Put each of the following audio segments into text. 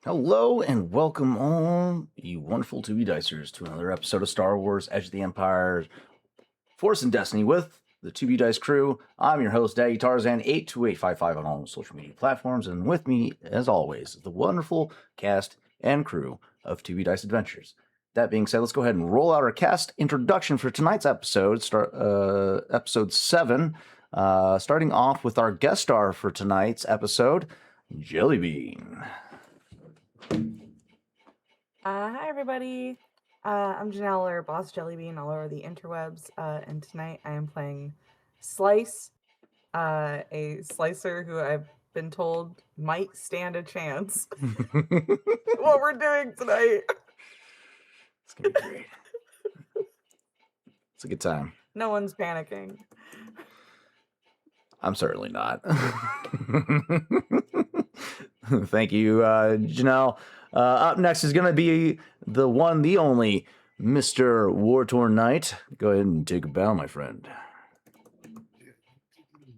Hello and welcome all, you wonderful 2B Dicers, to another episode of Star Wars Edge of the Empire Force and Destiny with the 2B Dice crew. I'm your host, Daddy Tarzan, 82855 on all social media platforms, and with me, as always, is the wonderful cast and crew of 2B Dice Adventures. That being said, let's go ahead and roll out our cast introduction for tonight's episode, episode 7, starting off with our guest star for tonight's episode, Jellybean. Hi, everybody. I'm Janelle, or Boss Jellybean, all over the interwebs. And tonight I am playing Slice, a slicer who I've been told might stand a chance. What we're doing tonight. It's gonna be great. It's a good time. No one's panicking. I'm certainly not. Thank you, Janelle. Up next is going to be the one, the only, Mr. War-Torn Knight. Go ahead and take a bow, my friend.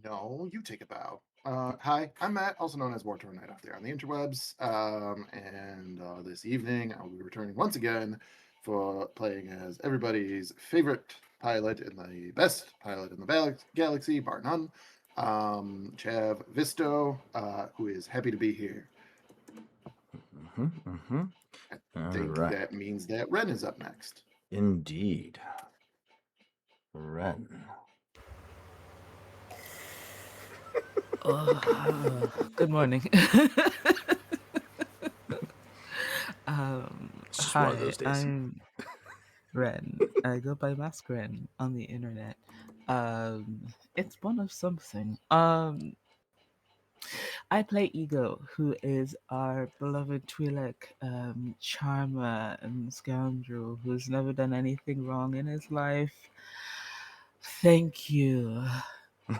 No, you take a bow. Hi, I'm Matt, also known as War-Torn Knight out there on the interwebs. And this evening, I'll be returning once again for playing as everybody's favorite pilot and the best pilot in the galaxy, bar none, Chav Visto, who is happy to be here. I think that means that Ren is up next. Indeed. Ren. Good morning. Just Hi, one of those days. I'm Ren. I go by Mask Ren on the internet. It's one of something. I play Ego, who is our beloved Twi'lek, charmer and scoundrel who's never done anything wrong in his life. Thank you.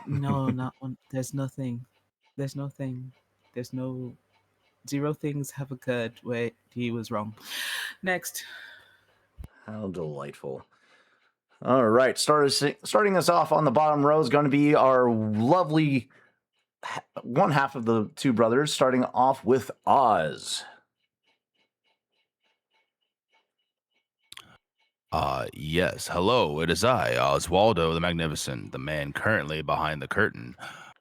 No, not one. There's nothing. There's nothing. There's no. Zero things have occurred where he was wrong. Next. How delightful. All right, starting us off on the bottom row is going to be our lovely one half of the two brothers, starting off with Oz. Yes. Hello, it is I, Oswaldo the Magnificent, the man currently behind the curtain,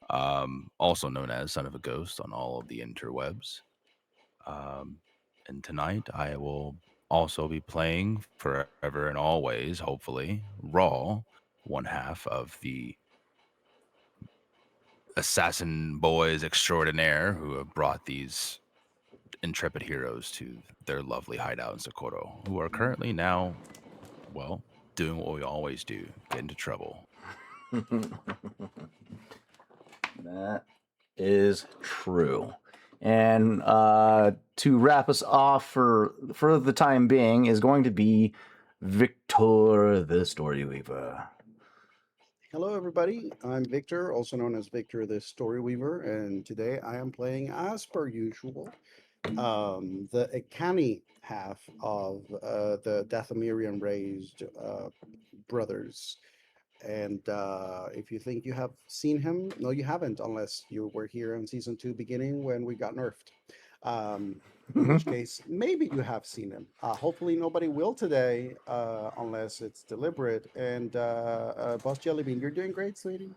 also known as Son of a Ghost on all of the interwebs. And tonight I will also be playing forever and always, hopefully, Raw, one half of the assassin boys extraordinaire who have brought these intrepid heroes to their lovely hideout in Socorro, who are currently now, well, doing what we always do, get into trouble. That is true. And to wrap us off for the time being is going to be Victor the Story Weaver. Hello, everybody. I'm Victor, also known as Victor the Story Weaver, and today I am playing, as per usual, the Ekani half of the Dathomirian raised brothers. And if you think you have seen him, no, you haven't, unless you were here in season 2 beginning when we got nerfed. In which case, maybe you have seen him. Hopefully nobody will today, unless it's deliberate. And Boss Jellybean, you're doing great, sweetie.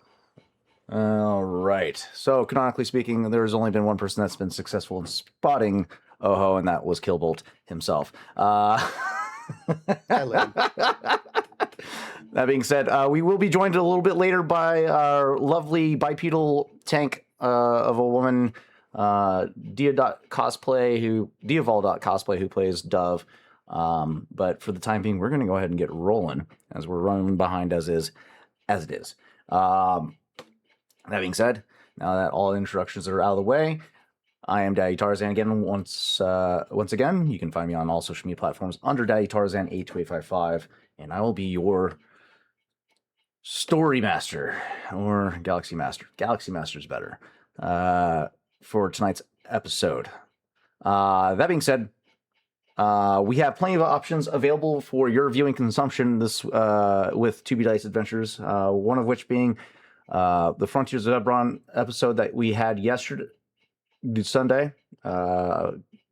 All right. So, canonically speaking, there's only been one person that's been successful in spotting Oho, and that was Killbolt himself. That being said, we will be joined a little bit later by our lovely bipedal tank of a woman, Diaval.cosplay, who plays Dove. But for the time being, we're going to go ahead and get rolling as we're running behind as it is. That being said, now that all introductions are out of the way, I am Daddy Tarzan again. Once again, you can find me on all social media platforms under Daddy Tarzan 82855, and I will be your Story Master or Galaxy Master. Galaxy Master is better for tonight's episode. That being said, we have plenty of options available for your viewing consumption this with 2B Dice Adventures. One of which being the Frontiers of Ebron episode that we had yesterday, Sunday.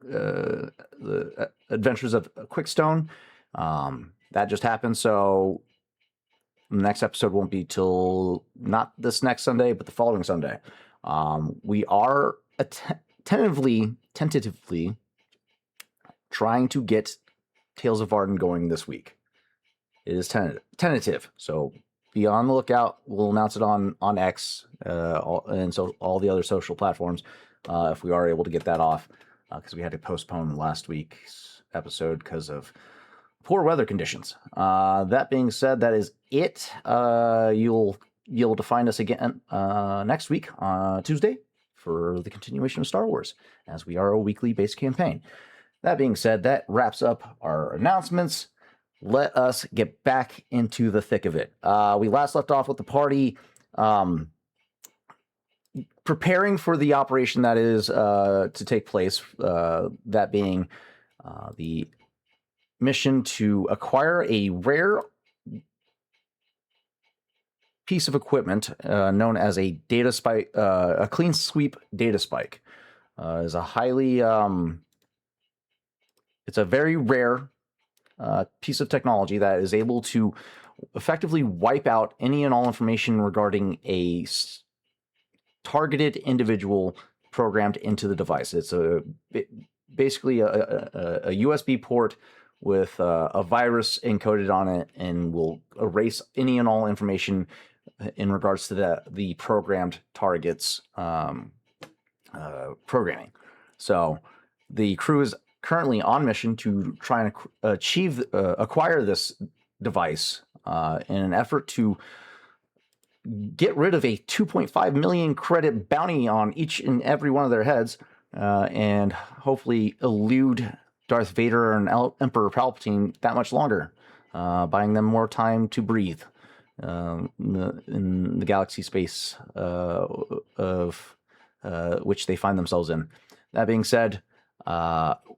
the Adventures of Quickstone. That just happened, so the next episode won't be till not this next Sunday, but the following Sunday. We are tentatively trying to get Tales of Arden going this week. It is tentative, so be on the lookout. We'll announce it on X and so all the other social platforms if we are able to get that off, because we had to postpone last week's episode because of poor weather conditions. That being said, that is it. You'll be able to find us again next week on Tuesday for the continuation of Star Wars, as we are a weekly based campaign. That being said, that wraps up our announcements. Let us get back into the thick of it. We last left off with the party preparing for the operation that is to take place, that being the mission to acquire a rare piece of equipment known as a data spike, a clean sweep data spike. Is a highly, it's a very rare piece of technology that is able to effectively wipe out any and all information regarding a targeted individual programmed into the device. It's basically a USB port with a virus encoded on it, and will erase any and all information in regards to the programmed target's programming. So the crew is currently on mission to try and acquire this device in an effort to get rid of a 2.5 million credit bounty on each and every one of their heads, and hopefully elude Darth Vader and Emperor Palpatine that much longer, buying them more time to breathe in the galaxy space of which they find themselves in. That being said,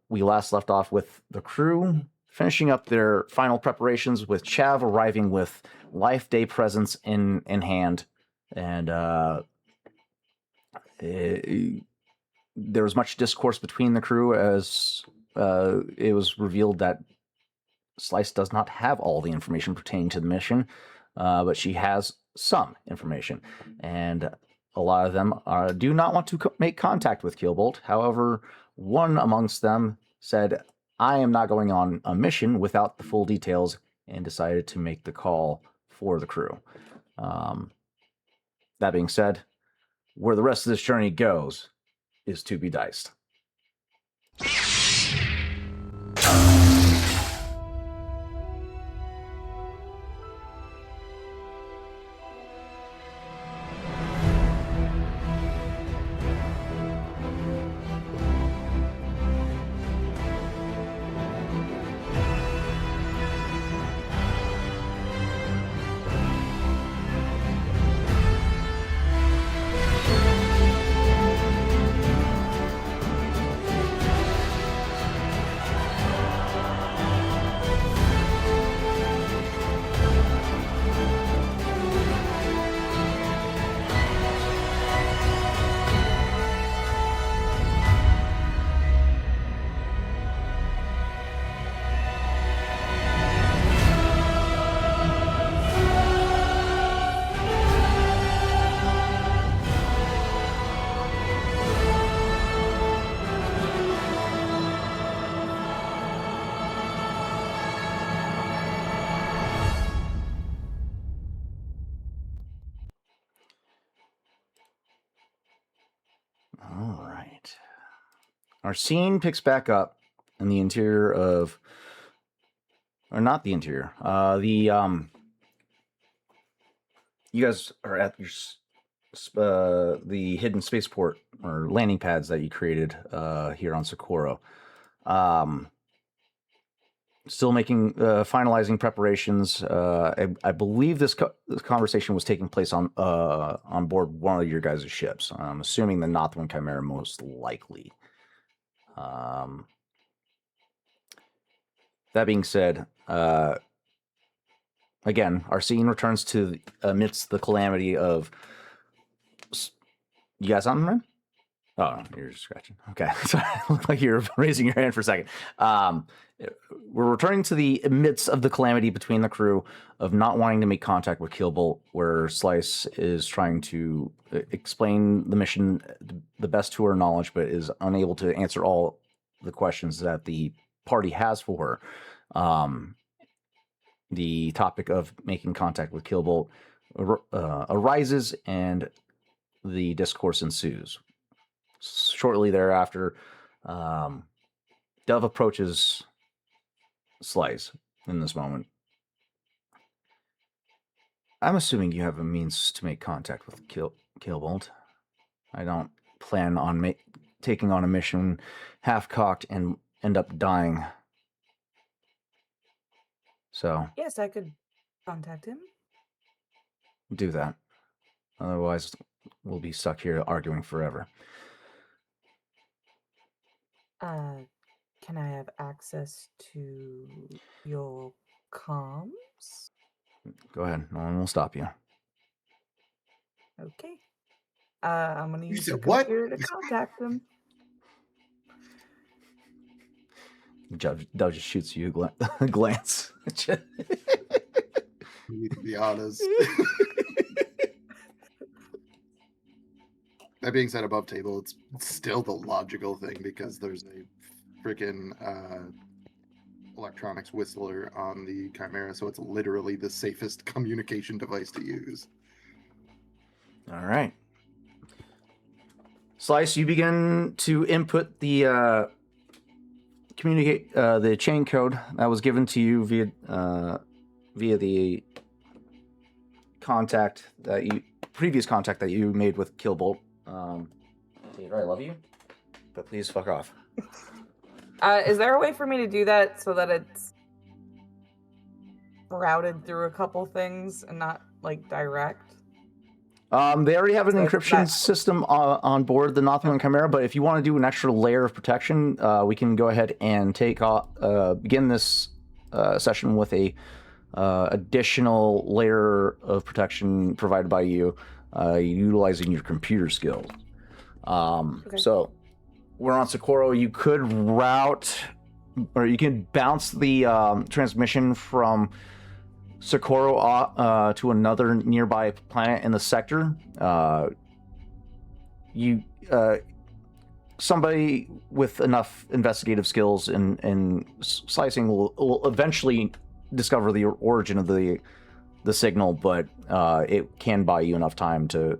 we last left off with the crew finishing up their final preparations, with Chav arriving with Life Day presents in hand, and there was much discourse between the crew as it was revealed that Slice does not have all the information pertaining to the mission, but she has some information, and a lot of them do not want to make contact with Keelbolt. However, one amongst them said, "I am not going on a mission without the full details," and decided to make the call for the crew. That being said, where the rest of this journey goes is to be diced. All right. Our scene picks back up in the interior of, or not the interior, you guys are at your the hidden spaceport or landing pads that you created here on Socorro. Still making finalizing preparations. I believe this conversation was taking place on board one of your guys' ships. I'm assuming the Nothwin Chimera, most likely. That being said, again, our scene returns to amidst the calamity of. You guys on, man? Oh, you're just scratching. Okay. Sorry. It looked like you were raising your hand for a second. We're returning to the midst of the calamity between the crew of not wanting to make contact with Keelbolt, where Slice is trying to explain the mission the best to her knowledge, but is unable to answer all the questions that the party has for her. The topic of making contact with Keelbolt arises, and the discourse ensues. Shortly thereafter, Dove approaches Slice in this moment. I'm assuming you have a means to make contact with Keelbolt. I don't plan on taking on a mission half-cocked and end up dying. So, Yes, I could contact him. do that. Otherwise, we'll be stuck here arguing forever. Can I have access to your comms? Go ahead. No one will stop you. Okay. I'm gonna You use the said what? computer to contact him. Dove just shoots you a glance. We need to be honest. That being said, above table, it's still the logical thing because there's a freaking electronics whistler on the Chimera, so it's literally the safest communication device to use. All right. Slice, you begin to input the communicate the chain code that was given to you via the previous contact that you made with Keelbolt. Taylor, I love you, but please fuck off. Is there a way for me to do that so that it's routed through a couple things and not like direct? They already have an So encryption system on board the Northman Chimera, but if you want to do an extra layer of protection, we can go ahead and begin this session with a additional layer of protection provided by you, utilizing your computer skills. Okay. So we're on Socorro. You could route, or you can bounce the transmission from Socorro to another nearby planet in the sector. Somebody with enough investigative skills in slicing will eventually discover the origin of the signal, but it can buy you enough time to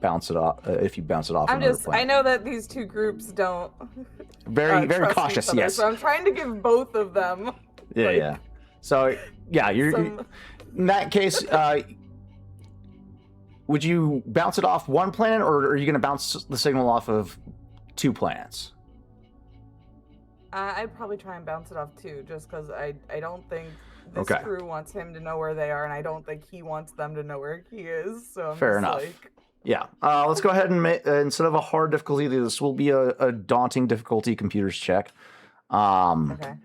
bounce it off if you bounce it off. I know that these two groups don't very trust cautious. each other, Yes. so I'm trying to give both of them. Yeah. So yeah, you're in that case. Would you bounce it off one planet, or are you going to bounce the signal off of 2 planets? I'd probably try and bounce it off too, just because I don't think this Okay. crew wants him to know where they are, and I don't think he wants them to know where he is. So I'm Fair just enough. like, Yeah. Let's go ahead and instead of a hard difficulty, this will be a daunting difficulty computers check. okay.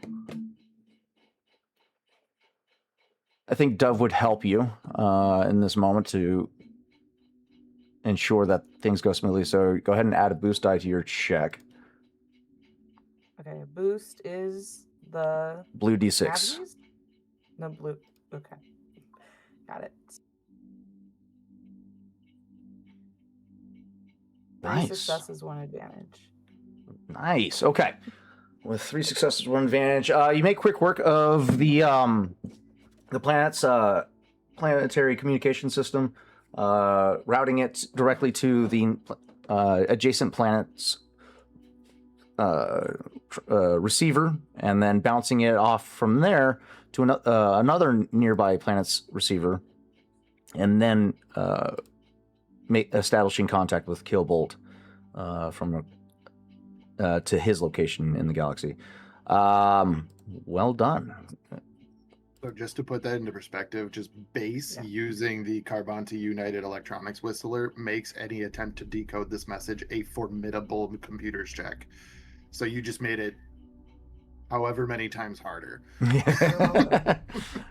I think Dove would help you in this moment to ensure that things go smoothly. So go ahead and add a boost die to your check. Okay, boost is the Blue D6. gravities? No blue. Okay, got it. Nice. 3 successes, 1 advantage. Nice. Okay. With 3 successes, 1 advantage. You make quick work of the planet's planetary communication system, routing it directly to the adjacent planet's receiver, and then bouncing it off from there to another nearby planet's receiver, and then establishing contact with Keelbolt to his location in the galaxy. Well done. So just to put that into perspective, just base using the Carbonte United Electronics Whistler makes any attempt to decode this message a formidable computer's check. So you just made it however many times harder.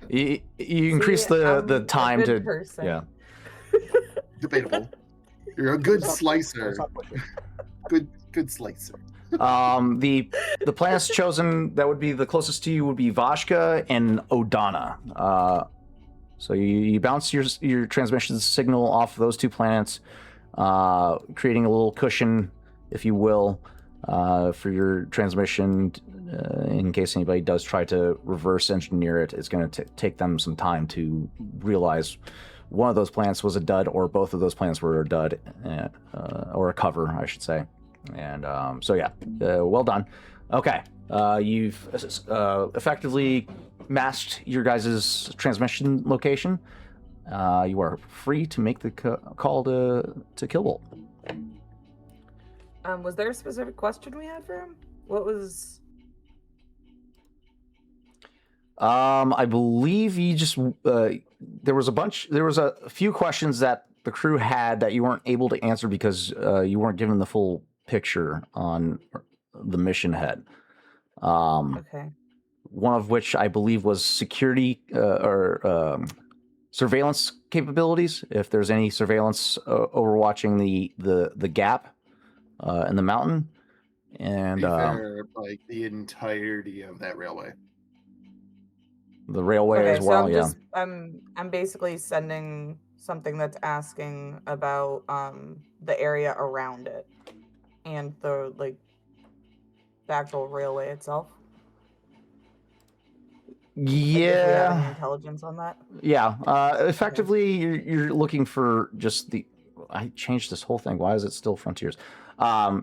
you increase the time a good to person. yeah. Debatable. You're a good slicer. Good slicer. The planets chosen that would be the closest to you would be Vashka and Odana. So you bounce your transmission signal off those two planets, creating a little cushion, if you will, for your transmission. In case anybody does try to reverse engineer it, it's going to take them some time to realize one of those planets was a dud, or both of those planets were a dud, or a cover, I should say. And so yeah, well done. Okay, you've effectively masked your guys' transmission location. You are free to make the call to Killbolt. Was there a specific question we had for him? What was? I believe you just there was a few questions that the crew had that you weren't able to answer because you weren't given the full picture on the mission ahead. Okay. One of which I believe was security or surveillance capabilities. If there's any surveillance overwatching the gap in the mountain, and To be fair, like the entirety of that railway. the railway Okay, as well. so I'm basically sending something that's asking about the area around it and the actual railway itself. Like, if we have any intelligence on that. Yeah. Effectively, you're looking for just the. I changed this whole thing. Why is it still Frontiers?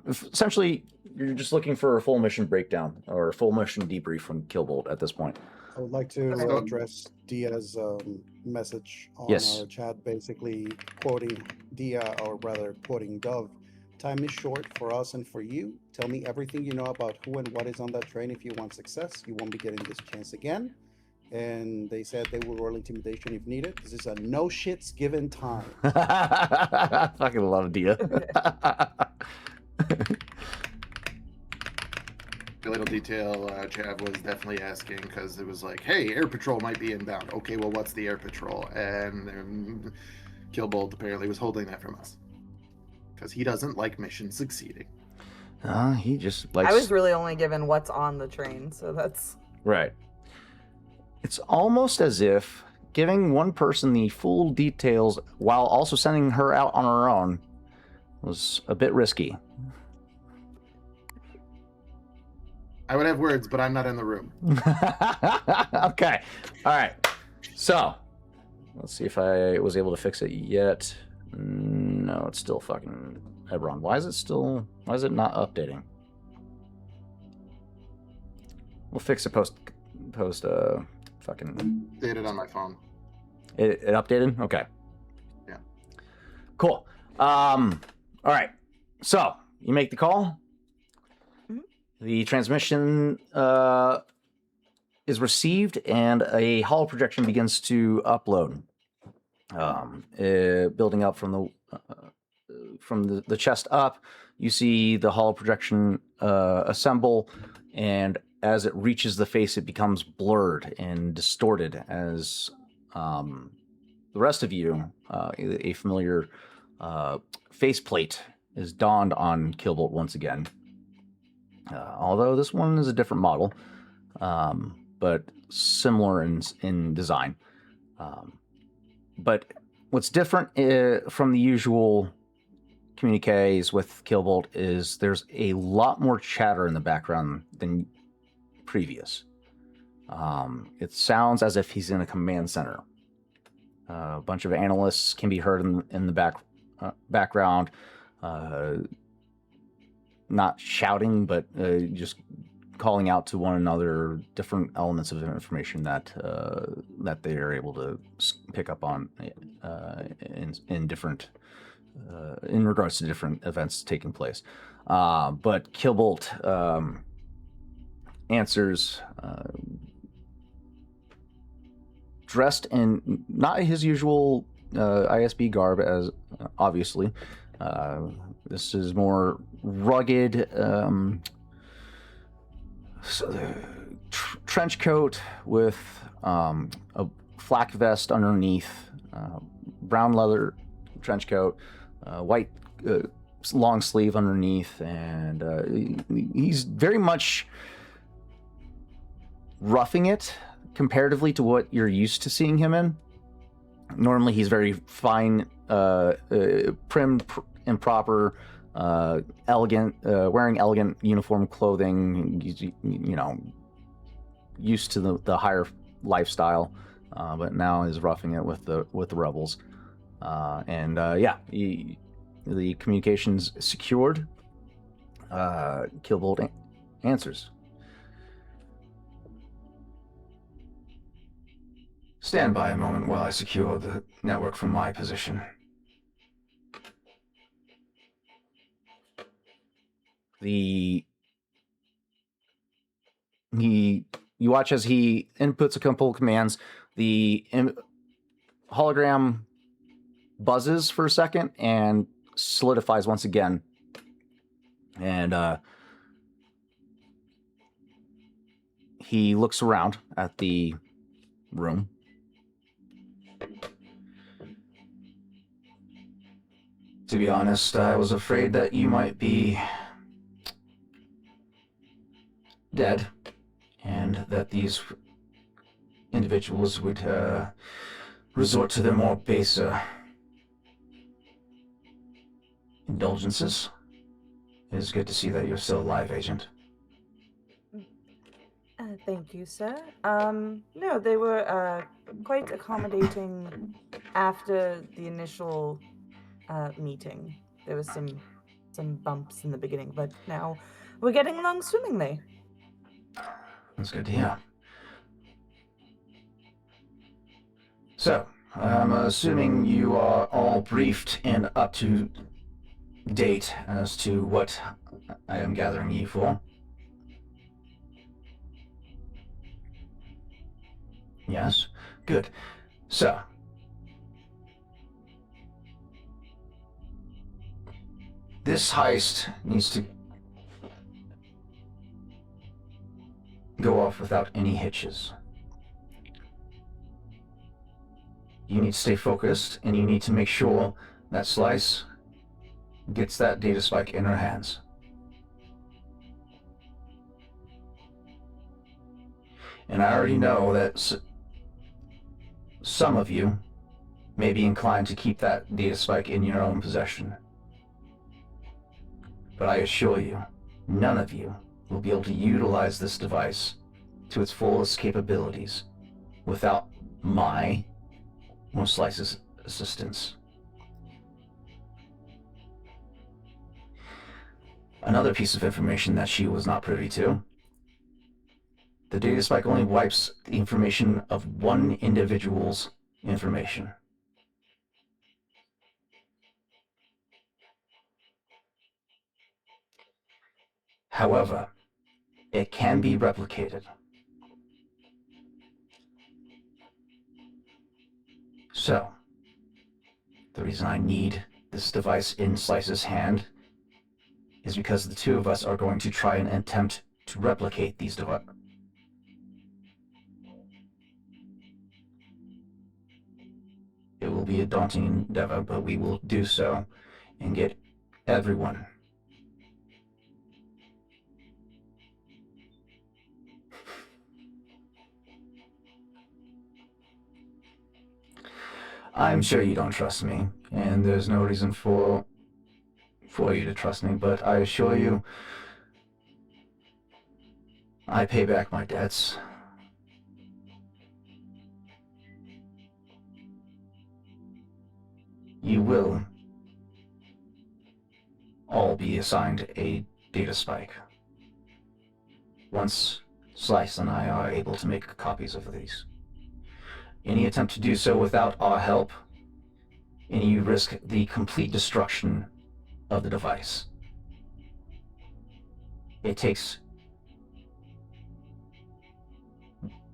Essentially, you're just looking for a full mission breakdown or a full mission debrief from Killbolt at this point. I would like to Okay. address Dia's message on Yes. our chat, basically quoting Dia, or rather quoting Dove. Time is short for us and for you. Tell me everything you know about who and what is on that train. If you want success, you won't be getting this chance again. And they said they will roll intimidation if needed. This is a no shits given time. Fucking love Dia. A little detail Chav was definitely asking, because it was like, hey, air patrol might be inbound. Okay, well, what's the air patrol? And Killbolt apparently was holding that from us because he doesn't like missions succeeding. He just likes. I was really only given what's on the train, so that's Right. It's almost as if giving one person the full details while also sending her out on her own was a bit risky. I would have words, but I'm not in the room. Okay. All right. So, let's see if I was able to fix it yet. No, it's still fucking Hebron. Why is it not updating? We'll fix it post fucking. Did it on my phone. It updated? Okay. Yeah. Cool. All right. So, you make the call. Mhm. The transmission is received, and a holo projection begins to upload. Building up from the chest up, you see the holo projection assemble, and as it reaches the face, it becomes blurred and distorted as the rest of you, a familiar faceplate is donned on Killbolt once again. Although this one is a different model, but similar in design. But what's different from the usual communiques with Killbolt is there's a lot more chatter in the background than previous. It sounds as if he's in a command center. A bunch of analysts can be heard in the background, not shouting, but just calling out to one another different elements of information that they are able to pick up on in different in regards to different events taking place. But Killbolt answers dressed in not his usual ISB garb, as obviously. This is more rugged, trench coat with a flak vest underneath, brown leather trench coat, white long sleeve underneath, and he's very much roughing it comparatively to what you're used to seeing him in. Normally, he's very fine, prim and proper, elegant, wearing elegant uniform clothing. Used to the higher lifestyle, but now is roughing it with the rebels. The communications secured. Killbolt answers. Stand by a moment while I secure the network from my position. You watch as he inputs a couple of commands. The hologram buzzes for a second and solidifies once again. And he looks around at the room. To be honest, I was afraid that you might be dead, and that these individuals would resort to their more baser indulgences. It is good to see that you're still alive, Agent. Thank you, sir. No, they were quite accommodating after the initial meeting. There was some bumps in the beginning, but now we're getting along swimmingly. That's good to hear. So, I'm assuming you are all briefed and up to date as to what I am gathering you for. Yes? Good. So, this heist needs to go off without any hitches. You need to stay focused, and you need to make sure that Slice gets that data spike in her hands. And I already know that some of you may be inclined to keep that data spike in your own possession. But I assure you, none of you will be able to utilize this device to its fullest capabilities without my or Slice's assistance. Another piece of information that she was not privy to: the data spike only wipes the information of one individual's information. However, it can be replicated. So, the reason I need this device in Slice's hand is because the two of us are going to try and attempt to replicate these devices. It will be a daunting endeavor, but we will do so and get everyone I'm sure you don't trust me, and there's no reason for you to trust me, but I assure you, I pay back my debts. You will all be assigned a data spike once Slice and I are able to make copies of these. Any attempt to do so without our help, and you risk the complete destruction of the device. It takes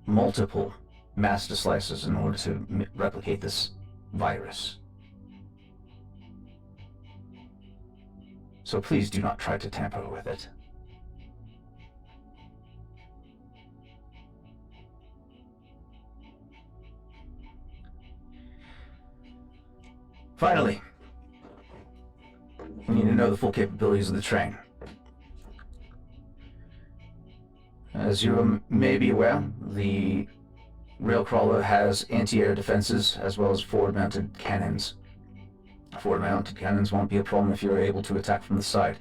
multiple master slices in order to replicate this virus. So please do not try to tamper with it. Finally, You need to know the full capabilities of the train. As you may be aware, the rail crawler has anti-air defenses as well as forward-mounted cannons. Forward-mounted cannons won't be a problem if you're able to attack from the side.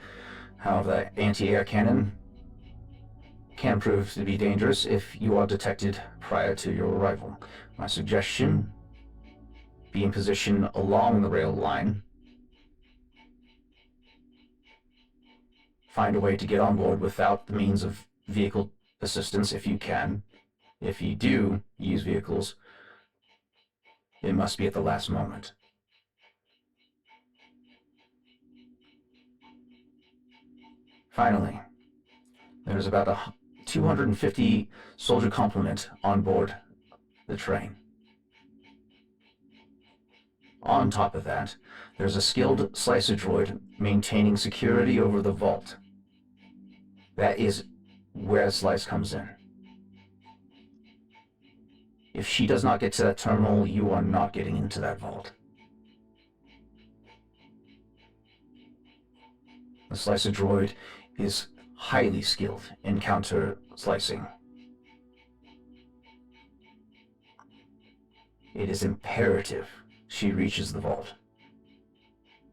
However, the anti-air cannon can prove to be dangerous if you are detected prior to your arrival. My suggestion, be in position along the rail line. Find a way to get on board without the means of vehicle assistance if you can. If you do use vehicles, it must be at the last moment. Finally, there's about a 250 soldier complement on board the train. On top of that, there's a skilled slicer droid maintaining security over the vault. That is where Slice comes in. If she does not get to that terminal, you are not getting into that vault. The slicer droid is highly skilled in counter slicing. It is imperative she reaches the vault.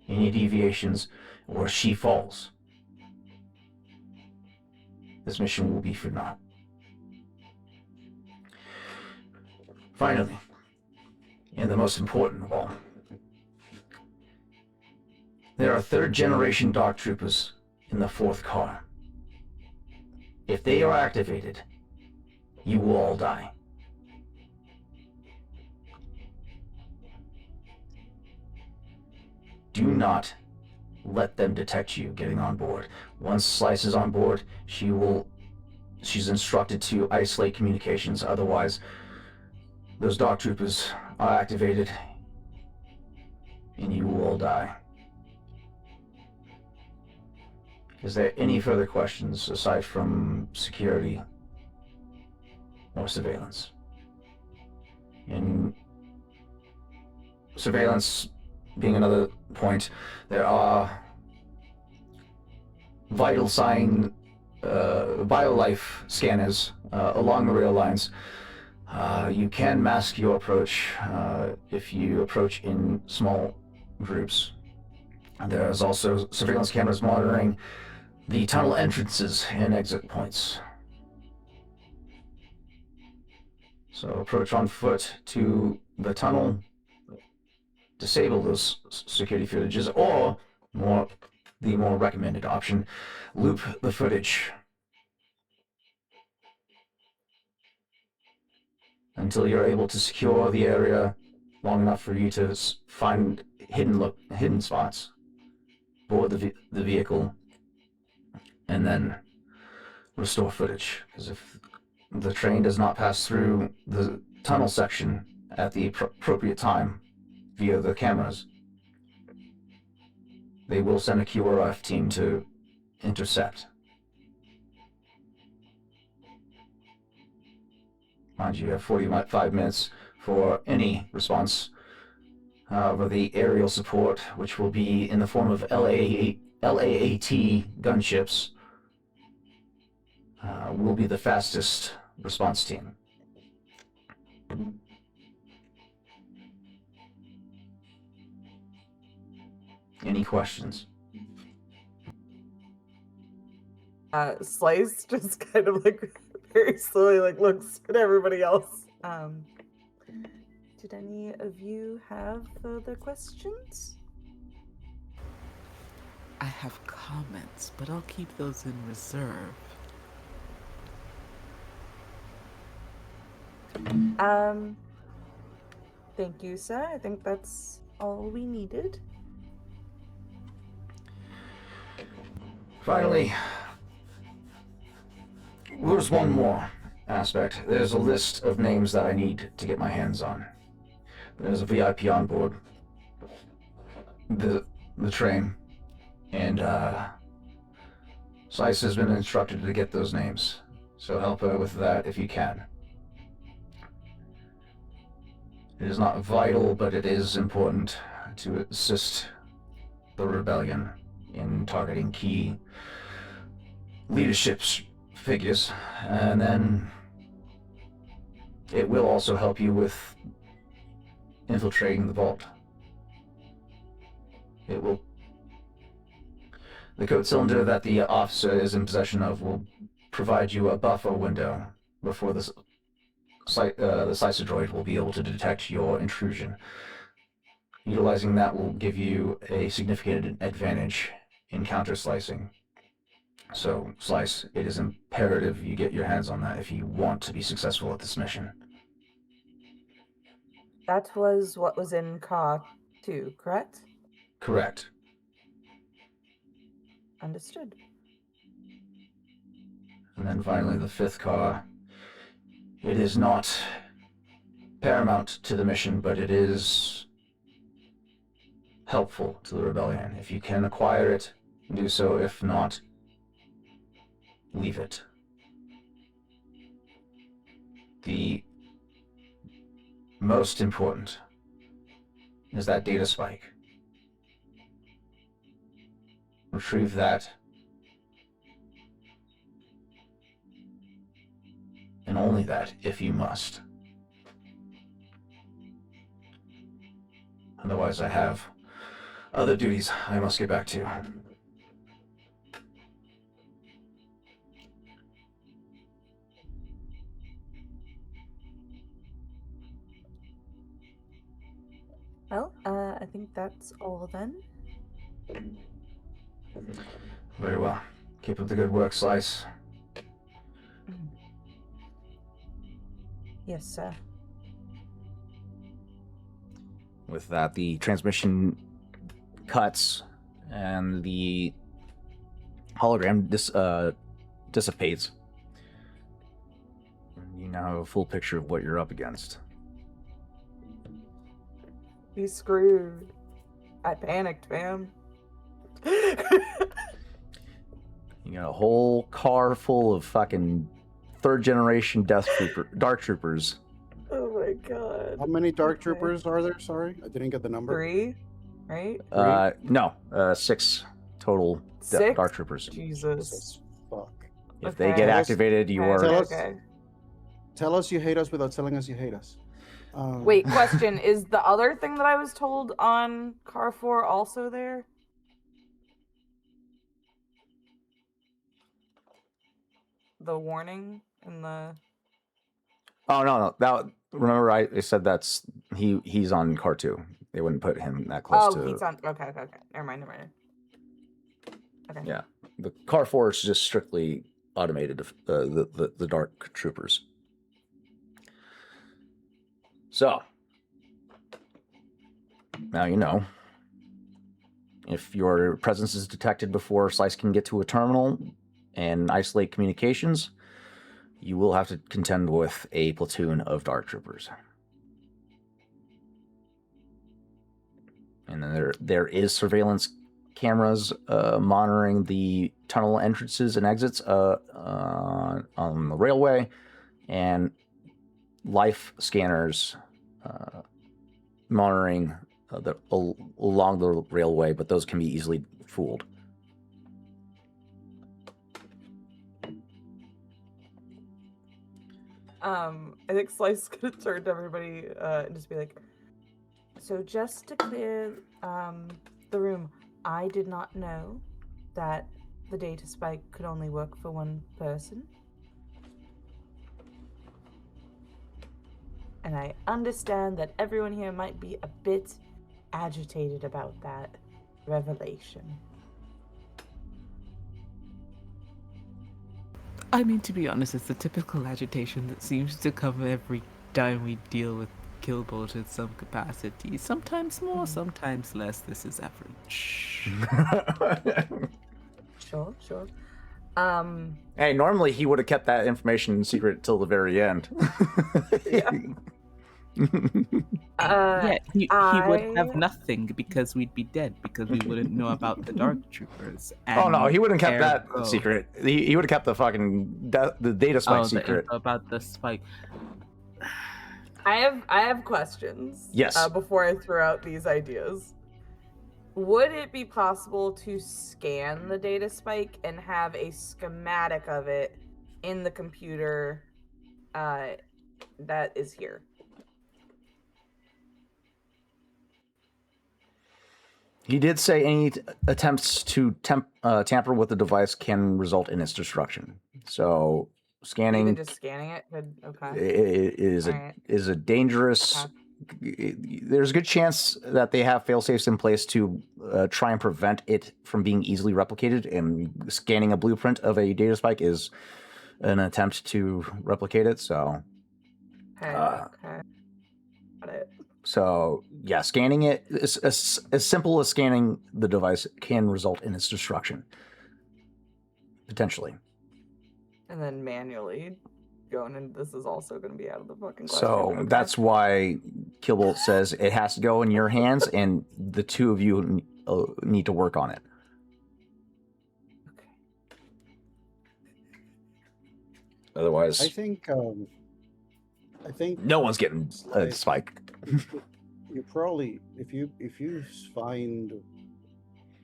Any deviations, or she falls, this mission will be for naught. Finally, and the most important of all, there are third-generation Dark Troopers in the fourth car. If they are activated, you will all die. Do not let them detect you getting on board. Once Slice is on board, she's instructed to isolate communications. Otherwise, those Dark Troopers are activated, and you will all die. Is there any further questions aside from security or surveillance? In surveillance being another point, there are vital sign, biolife scanners along the rail lines. You can mask your approach if you approach in small groups. There's also surveillance cameras monitoring the tunnel entrances and exit points. So approach on foot to the tunnel, disable those security footages, or the more recommended option, loop the footage until you're able to secure the area long enough for you to find hidden spots, board the vehicle, and then restore footage. Because if the train does not pass through the tunnel section at the appropriate time via the cameras, they will send a QRF team to intercept. Mind you, you have 45 minutes for any response. However, the aerial support, which will be in the form of LAAT gunships, will be the fastest response team. Any questions? Slice just kind of like very slowly like looks at everybody else. Did any of you have further questions? I have comments, but I'll keep those in reserve. Thank you, sir. I think that's all we needed. Finally, there's one more aspect. There's a list of names that I need to get my hands on. There's a VIP on board the train, and Slice has been instructed to get those names, so help her with that if you can. It is not vital, but it is important to assist the rebellion. in targeting key leadership figures, and then it will also help you with infiltrating the vault. The code cylinder that the officer is in possession of will provide you a buffer window before the slicer droid will be able to detect your intrusion. Utilizing that will give you a significant advantage in counter-slicing. So, Slice, it is imperative you get your hands on that if you want to be successful at this mission. That was what was in car 2, correct? Correct. Understood. And then finally, the 5th car. It is not paramount to the mission, but it is helpful to the rebellion. If you can acquire it, do so. If not, leave it. The most important is that data spike. Retrieve that, and only that if you must. Otherwise, I have other duties I must get back to. Well, I think that's all then. Very well. Keep up the good work, Slice. Yes, sir. With that, the transmission cuts and the hologram dissipates. You now have a full picture of what you're up against. He's screwed. I panicked, fam. You got a whole car full of fucking third-generation dark troopers. Oh my god. How many dark Okay. troopers are there? Sorry, I didn't get the number. 3, right? No, 6 total 6? dark troopers. Jesus. Fuck. If they Okay. get Tell us- activated, you Okay, are... Tell us- okay. Tell us you hate us without telling us you hate us. Wait, question. Is the other thing that I was told on car 4 also there? The warning and the... Oh, no. Remember I said he's on car 2. They wouldn't put him that close to... he's on... Okay. Never mind. Okay. Yeah. The car 4 is just strictly automated, the dark troopers. So, now you know. If your presence is detected before Slice can get to a terminal and isolate communications, you will have to contend with a platoon of dark troopers. And then there is surveillance cameras monitoring the tunnel entrances and exits on the railway, and life scanners monitoring along the railway, but those can be easily fooled. I think Slice is gonna turn to everybody and just be like, so just to clear the room, I did not know that the data spike could only work for one person. And I understand that everyone here might be a bit agitated about that revelation. I mean, to be honest, it's the typical agitation that seems to come every time we deal with Killbolt in some capacity. Sometimes more, sometimes less. This is average. Sure. Hey, normally he would have kept that information secret till the very end. Yeah. Yeah, he would have I- nothing because we'd be dead because we wouldn't know about the Dark Troopers. Oh no, he wouldn't have kept that ergo- secret. He would have kept the fucking the data spike Oh, the secret. info about the spike. I have questions. Yes. Before I throw out these ideas. Would it be possible to scan the data spike and have a schematic of it in the computer that is here? He did say any attempts to tamper with the device can result in its destruction. So scanning Even just scanning it could. Okay. is Alright. a dangerous. There's a good chance that they have fail-safes in place to try and prevent it from being easily replicated. And scanning a blueprint of a data spike is an attempt to replicate it. So. Okay. Okay. Got it. So, yeah, scanning it, as simple as scanning the device can result in its destruction. Potentially. And then manually going, and this is also going to be out of the fucking question. So, Okay. that's why Killbolt says it has to go in your hands, and the two of you need to work on it. Okay. Otherwise, I think no one's getting a spike. You probably, if you find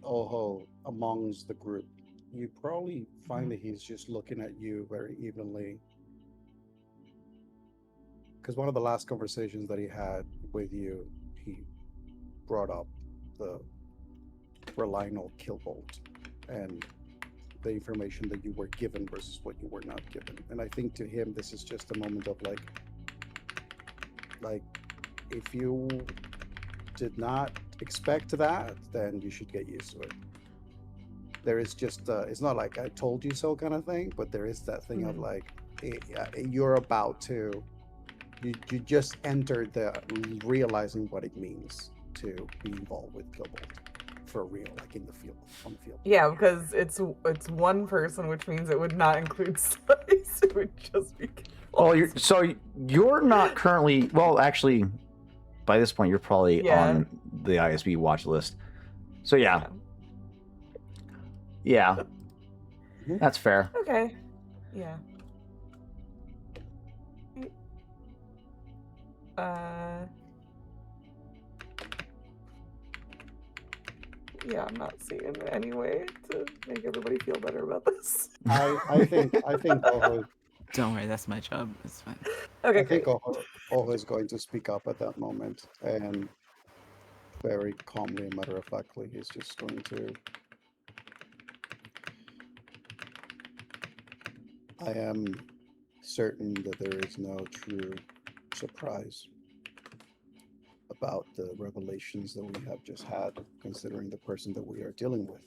Oho amongst the group, you probably find that he's just looking at you very evenly. Because one of the last conversations that he had with you, he brought up the Relino Killbolt and the information that you were given versus what you were not given. And I think to him, this is just a moment of like if you did not expect that, then you should get used to it. There is just, it's not like I told you so kind of thing, but there is that thing of like, you're about to, you just entered the realizing what it means to be involved with Killbolt for real, like in the field, on the field. Yeah, because it's one person, which means it would not include Slice. It would just be. Well, you're not currently. Well, actually, by this point, you're probably on the ISB watch list. So yeah, that's fair. Okay. Yeah. Yeah, I'm not seeing any way to make everybody feel better about this. I think Oho. Don't worry, that's my job. It's fine. Okay, I think great. Oho is going to speak up at that moment, and very calmly and matter of factly, he's just going to. I am certain that there is no true surprise about the revelations that we have just had, considering the person that we are dealing with.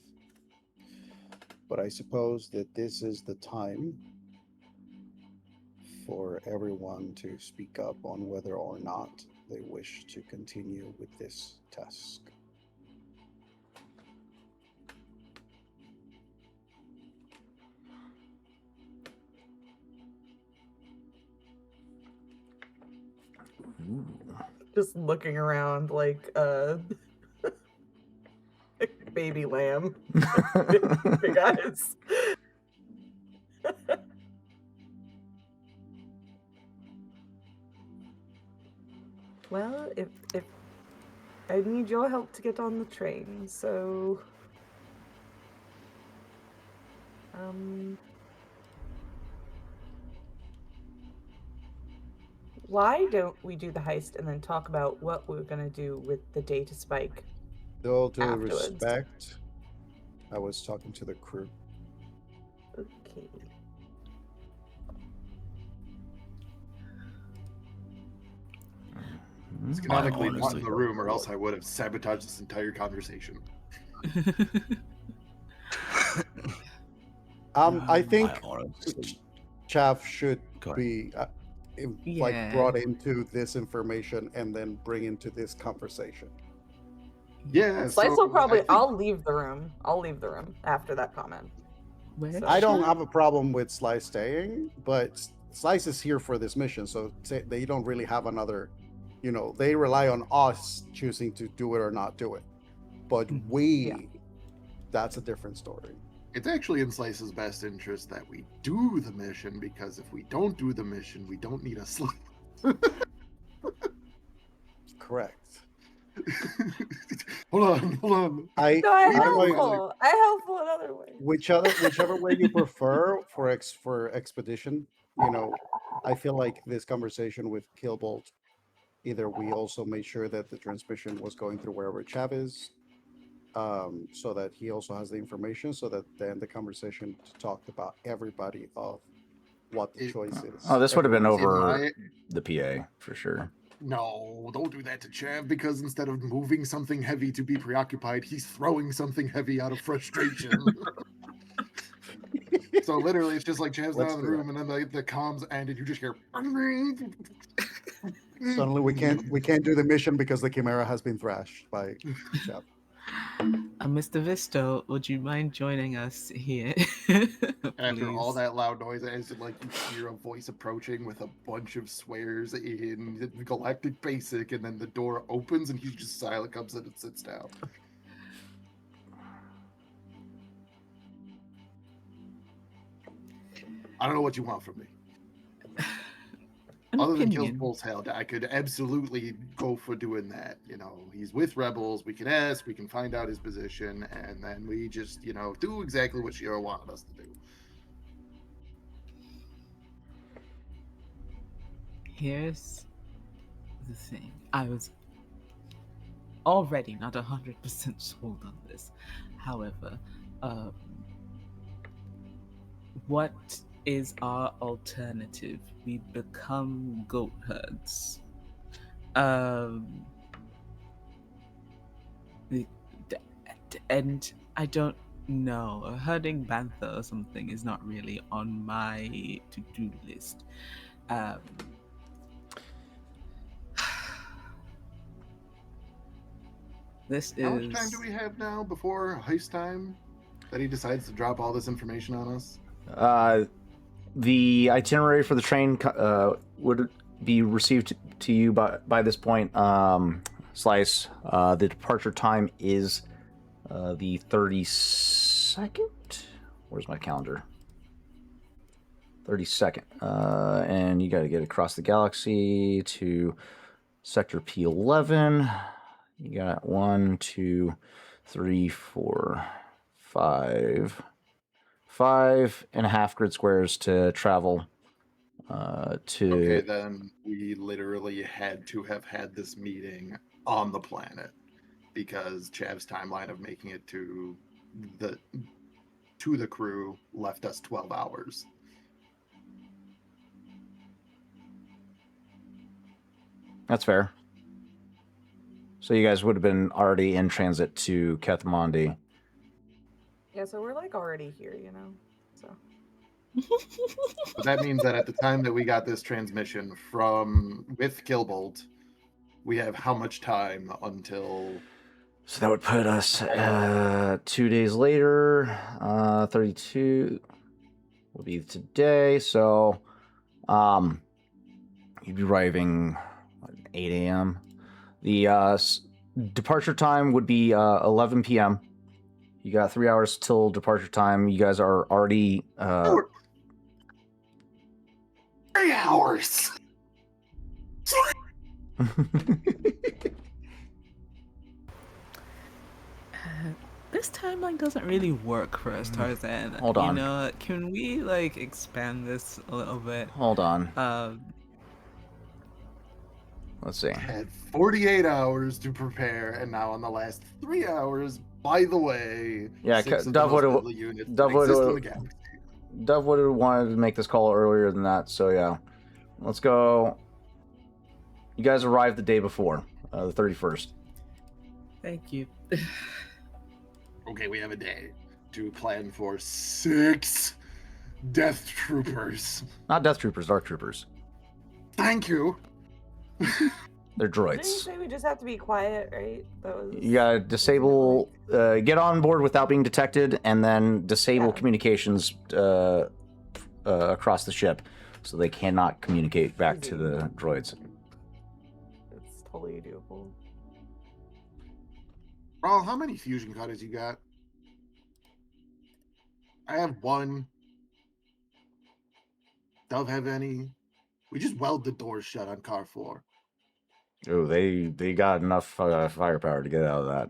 But I suppose that this is the time for everyone to speak up on whether or not they wish to continue with this task. Just looking around like baby lamb. Big eyes. Well, if I need your help to get on the train, so why don't we do the heist and then talk about what we're gonna do with the data spike? With all due Afterwards. respect, I was talking to the crew. Okay. Schematically not honestly in the room, or else I would have sabotaged this entire conversation. I think I honestly- Chaff should Go ahead. be Yeah. like brought into this information and then bring into this conversation. Yeah, Slice so will probably. I think- I'll leave the room. I'll leave the room after that comment. Where? So- I don't have a problem with Slice staying, but Slice is here for this mission, so they don't really have another. You know, they rely on us choosing to do it or not do it. But that's a different story. It's actually in Slice's best interest that we do the mission, because if we don't do the mission, we don't need a Slice. Correct. Hold on. No, I'm I'm going helpful. I'm helpful in other ways. whichever way you prefer for expedition. You know, I feel like this conversation with Killbolt, either we also made sure that the transmission was going through wherever Chav is, so that he also has the information, so that then the conversation talked about everybody of what the choice is. Oh, this would have been Everyone's- over the PA for sure. No, don't do that to Chav, because instead of moving something heavy to be preoccupied, he's throwing something heavy out of frustration. So literally, it's just like Chav's not Let's in the do room, and then the comms end, and you just hear. Suddenly we can't do the mission because the Chimera has been thrashed by Chav. Mr. Visto, would you mind joining us here? After all Please? that loud noise, as like you hear a voice approaching with a bunch of swears in Galactic Basic, and then the door opens and he's just silent, comes in and sits down. I don't know what you want from me. An Other than opinion. Killbolt's held, I could absolutely go for doing that. You know, he's with rebels. We can ask, we can find out his position, and then we just, do exactly what Shiro wanted us to do. Here's the thing. I was already not 100% sold on this. However, what is our alternative? We become goat herds. And I don't know. Herding bantha or something is not really on my to-do list. This How is much time do we have now before heist time that he decides to drop all this information on us? The itinerary for the train would be received to you by this point. Slice. The departure time is the 32nd. Where's my calendar? 32nd. And you got to get across the galaxy to Sector P11. You got 1, 2, 3, 4, 5. 5.5 grid squares to travel to. Okay, then we literally had to have had this meeting on the planet, because Chav's timeline of making it to the crew left us 12 hours. That's fair. So you guys would have been already in transit to Kathamandi. Yeah, so we're like already here, So But that means that at the time that we got this transmission with Killbolt, we have how much time until... So that would put us 2 days later. 32 will be today. So you'd be arriving at 8 a.m. The departure time would be 11 p.m. You got 3 hours till departure time. You guys are already 3 hours. this timeline doesn't really work for us, Tarzan. Hold on. Can we expand this a little bit? Hold on. Let's see. Had 48 hours to prepare, and now on the last 3 hours, by the way, Yeah, 6 of the Dove most would've- deadly units that Dove exist in would've- the galaxy. Dove would have wanted to make this call earlier than that, so yeah. Let's go. You guys arrived the day before, the 31st. Thank you. Okay, we have a day to plan for 6 Death Troopers. Not Death Troopers, Dark Troopers. Thank you. They're didn't you droids. say we just have to be quiet, right? That was. You gotta disable, get on board without being detected, and then disable Yeah. communications across the ship, so they cannot communicate back to the droids. It's totally doable. Raul, how many fusion cutters you got? I have 1. Dove have any? We just weld the doors shut on car 4. Oh, they got enough firepower to get out of that.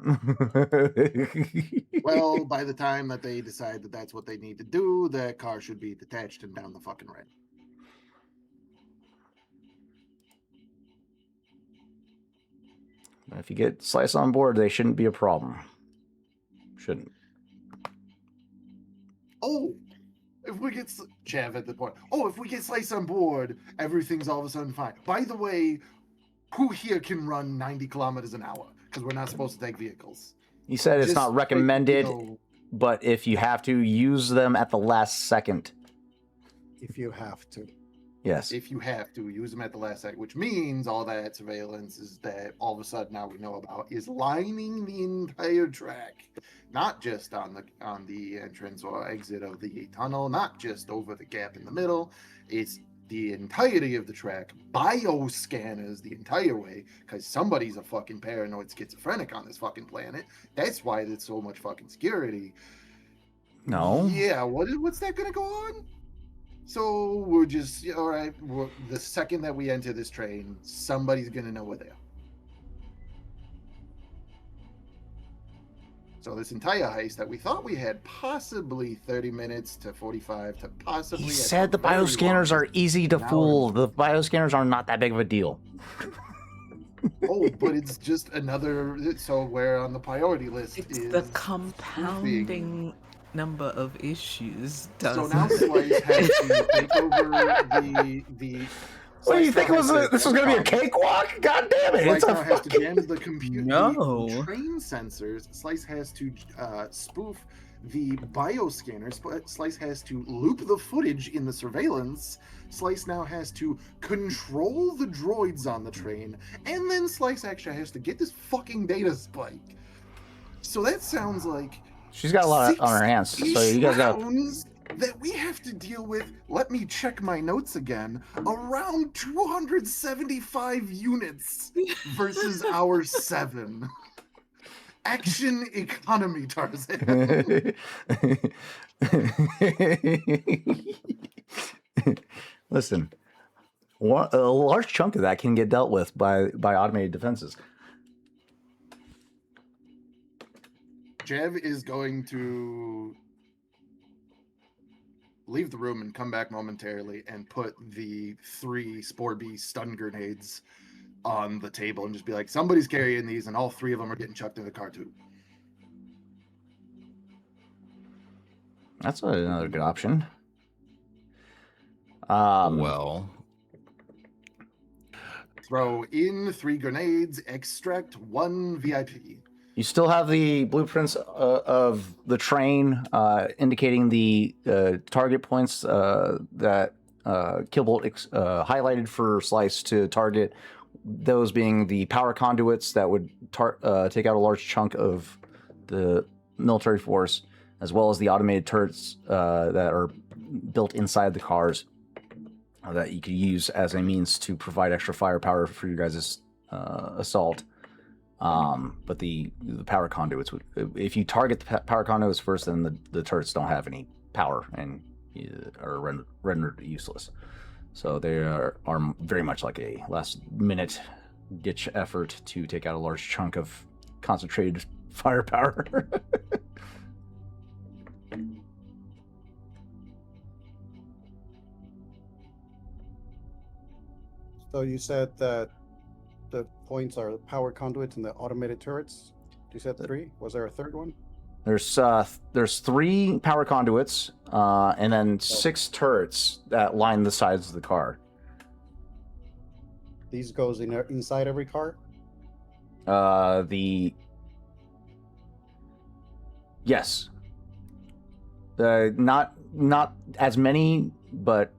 Well, by the time that they decide that that's what they need to do, that car should be detached and down the fucking ramp. If you get Slice on board, they shouldn't be a problem. Shouldn't. Oh, if we get Chav at the point. Oh, if we get Slice on board, everything's all of a sudden fine. By the way, who here can run 90 kilometers an hour? Because we're not supposed to take vehicles. He said it's Just not like, recommended, you know, but if you have to, use them at the last second. If you have to. Yes. if you have to use them at the last second, which means all that surveillance is that all of a sudden now we know about is lining the entire track, not just on the entrance or exit of the tunnel, not just over the gap in the middle. It's the entirety of the track, bioscanners the entire way, because somebody's a fucking paranoid schizophrenic on this fucking planet. That's why there's so much fucking security. No. Yeah, what's that gonna go on? So we're just, all right, the second that we enter this train, somebody's going to know we're there. So this entire heist that we thought we had possibly 30 minutes to 45 to possibly... He at said the very bioscanners are longest, easy to an hour fool. and- The bioscanners are not that big of a deal. Oh, but it's just another... So where on the priority list It's is... the compounding number of issues. So now Slice has to take over the What do you Slice think now was has to- this was going to be a cakewalk? God damn it! It's Slice a now has to fucking... jam the computer. No. The train sensors. Slice has to spoof the bioscanners. Slice has to loop the footage in the surveillance. Slice now has to control the droids on the train, and then Slice actually has to get this fucking data spike. So that sounds like She's got a lot on her hands, so you guys got... rounds that we have to deal with. Let me check my notes again. Around 275 units versus our 7. Action economy, Tarzan. Listen, a large chunk of that can get dealt with by automated defenses. Jev is going to leave the room and come back momentarily and put the 3 Spore Bee stun grenades on the table and just be like, somebody's carrying these and all 3 of them are getting chucked in the car too. That's another good option. Well, Throw in 3 grenades, extract 1 VIP. You still have the blueprints of the train indicating the target points that Killbolt highlighted for Slice to target, those being the power conduits that would take out a large chunk of the military force, as well as the automated turrets that are built inside the cars that you could use as a means to provide extra firepower for your guys' assault. But the power conduits, if you target the power conduits first, then the turrets don't have any power and are rendered useless. So they are very much like a last-minute ditch effort to take out a large chunk of concentrated firepower. So you said that the points are the power conduits and the automated turrets. You said 3. Was there a third one? There's 3 power conduits and then 6 turrets that line the sides of the car. These goes inside every car. Yes. Not as many, but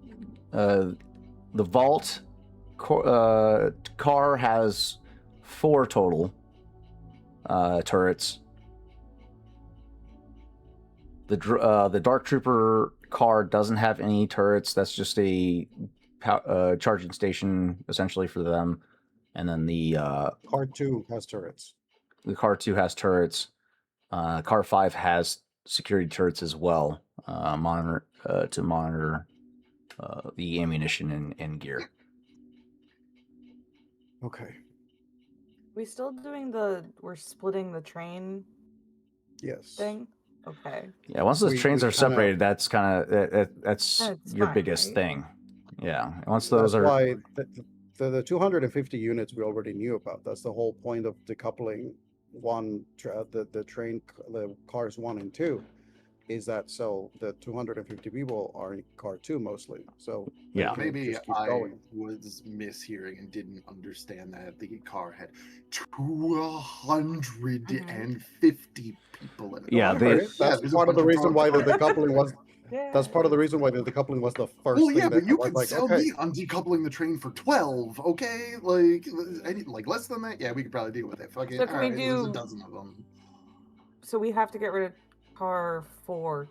the vault car has 4 total turrets. The Dark Trooper car doesn't have any turrets. That's just a charging station essentially for them. And then the Car 2 has turrets. the car 2 has turrets. Car 5 has security turrets as well, to monitor the ammunition and gear. Okay. We still doing we're splitting the train Yes. thing? Okay. Yeah, once those We trains are kinda- separated, that's kind of that's That's your fine, biggest right? thing. Yeah, once those That's are why the 250 units we already knew about. That's the whole point of decoupling the cars 1 and 2, is that so the 250 people are in car 2 mostly. So they Yeah. can Maybe just keep I going. was mishearing and didn't understand that the car had 250 people in it. Yeah, No, I they- heard Okay, it. yeah, That's there's a part of the bunch of reason why the cars. decoupling was. Yeah. That's part of the reason why the decoupling was the first Well, thing yeah, that but you I was could like, sell okay. me on decoupling the train for 12, okay? Like, less than that, yeah, we could probably deal with it. Fuck it. So can we Alright, there's a do- dozen of them. So we have to get rid of car 4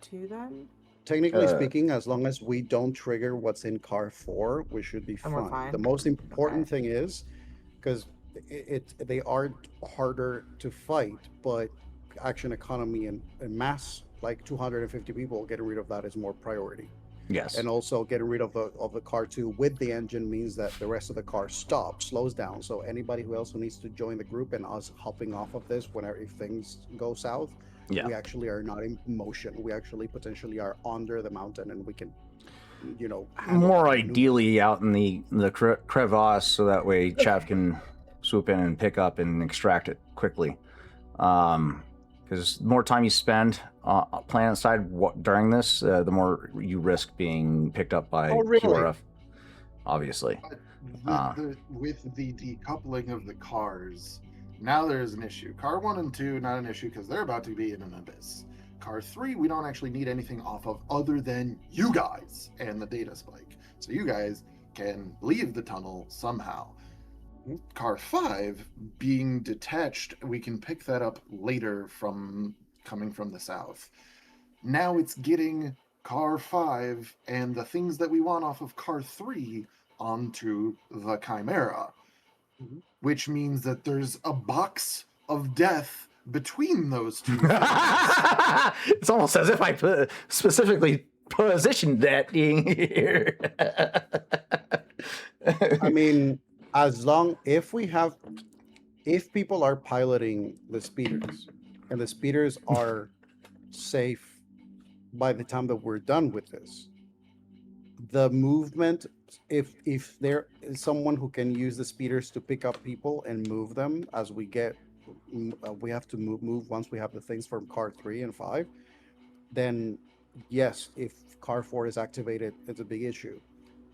too then? Technically Uh, speaking, as long as we don't trigger what's in car 4, we should be And we're fine. The fine? most important Okay. thing is because they are harder to fight, but action economy and mass, like 250 people, getting rid of that is more priority. yes. And also getting rid of the car 2 with the engine means that the rest of the car slows down. So anybody who needs to join the group and us hopping off of this whenever if things go south, Yeah. we actually are not in motion. We actually potentially are under the mountain, and we can, handle More that maneuver. ideally out in the crevasse, so that way Chav can swoop in and pick up and extract it quickly. Because the more time you spend planet side during this, the more you risk being picked up by Oh, really? QRF. Obviously. But with the decoupling of the cars, now there's an issue. Car 1 and 2, not an issue because they're about to be in an abyss. Car 3, we don't actually need anything off of other than you guys and the data spike. So you guys can leave the tunnel somehow. Car 5 being detached, we can pick that up later from coming from the south. Now it's getting car 5 and the things that we want off of car 3 onto the Chimera, Mhm. which means that there's a box of death between those two things. It's almost as if I specifically positioned that here. I mean, if people are piloting the speeders and the speeders are safe by the time that we're done with this, the movement, if there is someone who can use the speeders to pick up people and move them as we have to move once we have the things from car 3 and 5, then yes, if car 4 is activated, it's a big issue.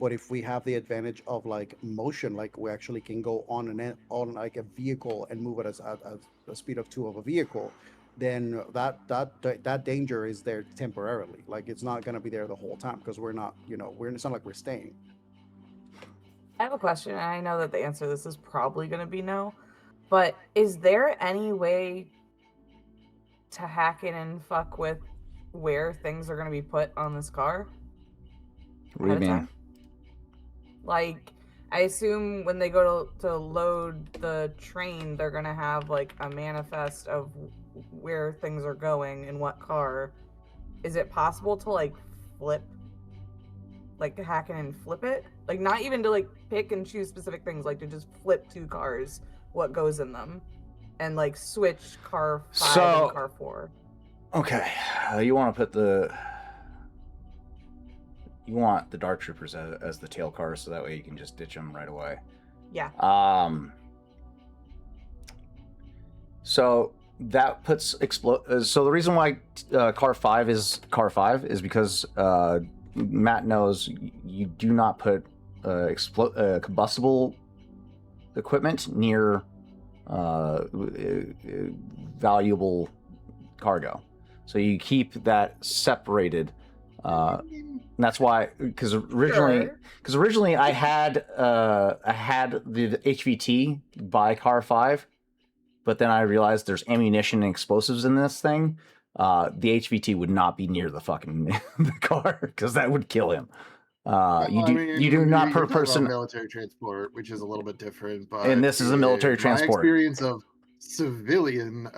But if we have the advantage of like motion, like we actually can go on like a vehicle and move it as a speed of 2 of a vehicle, then that danger is there temporarily. Like it's not going to be there the whole time because we're not, it's not like we're staying. I have a question, and I know that the answer to this is probably going to be no, but is there any way to hack in and fuck with where things are going to be put on this car? What do you ahead of mean? time? Like, I assume when they go to load the train, they're going to have like a manifest of where things are going and what car. Is it possible to like flip, like hack in and flip it? Like, not even to like pick and choose specific things, like to just flip 2 cars, what goes in them, and like switch car 5 So- and car 4. Okay, you want to put the Dark Troopers as the tail cars, so that way you can just ditch them right away. Yeah. So that puts so the reason why car 5 is car 5 is because Matt knows you do not put combustible equipment near valuable cargo. So you keep that separated. And that's why, because originally I had the HVT by car 5, but then I realized there's ammunition and explosives in this thing. The HVT would not be near the fucking the car because that would kill him. You do not per person. Military transport, which is a little bit different, but And this is a military transport. My experience of civilian,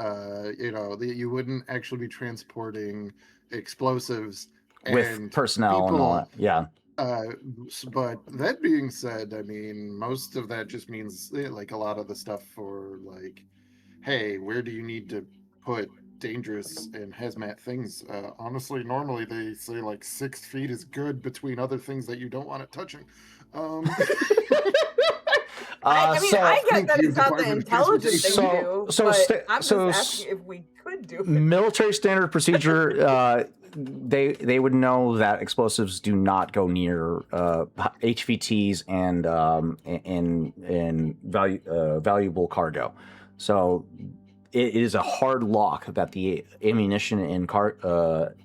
you wouldn't actually be transporting explosives With and personnel and all that. Yeah. But that being said, I mean, most of that just means like a lot of the stuff for like, hey, where do you need to put dangerous and hazmat things? Honestly, normally they say like 6 feet is good between other things that you don't want it touching. Um, I mean, I get Thank that you, it's not the Department of intelligent thing to Transportation. do, So but sta- I'm just so asking if we could do it. military standard procedure, they would know that explosives do not go near HVTs and valuable cargo. So it is a hard lock that the ammunition in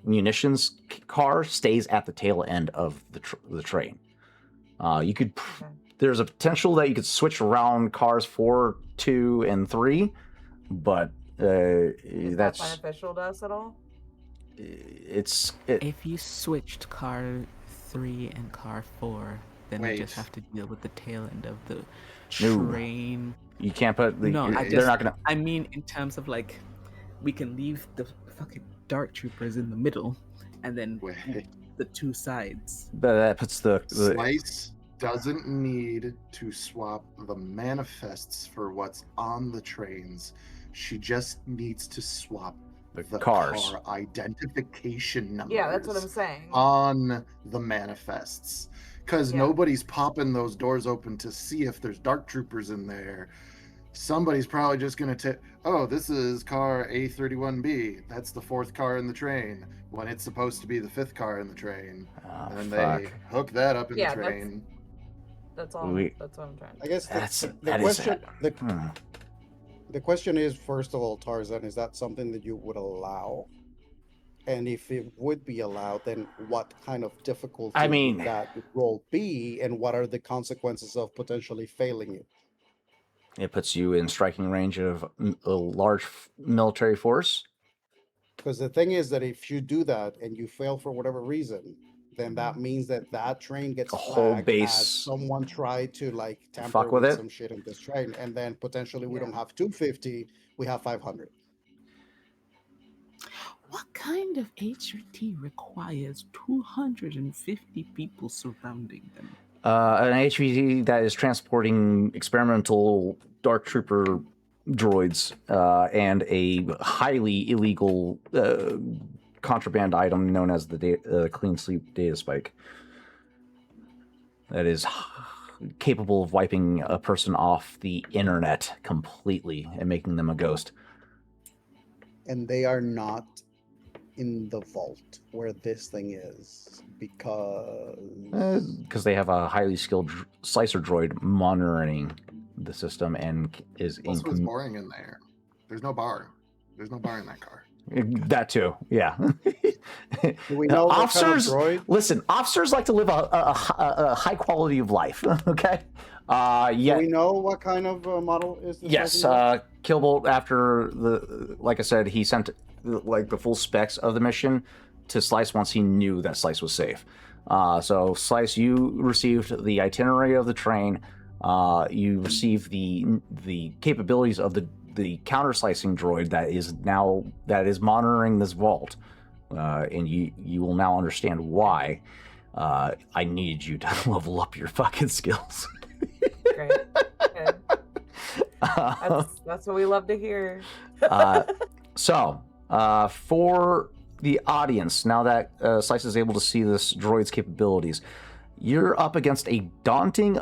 munitions car stays at the tail end of the train. You could. Okay. There's a potential that you could switch around cars 4, 2, and 3, but Is that that's beneficial to us at all? If you switched car 3 and car 4, then you just Wait. have to deal with the tail end of the No. train. You can't put. No, they're not gonna. I mean, in terms of like, we can leave the fucking dart troopers in the middle, and then Wait. the two sides. But that puts the Slice doesn't need to swap the manifests for what's on the trains. She just needs to swap the cars. car identification numbers. Yeah, that's what I'm saying. On the manifests. Because Yeah. nobody's popping those doors open to see if there's dark troopers in there. Somebody's probably just going to oh, this is car A31B. That's the 4th car in the train, when it's supposed to be the 5th car in the train. And fuck. they hook that up in Yeah, the train. That's all. We- That's what I'm trying to I guess That is the question is, first of all, Tarzan, is that something that you would allow? And if it would be allowed, then what kind of difficulty I mean- would that role be, and what are the consequences of potentially failing you? It puts you in striking range of a large military force. Because the thing is that if you do that and you fail for whatever reason, then that means that that train gets A whole flagged base as someone tried to like tamper fuck with it? some shit in this train, and then potentially we Yeah. don't have 250, we have 500. What kind of HRT requires 250 people surrounding them? An HVT that is transporting experimental Dark Trooper droids and a highly illegal contraband item known as the Clean Sleep Data Spike. That is capable of wiping a person off the internet completely and making them a ghost. And they are not in the vault where this thing is Because they have a highly skilled slicer droid monitoring the system and is Plus, what's boring in there? There's no bar. There's no bar in that car. that too, yeah. Do we know what officers? kind of droid? Listen, officers like to live a high quality of life. Okay. Do Yeah. we know what kind of model is this? Yes. talking about? Killbolt, after like I said, he sent like the full specs of the mission to Slice once he knew that Slice was safe. So Slice, you received the itinerary of the train. You received the capabilities of the counter slicing droid that is monitoring this vault, and you will now understand why I needed you to level up your fucking skills. Great. Good. That's what we love to hear. So, for the audience, now that Slice is able to see this droid's capabilities, you're up against a daunting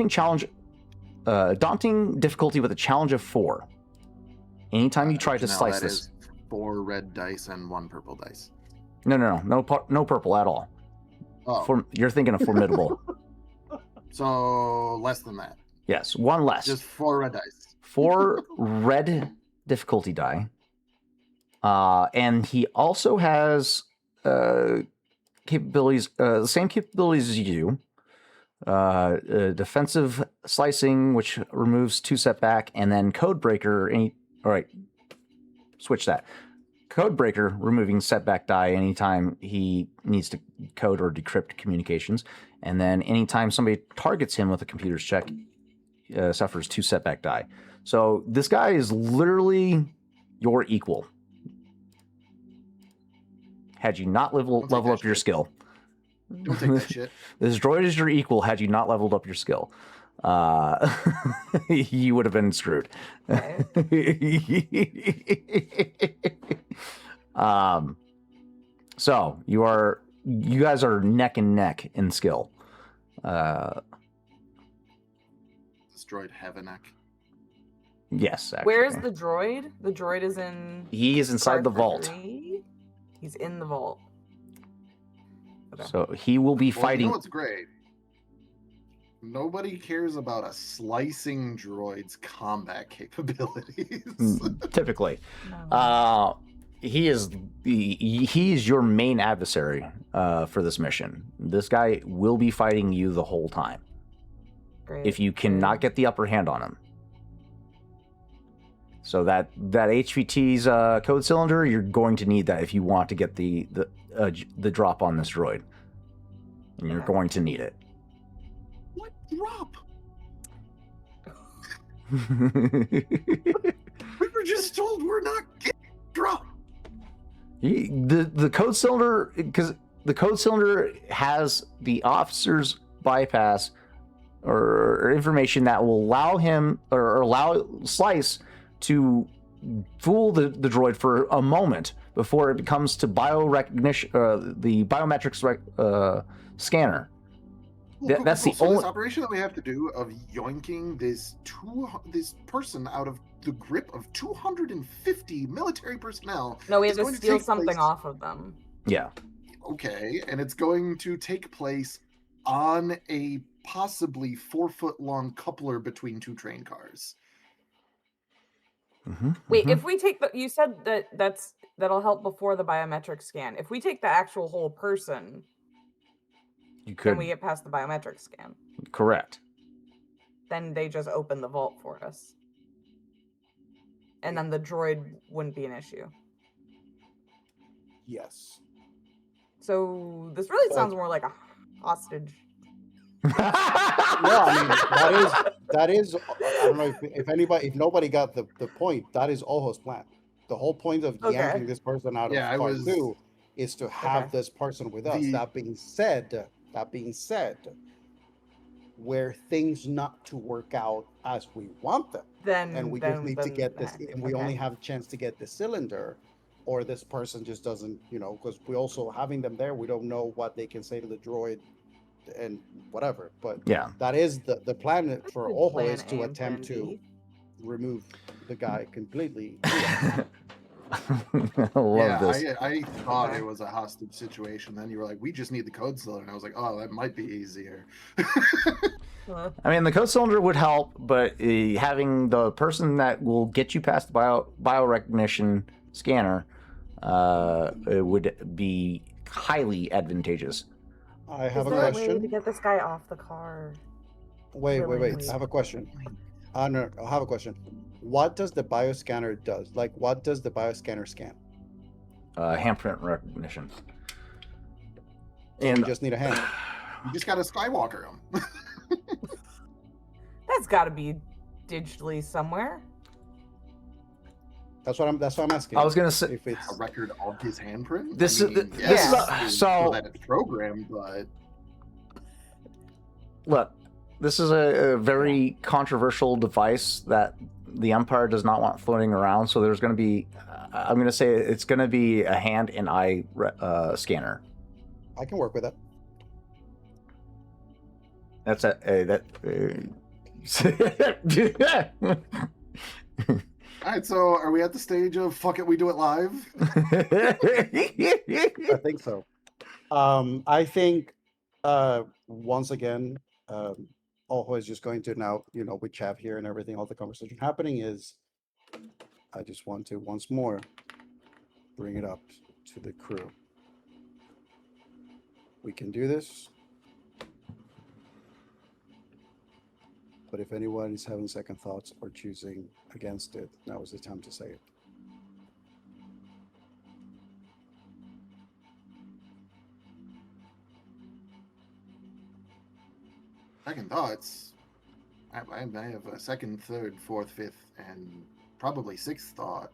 challenge, daunting difficulty with a challenge of 4. Anytime you try to Janelle, slice that this, is 4 red dice and 1 purple dice. no purple at all. Oh, You're thinking of formidable. so less than that. Yes, 1 less. Just 4 red dice. 4 red difficulty die. And he also has capabilities, the same capabilities as you do. Defensive slicing, which removes 2 setback, and then Codebreaker. All right, switch that. Codebreaker, removing setback die anytime he needs to code or decrypt communications. And then anytime somebody targets him with a computer's check, suffers 2 setback die. So this guy is literally your equal. Had you not level up your skill. Don't take that shit. This droid is your equal had you not leveled up your skill. You would have been screwed. Okay. So you guys are neck and neck in skill. Does droid have a neck? Yes, actually. Where's the droid? The droid is in. He is inside the card for vault. 3? He's in the vault. Okay. So he will be Well, fighting. You know what's great? Nobody cares about a slicing droid's combat capabilities. Typically. No. He is your main adversary for this mission. This guy will be fighting you the whole time. Great. If you cannot get the upper hand on him. So that HVT's code cylinder, you're going to need that if you want to get the drop on this droid. And you're going to need it. What drop? the We were just told we're not getting drop. code cylinder, because the code cylinder has the officer's bypass or information that will allow him or allow Slice to fool the droid for a moment before it comes to biorecognition, the biometrics scanner. That's the so only this operation that we have to do of yoinking this person out of the grip of 250 military personnel. No, we have is to going steal take something place- off of them. Yeah. Okay, and it's going to take place on a possibly 4-foot-long coupler between two train cars. Wait, if we take you said that'll help before the biometric scan. If we take the actual whole person, You could then we get past the biometric scan. correct. Then they just open the vault for us. And then the droid wouldn't be an issue. Yes. So this really But- sounds more like a hostage. Yeah, I mean that is. I don't know if nobody got the point. That is Ojo's plan. The whole point of Okay. yanking this person out Yeah, I of part was- 2 is to have Okay. this person with us. The- That being said, were things not to work out as we want them, Then and we then, just need to then- get this, and we okay. only have a chance to get the cylinder, or this person just doesn't, because we also having them there, we don't know what they can say to the droid and whatever. But Yeah. that is the plan for Good Ojo plan is A to and attempt plan to B. remove the guy completely. I love this. I thought it was a hostage situation. Then you were like, we just need the code cylinder. And I was like, oh, that might be easier. I mean, the code cylinder would help, but having the person that will get you past the biorecognition scanner it would be highly advantageous. I have Is a there a way to question. get this guy off the car? Wait. willingly? I have a question. No, I have a question. What does the bioscanner does? Like, what does the bioscanner scan? Handprint recognition. So And we just need a hand. You just got to Skywalker him. That's got to be digitally somewhere. That's what I'm asking. I was gonna say, if it's A record of his handprint. This I is- mean, this is yes, a- so so- that it's programmed, but look, this is a very controversial device that the Empire does not want floating around. So there's going to be, I'm going to say it's going to be a hand and eye scanner. I can work with that. That's that. all right. So are we at the stage of fuck it, we do it live? I think so. I think once again, Ojo is just going to now, we chat here and everything, all the conversation happening is, I just want to once more bring it up to the crew. We can do this. But if anyone is having second thoughts or choosing against it, now is the time to say it. Second thoughts. I have a second, third, fourth, fifth, and probably sixth thought.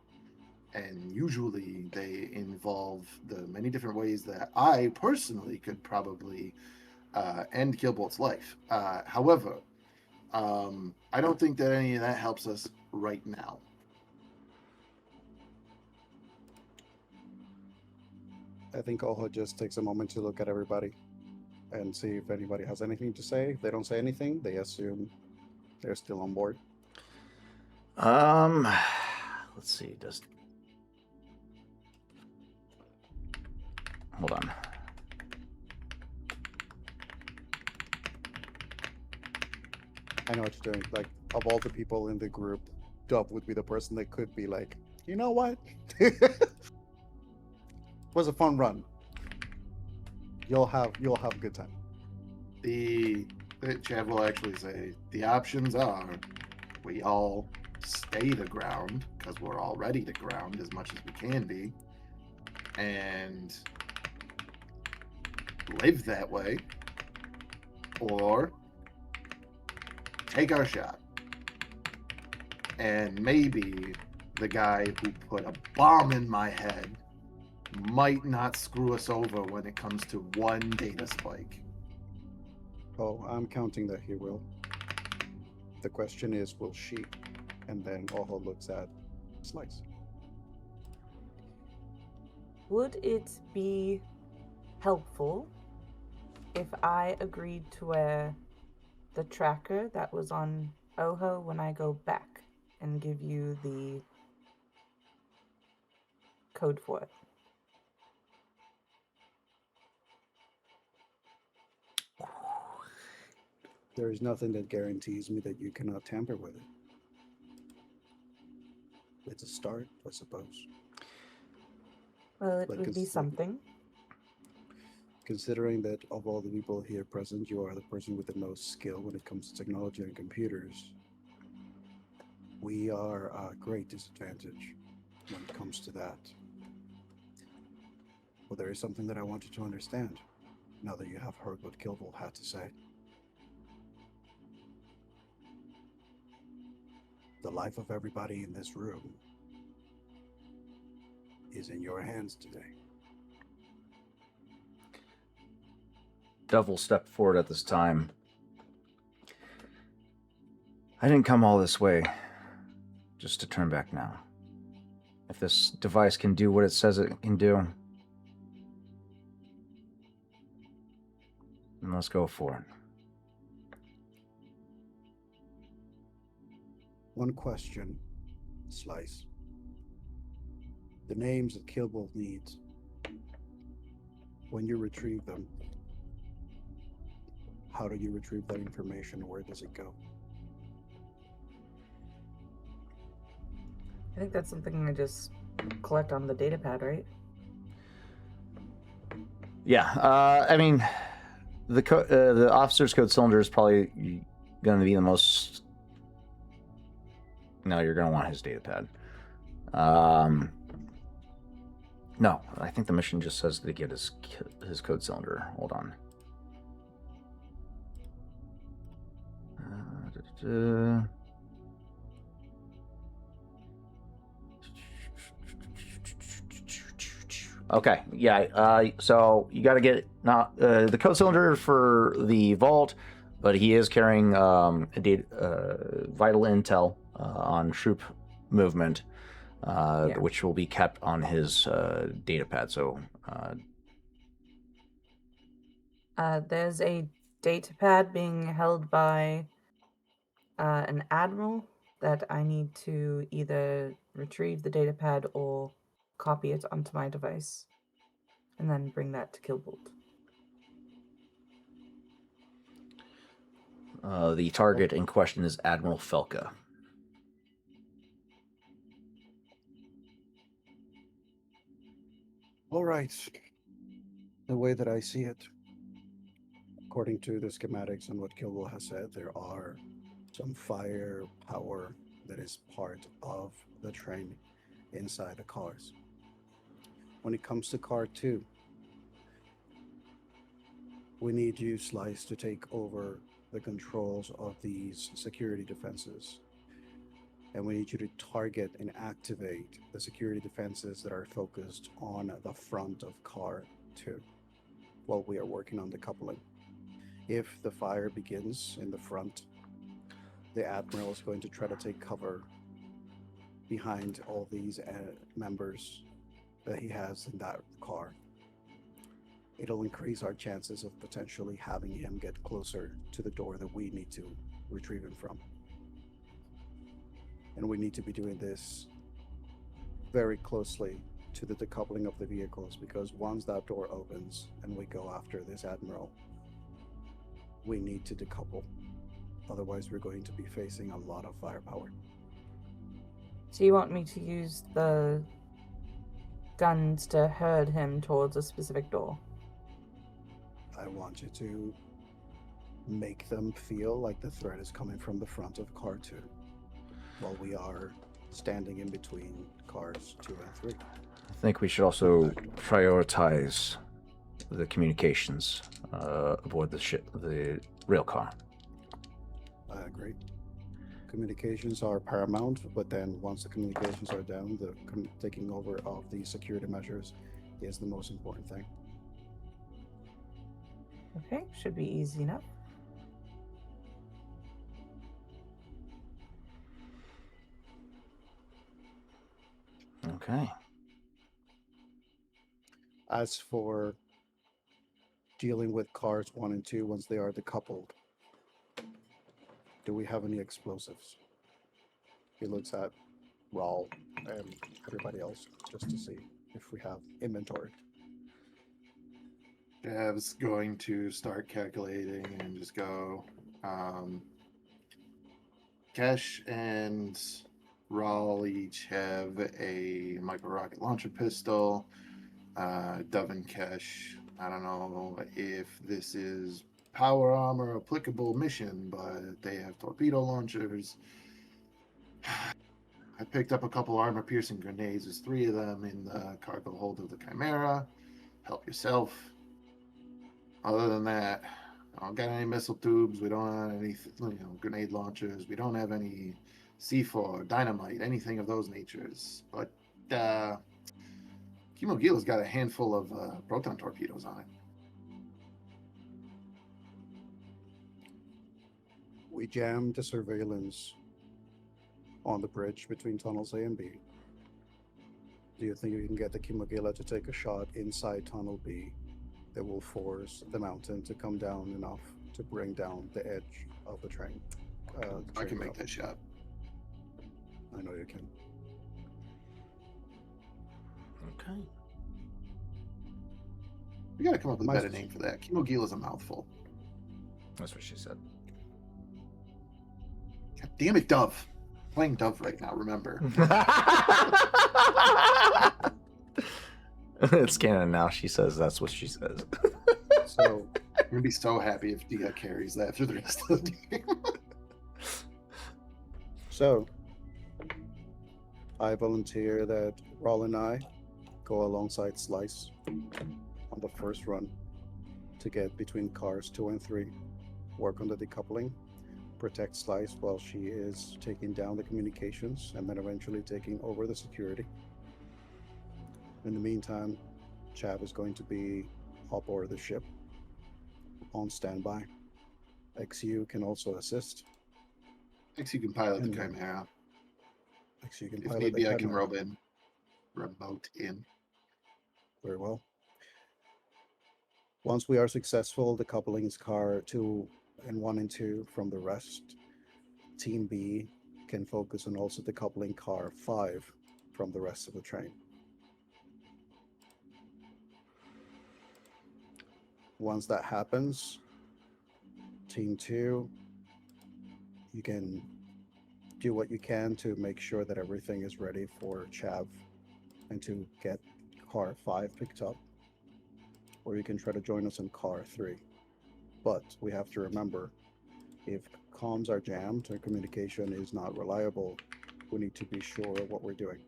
And usually they involve the many different ways that I personally could probably end Killbolt's life. However, I don't think that any of that helps us right now. I think Oho just takes a moment to look at everybody and see if anybody has anything to say. If they don't say anything, they assume they're still on board. Let's see. Hold on. I know what you're doing. Like, of all the people in the group, Dub would be the person that could be like, you know what? Was a fun run. You'll have a good time. The Chav will actually say the options are we all stay the ground because we're all ready to ground as much as we can be and live that way, or take our shot. And maybe the guy who put a bomb in my head might not screw us over when it comes to one data spike. Oh, I'm counting that he will. The question is, will she? And then Oho looks at Slice. Would it be helpful if I agreed to wear the tracker that was on Oho when I go back and give you the code for it? There is nothing that guarantees me that you cannot tamper with it. It's a start, I suppose. Well, it But would be something. Considering that of all the people here present, you are the person with the most skill when it comes to technology and computers, we are at a great disadvantage when it comes to that. Well, there is something that I want you to understand, now that you have heard what Killbolt had to say. The life of everybody in this room is in your hands today. Dove will step forward at this time. I didn't come all this way just to turn back now. If this device can do what it says it can do, then let's go for it. One question, Slice. The names that Killbolt needs, when you retrieve them, how do you retrieve that information? Where does it go? I think that's something I just collect on the data pad, right? Yeah, I mean, the officer's code cylinder is probably going to be the most. No, you're going to want his data pad. No, I think the mission just says to get his code cylinder. Hold on. Okay, yeah. So you got to get not the code cylinder for the vault, but he is carrying vital intel on troop movement, which will be kept on his data pad. So there's a data pad being held by an admiral that I need to either retrieve the data pad or copy it onto my device and then bring that to Killbolt. the target in question is Admiral Felka. All right. The way that I see it, according to the schematics and what Killbolt has said, there are some fire power that is part of the train inside the cars. When it comes to car 2, we need you, Slice, to take over the controls of these security defenses. and we need you to target and activate the security defenses that are focused on the front of car 2 while we are working on the coupling. If the fire begins in the front, the Admiral is going to try to take cover behind all these members that he has in that car. It'll increase our chances of potentially having him get closer to the door that we need to retrieve him from. And we need to be doing this very closely to the decoupling of the vehicles, because once that door opens and we go after this Admiral, we need to decouple. Otherwise, we're going to be facing a lot of firepower. So you want me to use the guns to herd him towards a specific door? I want you to make them feel like the threat is coming from the front of car 2 while we are standing in between cars 2 and 3. I think we should also prioritize the communications aboard the rail car. I agree. Communications are paramount, but then once the communications are down, the taking over of the security measures is the most important thing. Okay, should be easy enough. Okay. As for dealing with cars 1 and 2 once they are decoupled, do we have any explosives? He looks at Raul and everybody else just to see if we have inventory. Jav's going to start calculating and just go. Kesh and Raul each have a micro rocket launcher pistol. Dove and Kesh, I don't know if this is power armor applicable mission, but they have torpedo launchers. I picked up a couple armor piercing grenades. There's 3 of them in the cargo hold of the Chimera. Help yourself. Other than that, I don't got any missile tubes. We don't have any, grenade launchers. We don't have any C4, dynamite, anything of those natures. But Kimogila's got a handful of proton torpedoes on it. We jammed the surveillance on the bridge between tunnels A and B. Do you think you can get the Kimogila to take a shot inside tunnel B that will force the mountain to come down enough to bring down the edge of the train? I can make that shot. I know you can. Okay. We gotta come up with a Nice. better name for that. Kimogila's a mouthful. That's what she said. God damn it, Dove. I'm playing Dove right now, remember. It's canon now. She says that's what she says. So I'm gonna be so happy if Dia carries that through the rest of the game. So, I volunteer that Raul and I go alongside Slice on the first run to get between cars 2 and 3, work on the decoupling, protect Slice while she is taking down the communications, and then eventually taking over the security. In the meantime, Chav is going to be aboard the ship on standby. XU can also assist. Thinks you can pilot the And, Chimera. XU can If pilot need the be, I can Chimera. remote in. Very well. Once we are successful, the couplings car 2 and 1 and 2 from the rest, Team B can focus on also decoupling car 5 from the rest of the train. Once that happens, Team 2, you can do what you can to make sure that everything is ready for Chav and to get car 5 picked up. Or you can try to join us in car 3. But we have to remember, if comms are jammed or communication is not reliable, we need to be sure of what we're doing.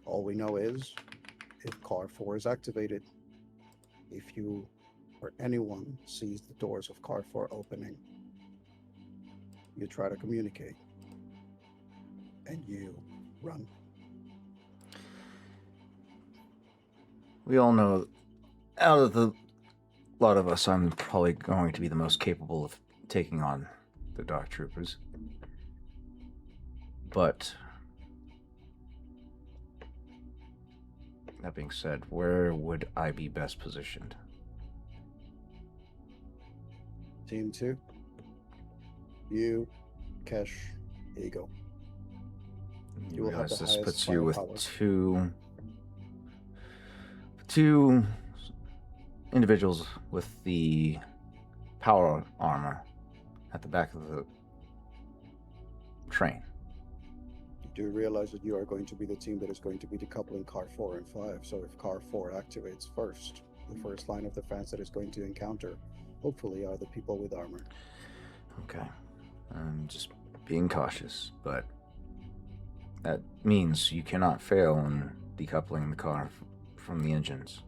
All we know is, if car 4 is activated, if you or anyone sees the doors of car 4 opening, you try to communicate. And you run. We all know, out of the lot of us, I'm probably going to be the most capable of taking on the Dark Troopers. But that being said, where would I be best positioned? Team 2. You, Kesh, Eagle. You will have realize the this highest puts you with firepower. two individuals with the power armor at the back of the train. You do realize that you are going to be the team that is going to be decoupling car 4 and 5. So if car 4 activates first, the first line of defense that is going to encounter, hopefully, are the people with armor. Okay. I'm just being cautious, but that means you cannot fail in decoupling the car from the engines.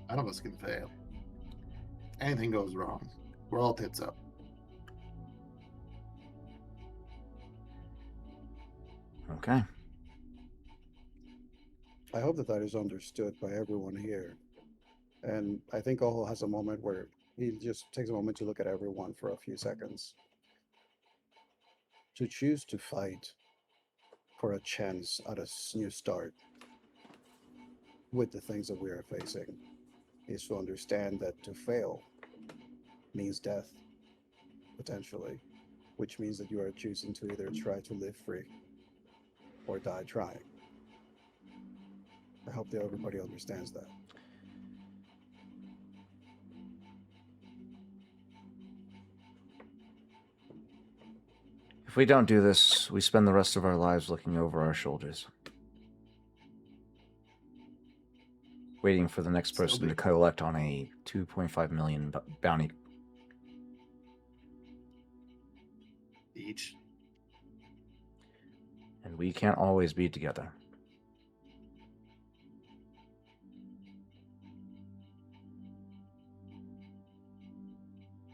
None of us can fail. Anything goes wrong, we're all tits up. Okay. I hope that that is understood by everyone here. And I think Oho has a moment where he just takes a moment to look at everyone for a few seconds. To choose to fight for a chance at a new start with the things that we are facing is to understand that to fail means death, potentially, which means that you are choosing to either try to live free or die trying. I hope that everybody understands that. If we don't do this, we spend the rest of our lives looking over our shoulders, waiting for the next person to collect on a 2.5 million bounty Each. and we can't always be together.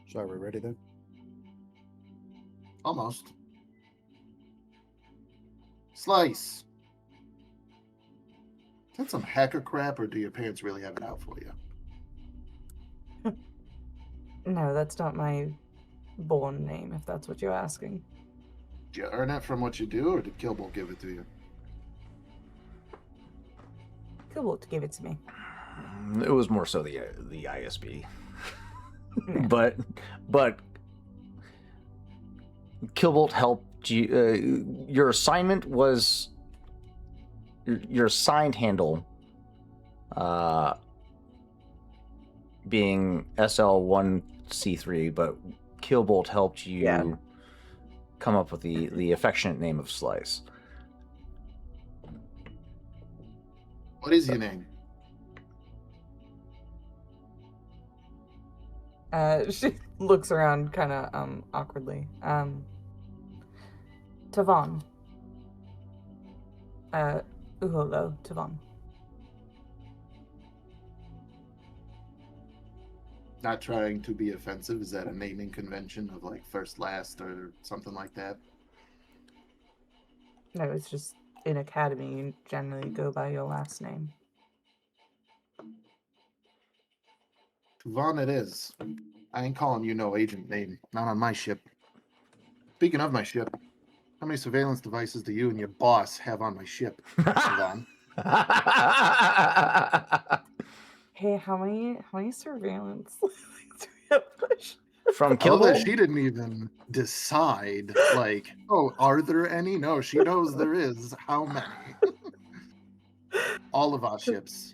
So are we ready then? Almost. Slice. Is that some hacker crap, or do your parents really have it out for you? No, that's not my born name, if that's what you're asking. Did you earn it from what you do, or did Kilbolt give it to you? Cobalt gave it to me. It was more so the ISB. Yeah. but Kilbolt helped you. Your assignment was your assigned handle being SL1C3, but Kilbolt helped you come up with the affectionate name of Slice. What is your name? She looks around kind of awkwardly. Tavon. Uholo, Tavon. Not trying to be offensive. Is that a naming convention of like first, last, or something like that? No, it's just in academy, you generally go by your last name. Vaughn it is. I ain't calling you no agent name. Not on my ship. Speaking of my ship, how many surveillance devices do you and your boss have on my ship, Vaughn? Hey, how many surveillance do we have? From I love that Kilbolt? she didn't even decide, like, oh, are there any? No, she knows there is. How many? All of our ships.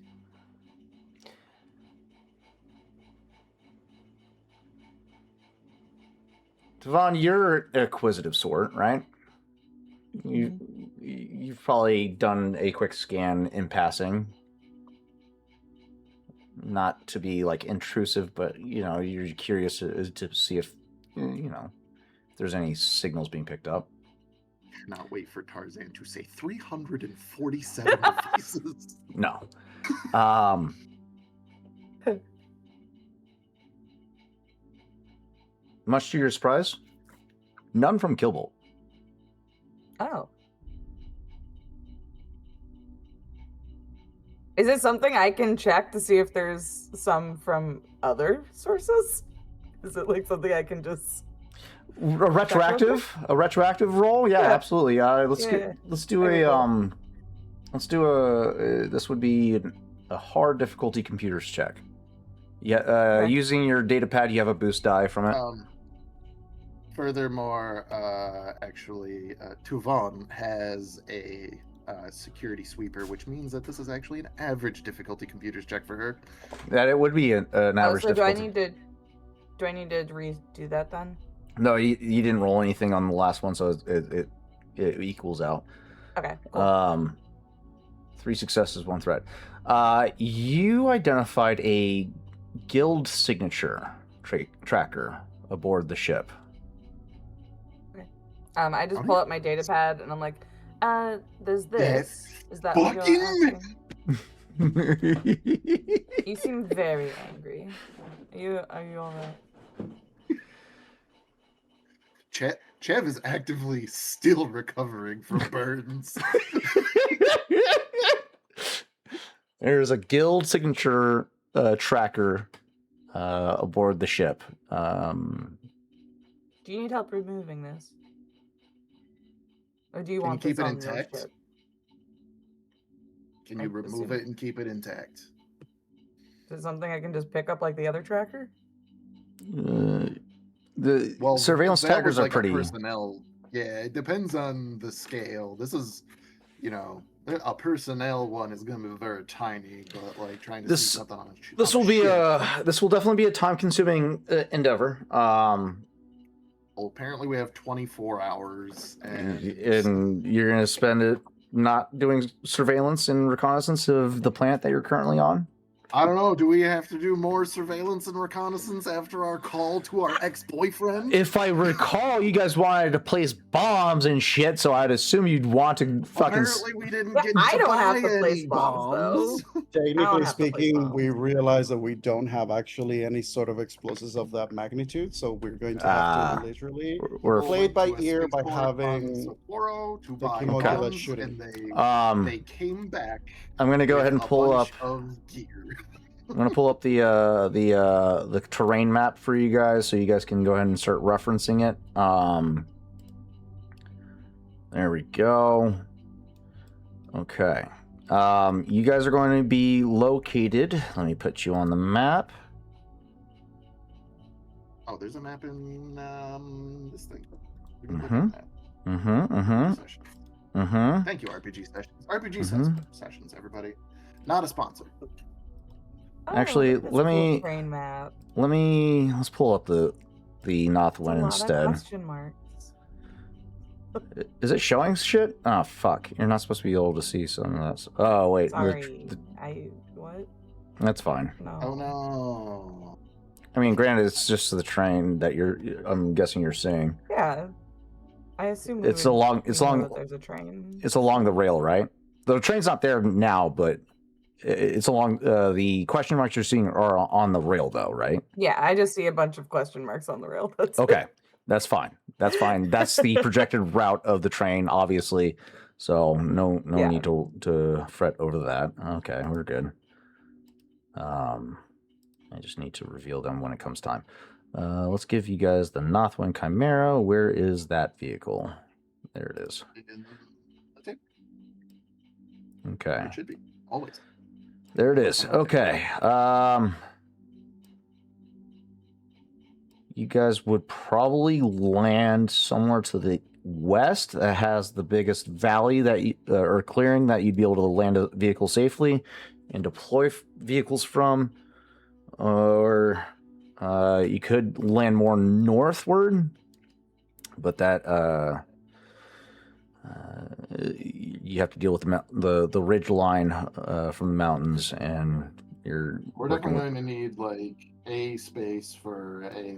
Tavon, you're an acquisitive sort, right? You've probably done a quick scan in passing. Not to be like intrusive, but you're curious to see if there's any signals being picked up. Cannot wait for Tarzan to say 347 devices. No. Much to your surprise, none from Kilbolt. Oh. Is it something I can check to see if there's some from other sources? Is it like something I can just A retroactive roll? Yeah, Yeah. absolutely. Yeah. Let's do Okay, a cool. this would be a hard difficulty computers check. Yeah, Okay. using your data pad, you have a boost die from it. Furthermore, actually, Tuvon has a security sweeper, which means that this is actually an average difficulty computers check for her. That it would be an average so difficulty. do I need to redo that then? No, you didn't roll anything on the last one, so it equals out. Okay, cool. 3 successes, 1 threat. You identified a guild signature tracker aboard the ship. I just pull up my data pad and I'm like, there's this. Is that what you're fucking- asking? You seem very angry. Are you alright? Chev is actively still recovering from burns. There's a guild signature tracker aboard the ship. Do you need help removing this? Or do you Can you want keep this it on your intact? ship? Can you remove it and keep it intact? Is it something I can just pick up like the other tracker? The surveillance that taggers was are like a pretty. personnel. Yeah, it depends on the scale. This is, a personnel one is going to be very tiny, but like trying to see something on a ship. This will definitely be a time-consuming endeavor. Well, apparently we have 24 hours, and you're going to spend it not doing surveillance and reconnaissance of the planet that you're currently on? I don't know. Do we have to do more surveillance and reconnaissance after our call to our ex-boyfriend? If I recall, you guys wanted to place bombs and shit, so I'd assume you'd want to fucking... Apparently we didn't get I to don't buy have to place any bombs, though. Technically have to place speaking, we bombs. realize that we don't have actually any sort of explosives of that magnitude, so we're going to have to literally We're play it by Went to a ear by spaceport on having Sapporo to the buy Kimono bombs, shooting. and they came back. I'm gonna go ahead and with a pull up. bunch of gear. I'm gonna pull up the terrain map for you guys, so you guys can go ahead and start referencing it. There we go. Okay. You guys are going to be located. Let me put you on the map. Oh, there's a map in this thing. We can look Mhm. at that. Session. Thank you, RPG Sessions. Sessions, everybody. Not a sponsor. Actually, that's a let cool me- train map. Let's pull up the Northwind A lot of instead. question marks. Is it showing shit? Oh fuck! You're not supposed to be able to see some of that. Oh wait, Sorry, what? that's fine. No. Oh no. I mean, granted, it's just the train that I'm guessing you're seeing. Yeah. I assume It's we would along. know that there's a train. It's along the rail, right? The train's not there now, but it's along. The question marks you're seeing are on the rail, though, right? Yeah, I just see a bunch of question marks on the rail. That's it. Okay, that's fine. That's fine. That's the projected route of the train, obviously. So no need to fret over that. Okay, we're good. I just need to reveal them when it comes time. Let's give you guys the Northwind Chimera. Where is that vehicle? There it is. Okay. Okay. It should be. Always. There it is. Okay. You guys would probably land somewhere to the west that has the biggest valley that or clearing that you'd be able to land a vehicle safely and deploy vehicles from. Or you could land more northward, but that you have to deal with the ridge line from the mountains, and we're definitely going to need like a space for a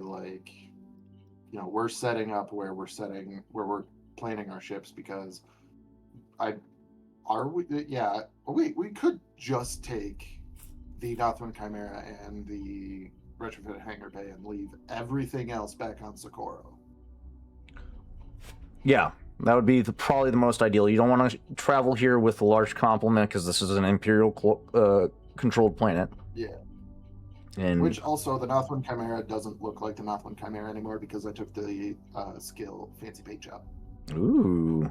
we're setting up where we're planning our ships, because we could just take the Northwind Chimera and the retrofitted hangar bay and leave everything else back on Socorro. Yeah, That would be probably the most ideal. You don't want to travel here with a large complement because this is an Imperial controlled planet. Yeah. And Which also, the Northwind Chimera doesn't look like the Northwind Chimera anymore because I took the skill Fancy Paint Job. ooh.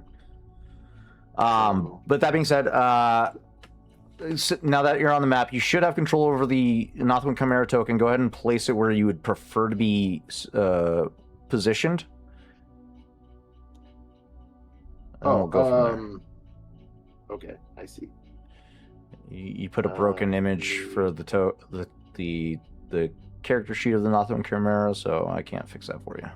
So- But that being said, now that you're on the map, you should have control over the Northwind Chimera token. Go ahead and place it where you would prefer to be positioned. And we'll go from there. Okay, I see. You put a broken image for the character sheet of the Northwind Chimera, so I can't fix that for you.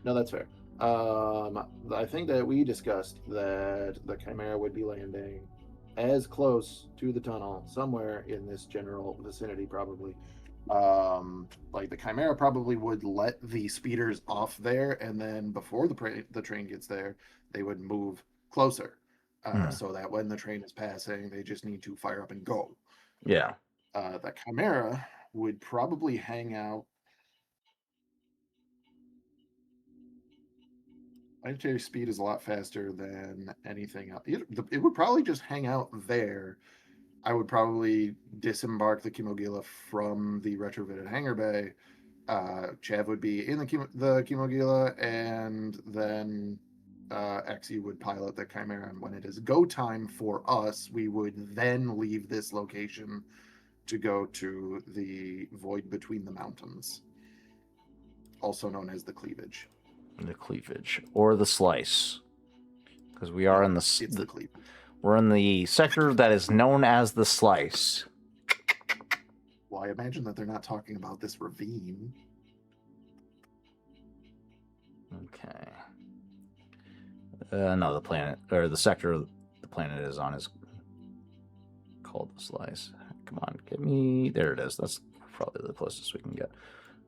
No, that's fair. I think that we discussed that the Chimera would be landing as close to the tunnel, somewhere in this general vicinity, probably. Like the Chimera probably would let the speeders off there, and then before the train gets there, they would move closer, so that when the train is passing, they just need to fire up and go. Yeah. The Chimera would probably hang out. Planetary speed is a lot faster than anything else. It would probably just hang out there. I would probably disembark the Kimogila from the retrofitted hangar bay. Chav would be in the Kimogila, and then Xe would pilot the Chimera. And when it is go time for us, we would then leave this location to go to the void between the mountains, also known as the cleavage. The cleavage or the slice, because we are in It's the cleavage. we're in the sector that is known as the slice. Well, I imagine that they're not talking about this ravine. Okay. No, the planet or the sector the planet is on is called the slice. Come on, get me. There it is. That's probably the closest we can get.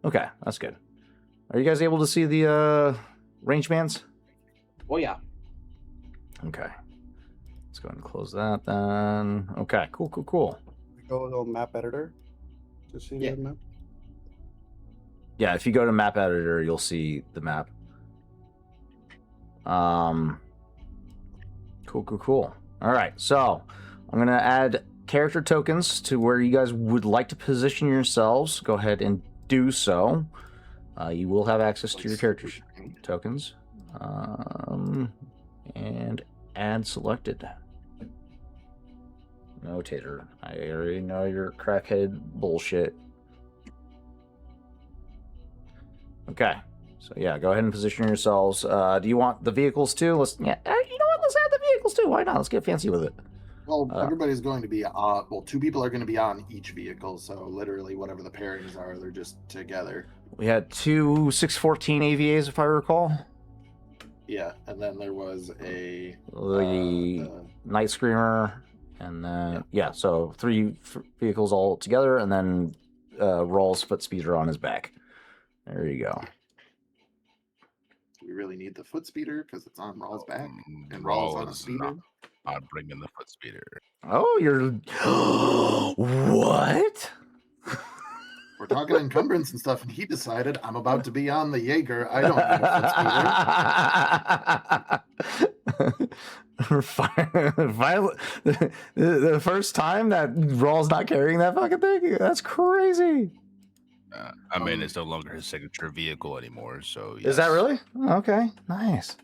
Okay, that's good. Are you guys able to see the range bands? Oh yeah. Okay. Let's go ahead and close that then. Okay, cool. We go to map editor to see Yeah. the map. Yeah, if you go to map editor, you'll see the map. Cool. All right, so I'm gonna add character tokens to where you guys would like to position yourselves. Go ahead and do so. You will have access to your character tokens. And add selected. Notator. I already know your crackhead bullshit. Okay. So yeah, go ahead and position yourselves. Do you want the vehicles too? You know what? Let's add the vehicles too. Why not? Let's get fancy with it. Well, everybody's going to be on. Well, two people are going to be on each vehicle, so literally whatever the pairings are, they're just together. We had two 614 AVAs, if I recall. Yeah, and then there was the Night Screamer, and then so three vehicles all together, and then Rawls foot speeder on his back. There you go. we really need the foot speeder because it's on Raw's back, and Raw Raw's on a is speeder. not bringing the foot speeder. Oh, you're what? We're talking encumbrance and stuff, and he decided I'm about to be on the Jaeger. I don't need a foot speeder. The first time that Raw's not carrying that fucking thing? That's crazy. I mean, it's no longer his signature vehicle anymore. So Is that really? Okay, nice.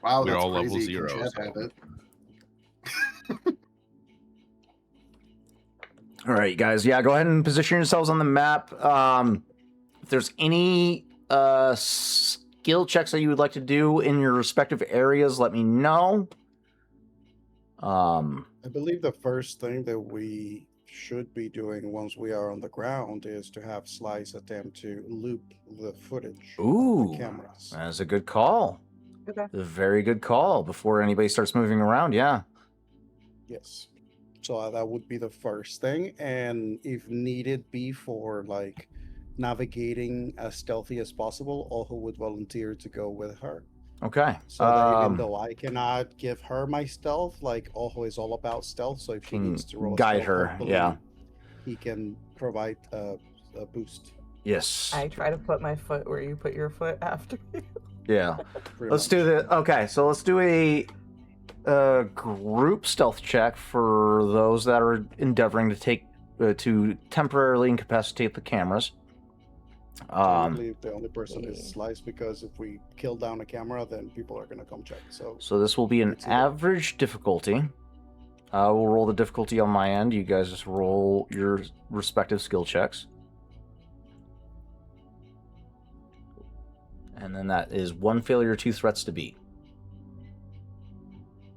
Wow, We're that's all level crazy. zero, Can Chad so- have it? All right, guys. Yeah, go ahead and position yourselves on the map. If there's any skill checks that you would like to do in your respective areas, let me know. I believe the first thing that we should be doing once we are on the ground is to have Slice attempt to loop the footage of Ooh, the cameras. that's a good call. Okay. A very good call before anybody starts moving around. Yeah. Yes. So that would be the first thing, and if needed be for like navigating as stealthy as possible, Oho would volunteer to go with her. Okay. So that even though I cannot give her my stealth, like Oho is all about stealth, so if she Can needs to roll a guide stealth, her, hopefully yeah. he can provide a boost. Yes. I try to put my foot where you put your foot after you. Yeah. pretty Let's much. do the. Okay, so let's do a group stealth check for those that are endeavoring to take to temporarily incapacitate the cameras. Technically, the only person yeah. is Slice, because if we kill down a camera, then people are gonna come check. So this will be an It's either- average difficulty. We'll roll the difficulty on my end. You guys just roll your respective skill checks. And then that is 1 failure, 2 threats to beat.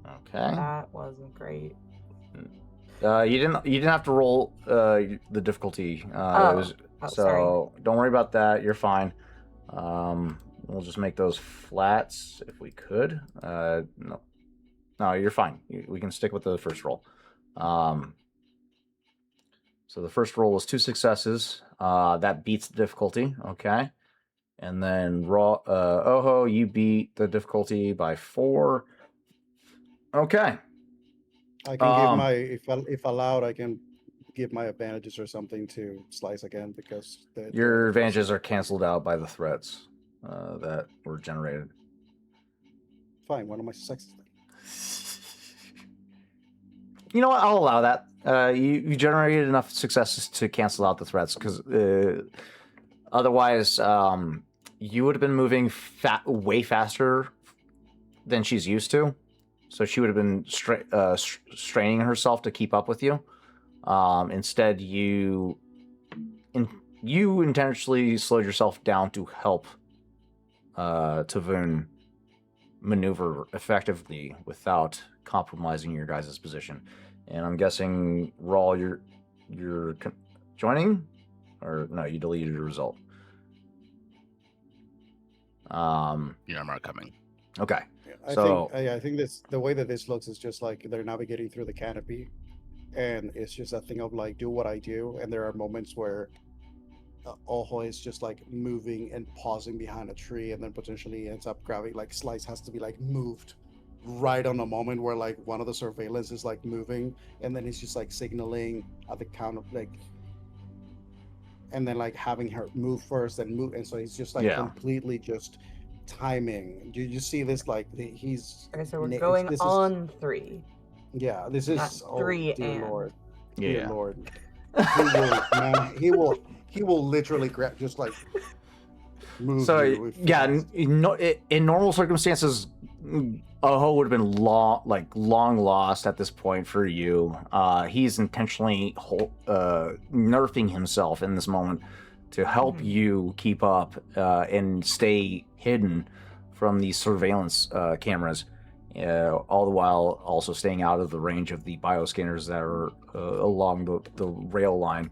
Okay. That wasn't great. You didn't have to roll the difficulty. Oh, sorry. Don't worry about that. You're fine. We'll just make those flats if we could. No, you're fine. We can stick with the first roll. So the first roll was 2 successes. That beats the difficulty. Okay. And then Oho, you beat the difficulty by 4. Okay. I can give my if allowed, I can give my advantages or something to Slice again, because Your advantages are canceled out by the threats that were generated. fine. One of my successes. You know what? I'll allow that. You generated enough successes to cancel out the threats, because otherwise you would have been moving way faster than she's used to. So she would have been straining herself to keep up with you. Instead, you intentionally slowed yourself down to help Tavoon maneuver effectively without compromising your guys' position. And I'm guessing, Rawl, you're joining? Or no, you deleted your result. I'm not coming. Okay. I think this, the way that this looks, is just like they're navigating through the canopy, and it's just a thing of like, do what I do. And there are moments where Oho is just like moving and pausing behind a tree, and then potentially ends up grabbing, like Slice has to be like moved right on a moment where like one of the surveillance is like moving, and then he's just like signaling at the count of like, and then like having her move first and move, and so he's just like completely just timing. You see this, like he's Okay, so we're going on 3. Yeah, this is Not 3 dear and. Lord. Yeah. Dear Lord. He will literally grab, just like move. So you yeah, in normal circumstances, Oho would have been long lost at this point for you. He's intentionally nerfing himself in this moment to help you keep up and stay hidden from these surveillance cameras, all the while also staying out of the range of the bioscanners that are along the rail line.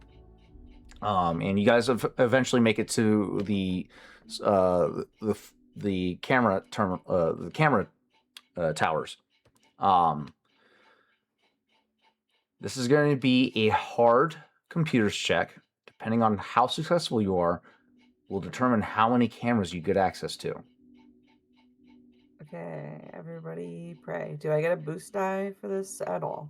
And you guys eventually make it to the camera towers. This is going to be a hard computers check. Depending on how successful you are, will determine how many cameras you get access to. Okay, everybody pray. Do I get a boost die for this at all?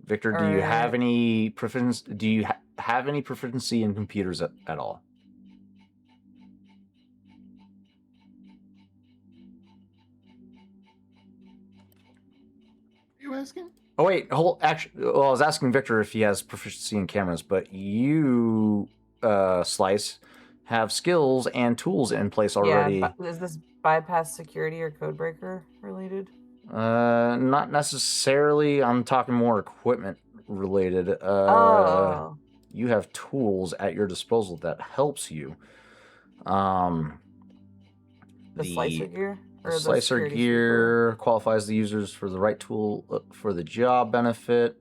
Victor, do you have any proficiency? Do you have any proficiency in computers at all? Are you asking? Oh wait, actually, well, I was asking Victor if he has proficiency in cameras, but you, Slice, have skills and tools in place already. Yeah, is this bypass security or codebreaker related? Not necessarily. I'm talking more equipment related. You have tools at your disposal that helps you. The slicer gear? The slicer gear qualifies the users for the right tool for the job benefit.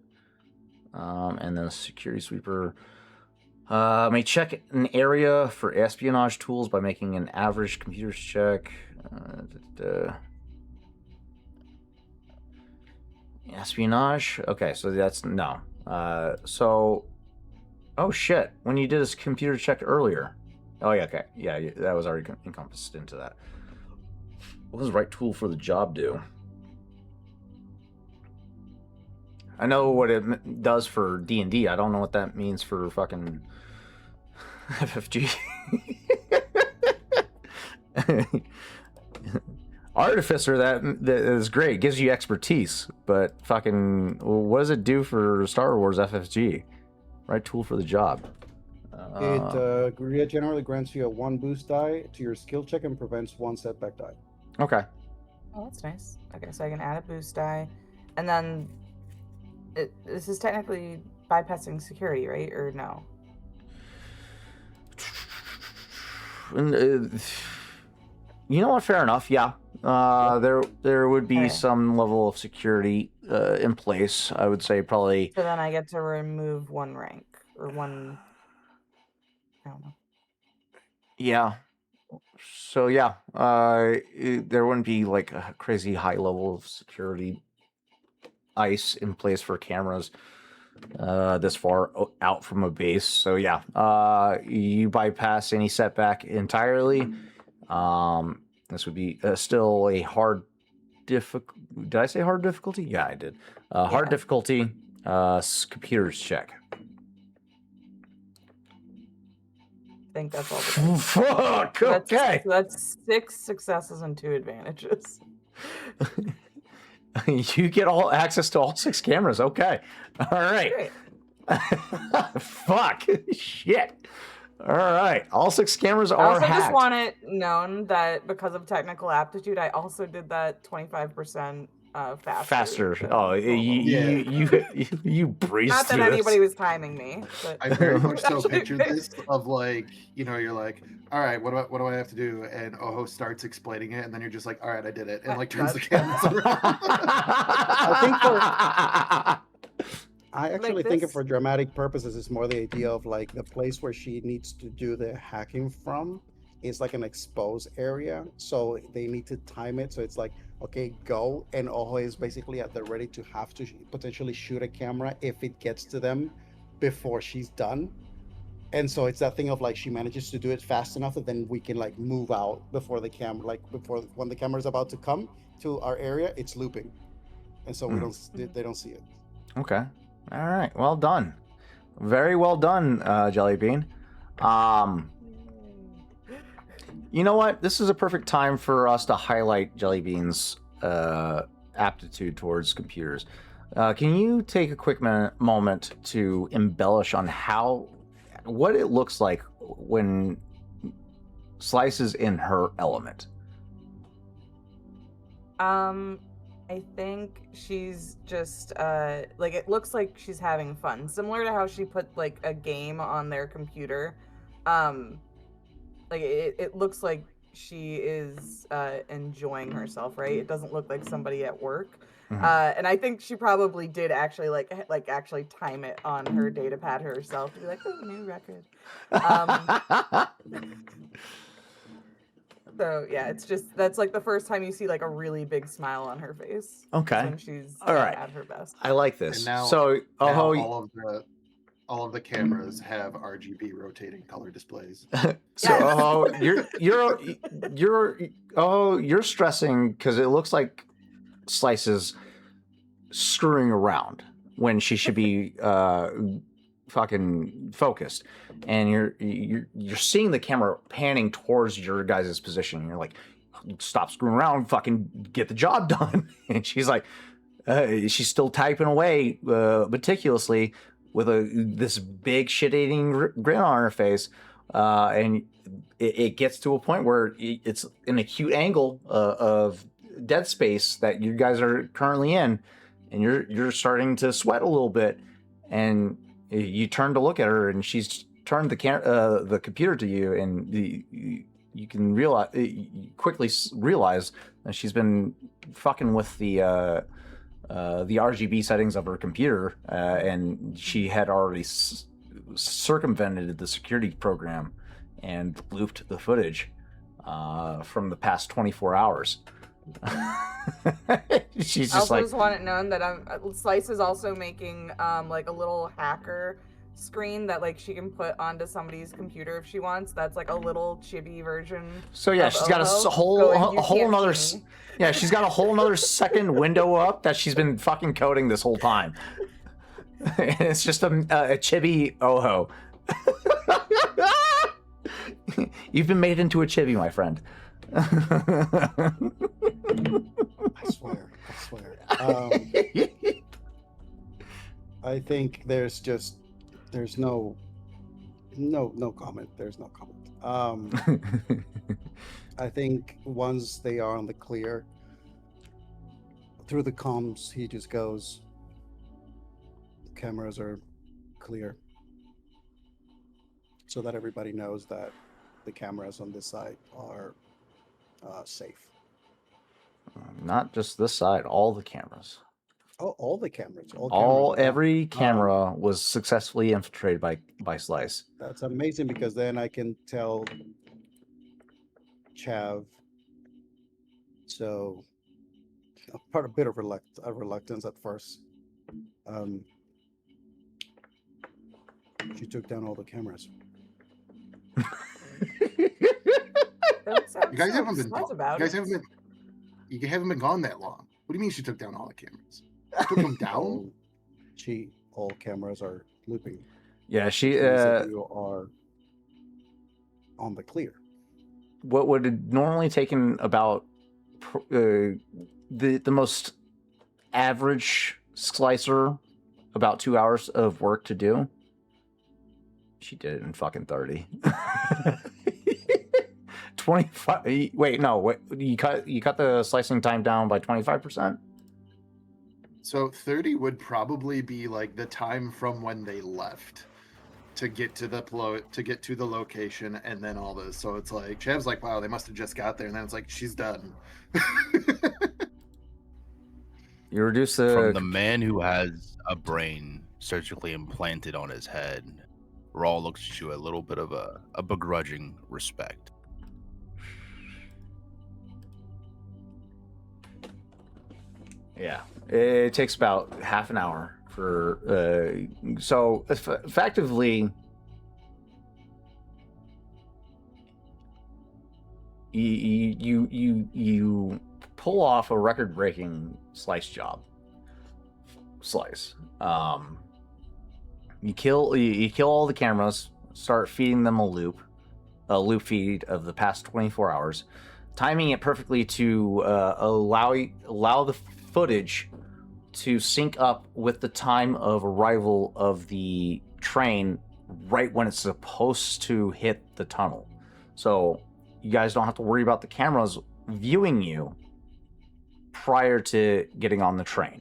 And then a security sweeper may check an area for espionage tools by making an average computers check. Espionage? Okay, so that's no. Oh shit, when you did this computer check earlier. Oh yeah, okay. Yeah, that was already encompassed into that. What does right tool for the job do? I know what it does for D&D. I don't know what that means for fucking FFG. Artificer, that is great. Gives you expertise, but fucking, what does it do for Star Wars FFG? Right tool for the job. It generally grants you a 1 boost die to your skill check and prevents 1 setback die. Okay. Oh, that's nice. Okay, so I can add a boost die, and then this is technically bypassing security, right? Or no? And, you know what? Fair enough. Yeah. There would be Okay. some level of security in place. I would say probably. So then I get to remove 1 rank or 1. I don't know. Yeah. So yeah, there wouldn't be like a crazy high level of security ice in place for cameras this far out from a base. So yeah, you bypass any setback entirely. This would be still a hard difficult. Did I say hard difficulty? Yeah, I did. Hard Yeah. difficulty. Computers check. I think that's all. The dice. Fuck. So that's, Okay. so that's 6 successes and 2 advantages. You get all access to all 6 cameras. Okay. All right. Great. Fuck. Shit. All right. All 6 cameras I are also hacked. just want it known that because of technical aptitude, I also did that 25% faster. than Oh, normal. you breezed Not that through anybody this. was timing me, but I very much so Actually, pictured this of like, you're like, all right, what do I have to do? And Oho starts explaining it, and then you're just like, all right, I did it, and like turns the cameras around. I actually think this? for dramatic purposes, it's more the idea of like the place where she needs to do the hacking from is like an exposed area. So they need to time it. So it's like, okay, go. And Oho is basically at the ready to have to potentially shoot a camera if it gets to them before she's done. And so it's that thing of like she manages to do it fast enough that then we can like move out before the camera, like before when the camera is about to come to our area, it's looping. And so they don't see it. Okay. All right. Well done. Very well done, Jellybean. You know what? This is a perfect time for us to highlight Jellybean's aptitude towards computers. Can you take a quick moment to embellish on what it looks like when Slice is in her element? I think she's just like it looks like she's having fun, similar to how she put like a game on their computer. Like it looks like she is enjoying herself, right? It doesn't look like somebody at work. Mhm. And I think she probably did actually like actually time it on her data pad herself to be like, oh, new record. So yeah, it's just that's like the first time you see like a really big smile on her face. Okay. When she's All right. at her best. I like this. And now- So, Now Oho, all of the cameras have RGB rotating color displays. so Oho, you're stressing because it looks like Slice is screwing around when she should be fucking focused, and you're seeing the camera panning towards your guys' position. And you're like, stop screwing around, fucking get the job done. And she's like, she's still typing away meticulously with this big shit-eating grin on her face, and it gets to a point where it's an acute angle of dead space that you guys are currently in, and you're starting to sweat a little bit, and you turn to look at her, and she's turned the computer to you, and you can quickly realize that she's been fucking with the RGB settings of her computer, and she had already circumvented the security program and looped the footage from the past 24 hours. She's I just also like, just want it known that Slice is also making like a little hacker screen that like she can put onto somebody's computer if she wants. That's like a little chibi version. so yeah, of she's got Oho, a whole going, "You can't nother see me." yeah, she's got a whole nother second window up that she's been fucking coding this whole time. And it's just a chibi Oho. You've been made into a chibi, my friend. I swear. I think there's no comment. There's no comment. I think once they are on the clear, through the comms, he just goes, the cameras are clear. So that everybody knows that the cameras on this side are safe. Not just this side, all the cameras. Oh, all the cameras. Every camera was successfully infiltrated by Slice. That's amazing because then I can tell Chav. So, a bit of reluctance at first. She took down all the cameras. You guys haven't been. You haven't been gone that long. What do you mean she took down all the cameras? She took them down. All cameras are looping. Yeah, you are on the clear. What would have normally taken about the most average slicer about 2 hours of work to do, she did it in fucking 30. 25. Wait, no. What you cut the slicing time down by 25%? So 30 would probably be like the time from when they left to get to the location and then all this. So it's like Chav's like, wow, they must have just got there, and then it's like she's done. You reduce from the man who has a brain surgically implanted on his head. Raw looks at you a little bit of a begrudging respect. Yeah, it takes about half an hour for so effectively you pull off a record-breaking slice job. You kill all the cameras, start feeding them a loop feed of the past 24 hours, timing it perfectly to allow the footage to sync up with the time of arrival of the train right when it's supposed to hit the tunnel. So you guys don't have to worry about the cameras viewing you prior to getting on the train.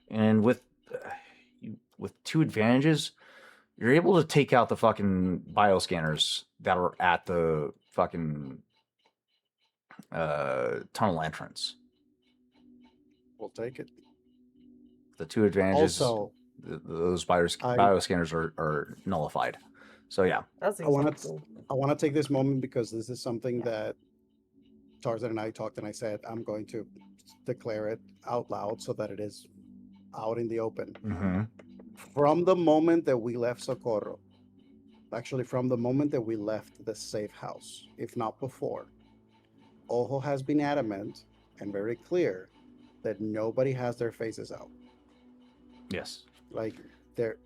And with two advantages, you're able to take out the fucking bioscanners that are at the fucking tunnel entrance. We'll take it. The two advantages, also, those bioscanners are nullified. So yeah, that's I want to take this moment because this is something that Tarzan and I talked, and I said I'm going to declare it out loud so that it is out in the open. Mm-hmm. From the moment that we left Socorro, actually from the moment that we left the safe house, if not before, Ojo has been adamant and very clear that nobody has their faces out. Yes. Like they're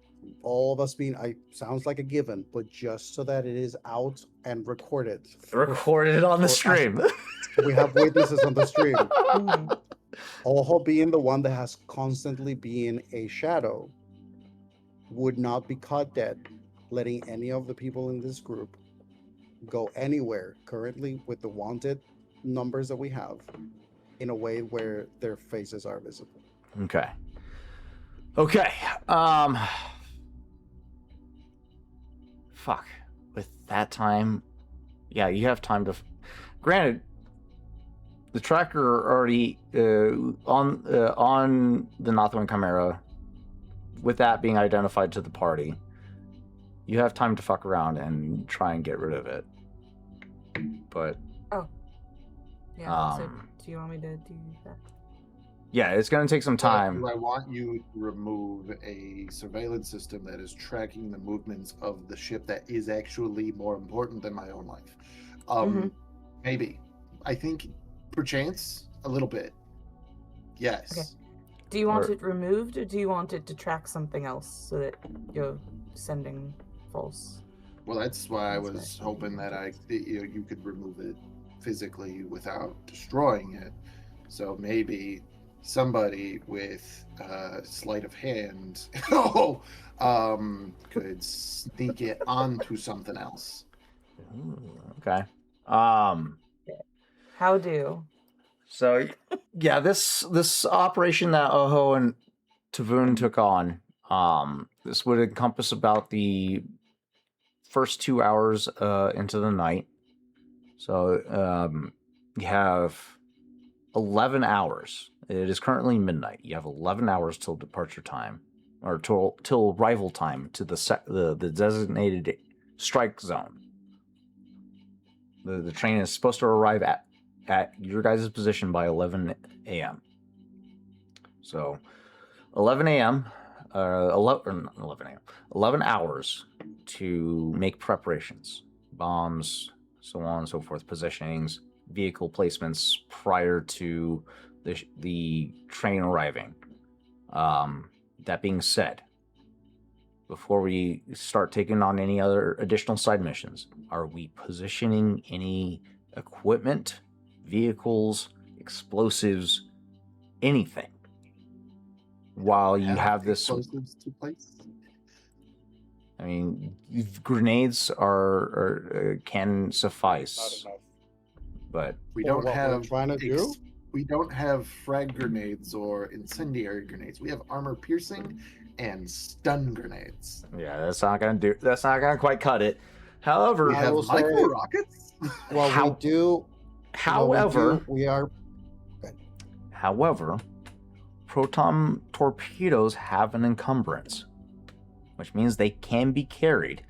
all of us being, sounds like a given, but just so that it is out and recorded. Recorded on the stream. We have witnesses on the stream. Ojo being the one that has constantly been a shadow would not be caught dead, letting any of the people in this group go anywhere currently with the wanted numbers that we have in a way where their faces are visible. Okay. Fuck. With that time, yeah, you have time to. Granted, the tracker already on the Northwind Chimera. With that being identified to the party, you have time to fuck around and try and get rid of it. But yeah. So do you want me to do that? Yeah, it's going to take some time. I want you to remove a surveillance system that is tracking the movements of the ship that is actually more important than my own life. Maybe. I think, perchance, a little bit. Yes. Okay. Do you want it removed, or do you want it to track something else so that you're sending false? Well, that's why I That's was right. hoping that you could remove it physically without destroying it. So maybe somebody with sleight of hand could sneak it onto something else. Ooh, okay. How do? So yeah, this operation that Oho and Tavoon took on, this would encompass about the first 2 hours into the night. So you have 11 hours. It is currently midnight. You have 11 hours till departure time, or till arrival time to the designated strike zone. The train is supposed to arrive at your guys' position by 11 a.m. So 11 a.m. 11 a.m. 11 hours to make preparations, bombs, so on and so forth, positionings, vehicle placements prior to the train arriving. That being said, before we start taking on any other additional side missions, are we positioning any equipment, vehicles, explosives, anything, while you have this? Explosives to place. I mean, grenades can suffice, Not enough. but We For don't what we're have trying to do? We don't have frag grenades or incendiary grenades. We have armor piercing and stun grenades. yeah, that's not gonna quite cut it. However, We I have will say- micro rockets. Well, How- we do. however, we are. However, proton torpedoes have an encumbrance, which means they can be carried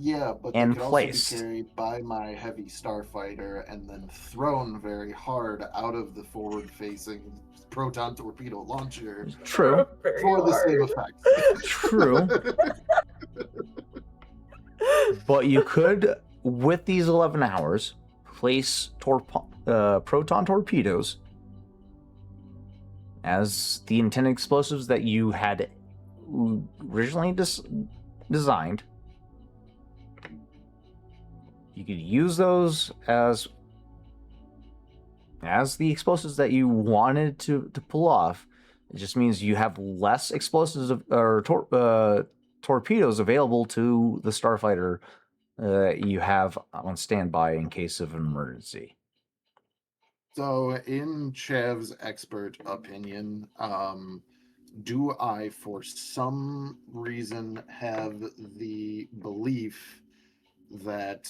Yeah, but and they could placed. also be carried by my heavy starfighter and then thrown very hard out of the forward-facing proton torpedo launcher True, Very for the same hard. effect. true. But you could, with these 11 hours, place proton torpedoes as the intended explosives that you had originally designed. You could use those as the explosives that you wanted to pull off. It just means you have less explosives or torpedoes available to the starfighter you have on standby in case of an emergency. So, in Chev's expert opinion, do I, for some reason, have the belief that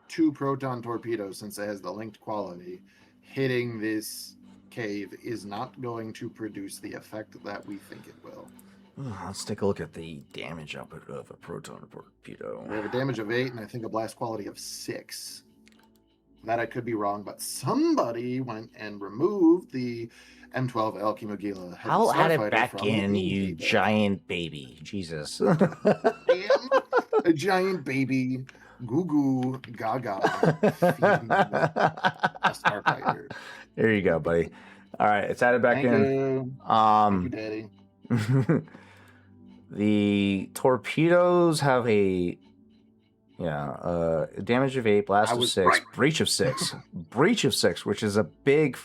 2 proton torpedoes, since it has the linked quality, hitting this cave is not going to produce the effect that we think it will? Let's take a look at the damage output of a proton torpedo. We have a damage of 8 and I think a blast quality of 6. That I could be wrong, but somebody went and removed the M12 El Kimogila. I'll add it back in, you giant baby. Jesus. Damn, a giant baby, goo goo gaga, a starfighter. There you go, buddy. All right, it's added back Thank in. you. Thank you, Daddy. The torpedoes have a damage of 8, blast I of was 6, right. breach of 6, breach of 6, which is a big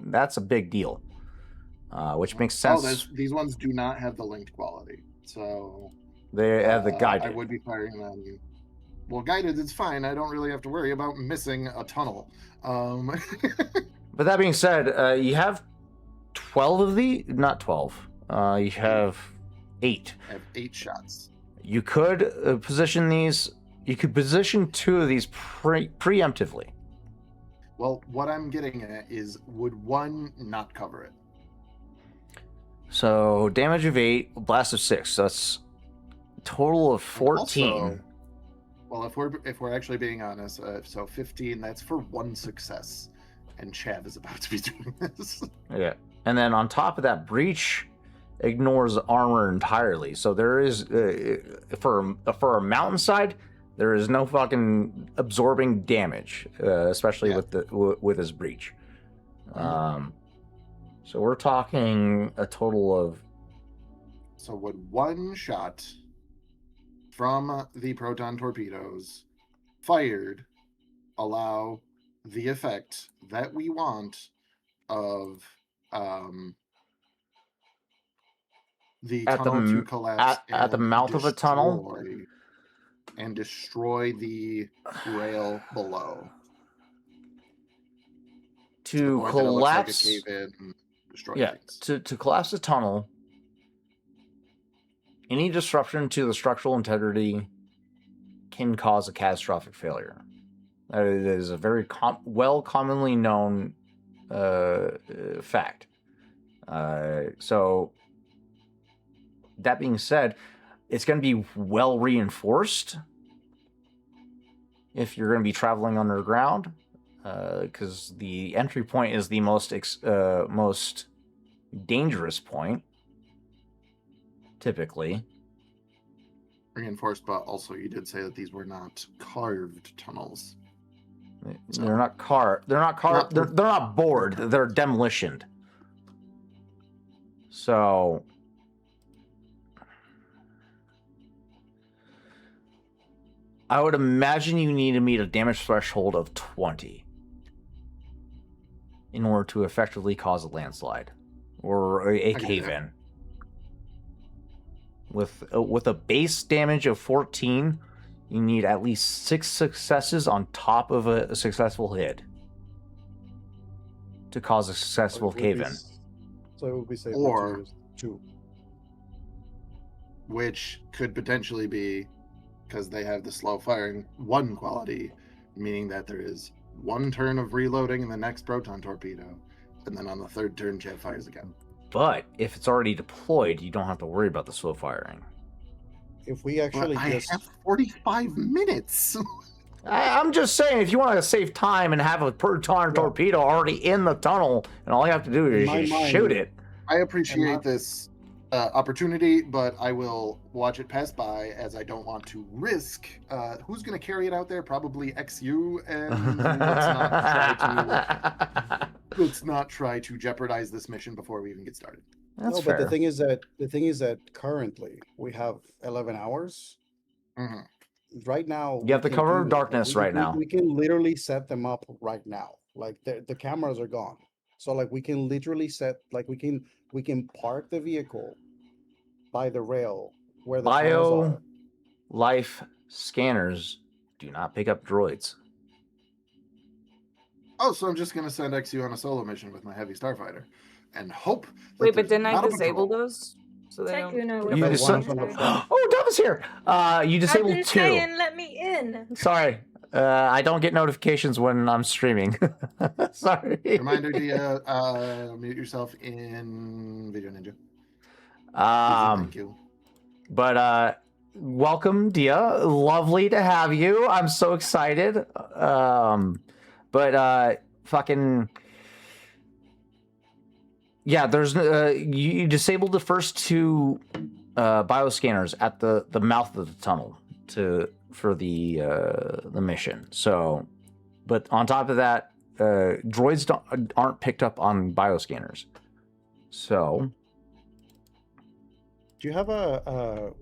that's a big deal. Which makes sense. These ones do not have the linked quality, so They have the I guided. would be firing them. Well, guided is fine. I don't really have to worry about missing a tunnel. But that being said, you have 12 of the, not 12. You have 8. I have 8 shots. You could position these. You could position 2 of these preemptively. Well, what I'm getting at is, would one not cover it? So damage of 8, blast of 6. That's a total of 14. Also, well, if we're actually being honest, so 15. That's for 1 success, and Chav is about to be doing this. Yeah, and then on top of that, breach ignores armor entirely. So there is for a mountainside, there is no fucking absorbing damage, especially with his breach. So we're talking a total of... So would one shot from the proton torpedoes fired allow the effect that we want of the At the tunnel to m- collapse at the and mouth of a tunnel? destroy the rail below to the To point that it looks like a collapse... cave-in and destroy Yeah, things. to collapse the tunnel, any disruption to the structural integrity can cause a catastrophic failure. That is a very commonly known fact. So, that being said, it's going to be well reinforced if you're going to be traveling underground, because the entry point is the most dangerous point, typically. Reinforced, but also you did say that these were not carved tunnels. So- They're not carved. They're not bored. They're demolitioned. So, I would imagine you need to meet a damage threshold of 20 in order to effectively cause a landslide or a cave-in. With a base damage of 14, you need at least 6 successes on top of a successful hit to cause a successful cave-in. So it would be safe Or- to use 2. Which could potentially be, because they have the slow firing 1 quality, meaning that there is 1 turn of reloading in the next proton torpedo, and then on the 3rd turn, jet fires again. But if it's already deployed, you don't have to worry about the slow firing. If we actually But I just have 45 minutes. I'm just saying, if you want to save time and have a proton torpedo already in the tunnel, and all you have to do is In my just mind- shoot it. I appreciate not- this opportunity, but I will watch it pass by as I don't want to risk. Who's going to carry it out there? Probably XU, and let's not try to jeopardize this mission before we even get started. That's no, fair. but the thing is that currently we have 11 hours. Mhm. Right now, You have we the can cover do of this. darkness right now. We can literally set them up right now. Like the cameras are gone, so like we can literally we can park the vehicle by the rail where the tunnels Bio are. life scanners do not pick up droids. Oh, so I'm just going to send XU on a solo mission with my heavy starfighter and hope. That Wait, but there's didn't I not a disable patrol. those? So they Check don't. Uno pick with up dis- any one from damage? the front. Oh, Dove is here. You I've disabled been 2. saying, let me in. Sorry. I don't get notifications when I'm streaming. Sorry. Reminder, Dia, mute yourself in Video Ninja. Thank you. But welcome, Dia. Lovely to have you. I'm so excited. Fucking yeah. There's you disabled the first 2 bioscanners at the mouth of the tunnel for the mission. So, but on top of that, droids aren't picked up on bioscanners. So. Do you have a?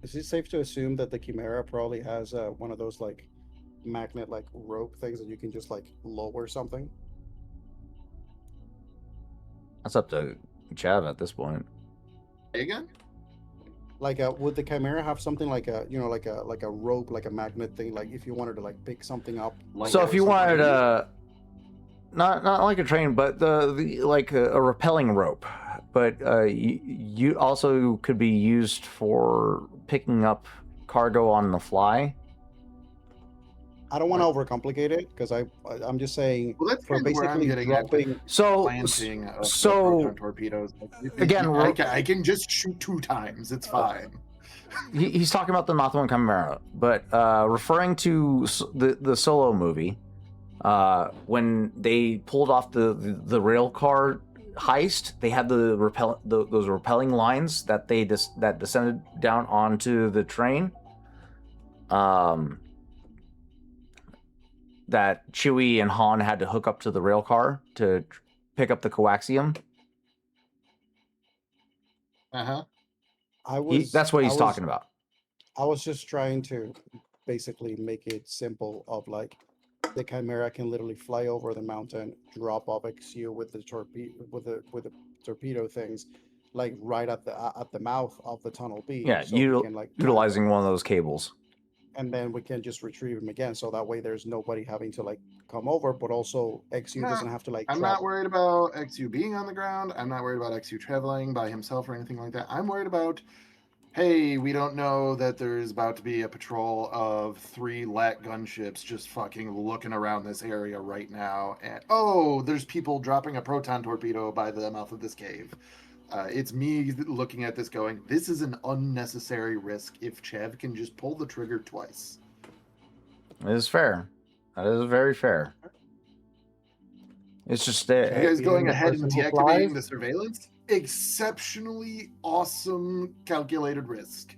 Is it safe to assume that the Chimera probably has one of those like magnet like rope things that you can just like lower something? That's up to Chav at this point. Say again? Like, would the Chimera have something like a like a rope, like a magnet thing, like if you wanted to like pick something up? So if you wanted not like a train, but the like a rappelling rope, but you also could be used for picking up cargo on the fly. I don't want to overcomplicate it because I'm just saying Well, that's for kind of where I'm basically getting at with dropping. So planting of the so proton torpedoes. again, I can just shoot 2 times. It's fine. he's talking about the Moth 1 Chimera, but referring to the Solo movie, when they pulled off the rail car heist, they had those repelling lines that that descended down onto the train. That Chewie and Han had to hook up to the rail car to pick up the coaxium. Uh-huh. That's what he's talking about. I was just trying to basically make it simple of like the Chimera can literally fly over the mountain, drop off XU with the torpedo things, like right at the mouth of the tunnel B. Yeah, so we can like climb utilizing up, one of those cables. and then we can just retrieve him again. So that way there's nobody having to like come over, but also XU No, doesn't have to like I'm drop. not worried about XU being on the ground. I'm not worried about XU traveling by himself or anything like that. I'm worried about, hey, we don't know that there's about to be a patrol of 3 LAT gunships just fucking looking around this area right now. And, oh, there's people dropping a proton torpedo by the mouth of this cave. It's me looking at this going, this is an unnecessary risk if Chev can just pull the trigger twice. It is fair. That is very fair. It's just You Chev guys being going the ahead person and who deactivating flies? the surveillance? Exceptionally awesome calculated risk.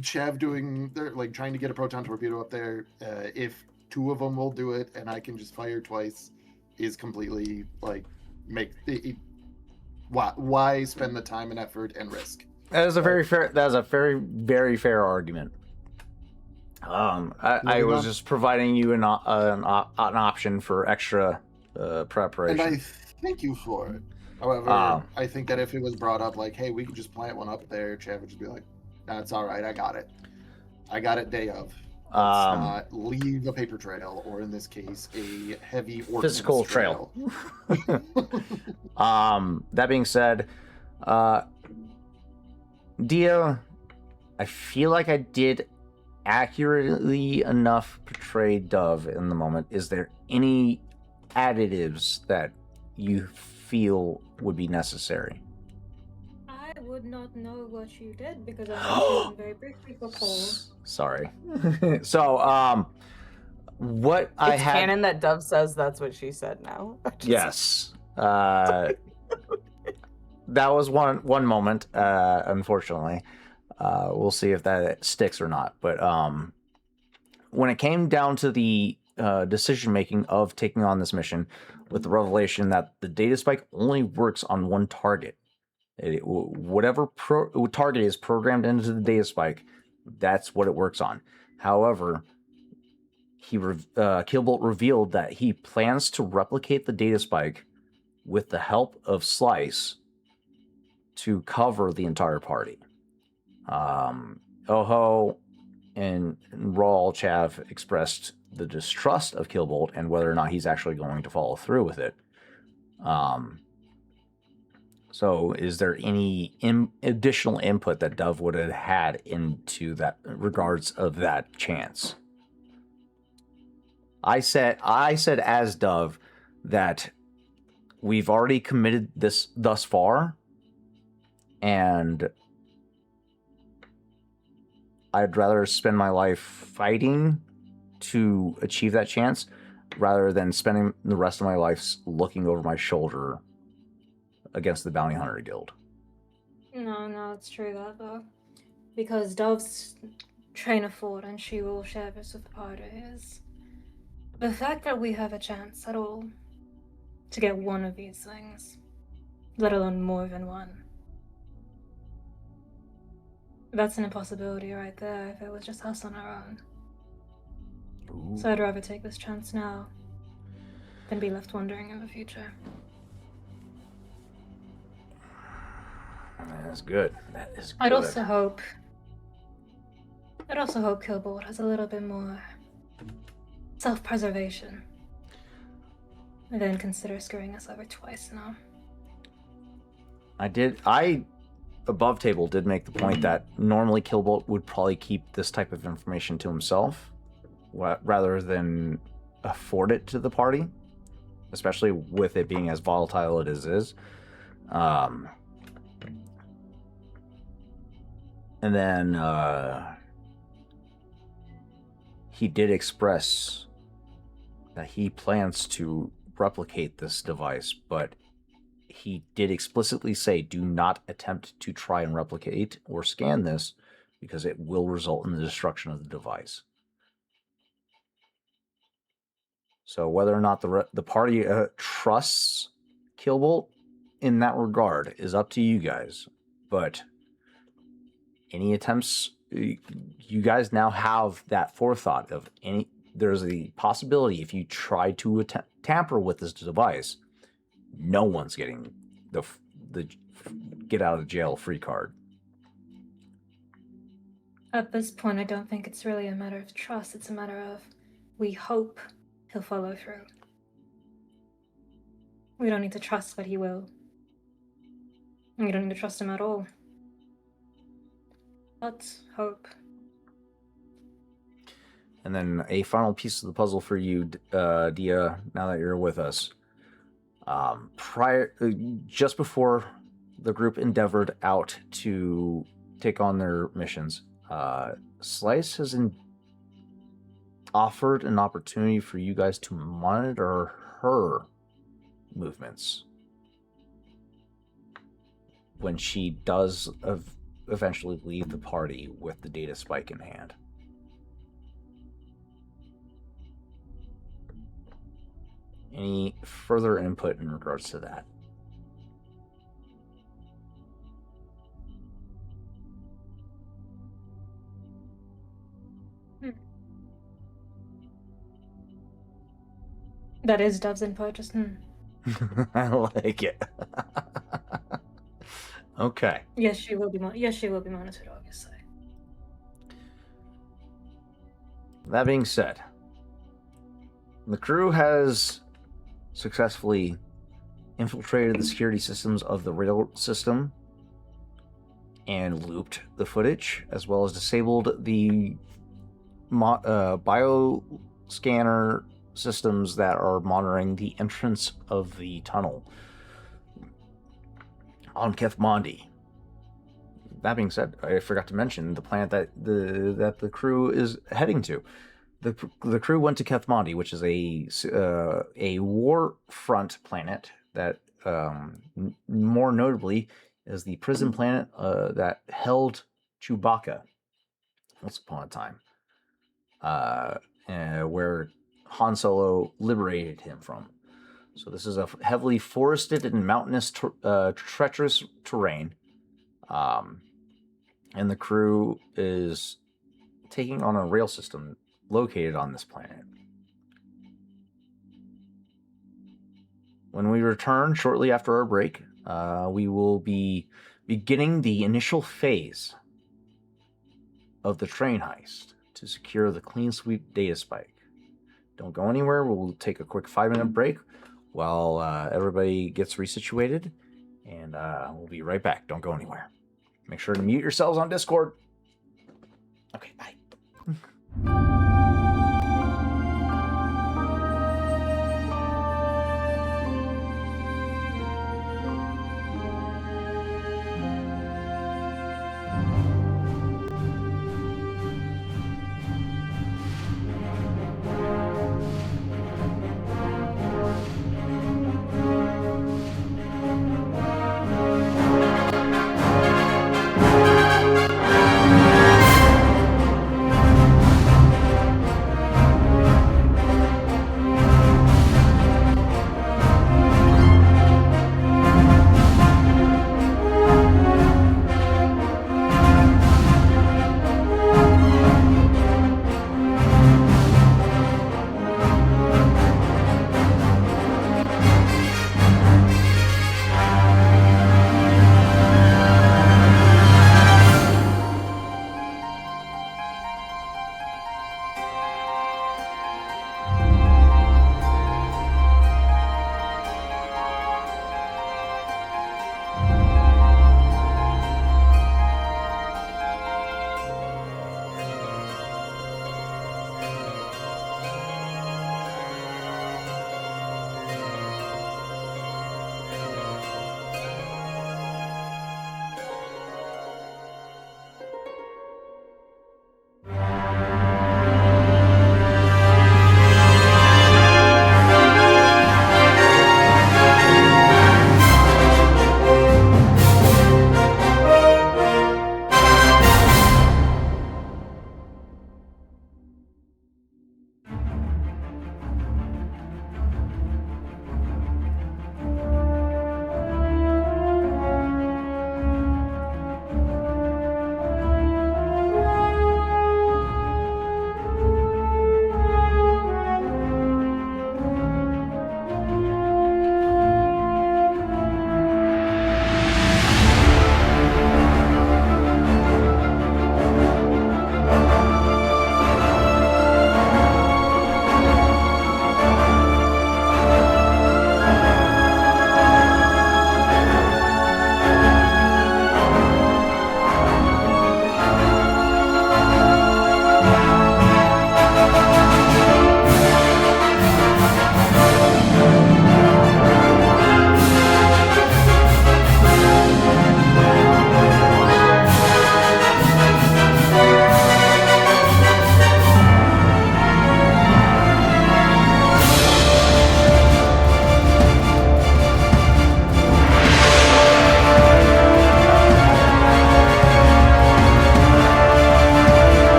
Chev doing, they're like trying to get a proton torpedo up there. If 2 of them will do it and I can just fire twice, is completely like make it, why spend the time and effort and risk? That is a very fair. That is a very, very fair argument. I Moving was on. just providing you an option for extra preparation. And I thank you for it. However, I think that if it was brought up like, hey, we could just plant one up there, Chev would just be like, that's all right, I got it. I got it day of. Let's not leave a paper trail, or in this case, a heavy Physical trail. That being said, Dia, I feel like I did accurately enough portray Dove in the moment. Is there any additives that you feel would be necessary? I would not know what you did because I mentioned very briefly before. Sorry. So, what I It's had canon that Dove says that's what she said now. Yes. That was one moment, unfortunately. We'll see if that sticks or not. But when it came down to the decision making of taking on this mission, with the revelation that the data spike only works on one target, whatever target is programmed into the data spike, that's what it works on. However, Killbolt revealed that he plans to replicate the data spike with the help of Slice to cover the entire party. Oho and Rawl Chav expressed the distrust of Killbolt and whether or not he's actually going to follow through with it. So is there any additional input that Dove would have had into that regards of that chance? I said as Dove that we've already committed this thus far, and I'd rather spend my life fighting to achieve that chance rather than spending the rest of my life looking over my shoulder against the Bounty Hunter Guild. No, it's true that though. Because Dove's train of thought, and she will share this with the party, is the fact that we have a chance at all to get one of these things, let alone more than one. That's an impossibility right there if it was just us on our own. Ooh. So I'd rather take this chance now than be left wondering in the future. That's good. That is good. I'd also hope Killbolt has a little bit more self-preservation. And then consider screwing us over twice now. I above table did make the point that normally Killbolt would probably keep this type of information to himself rather than afford it to the party, especially with it being as volatile it is. And then he did express that he plans to replicate this device, but he did explicitly say, do not attempt to try and replicate or scan this because it will result in the destruction of the device. So whether or not the party trusts Killbolt in that regard is up to you guys. but any attempts, you guys now have that forethought of there's a possibility if you try to tamper with this device, no one's getting the get out of jail free card. At this point, I don't think it's really a matter of trust. It's a matter of we hope he'll follow through. We don't need to trust that he will. We don't need to trust him at all. Let's hope. And then a final piece of the puzzle for you, Dia, now that you're with us. Just before the group endeavored out to take on their missions, Slice has offered an opportunity for you guys to monitor her movements when she does eventually leave the party with the data spike in hand. Any further input in regards to that? That is Dove's input, just I like it. Okay. Yes, she will be monitored, obviously. That being said, the crew has successfully infiltrated the security systems of the rail system and looped the footage, as well as disabled the bioscanner systems that are monitoring the entrance of the tunnel on Kethmondi. That being said, I forgot to mention the planet that the crew is heading to. The crew went to Kethmondi, which is a war front planet that, more notably, is the prison planet that held Chewbacca once upon a time, where Han Solo liberated him from. So this is a heavily forested and mountainous, treacherous terrain, and the crew is taking on a rail system located on this planet. When we return shortly after our break, we will be beginning the initial phase of the train heist to secure the clean sweep data spike. Don't go anywhere. We'll take a quick 5-minute break while everybody gets resituated, and we'll be right back. Don't go anywhere. Make sure to mute yourselves on Discord. Okay, bye.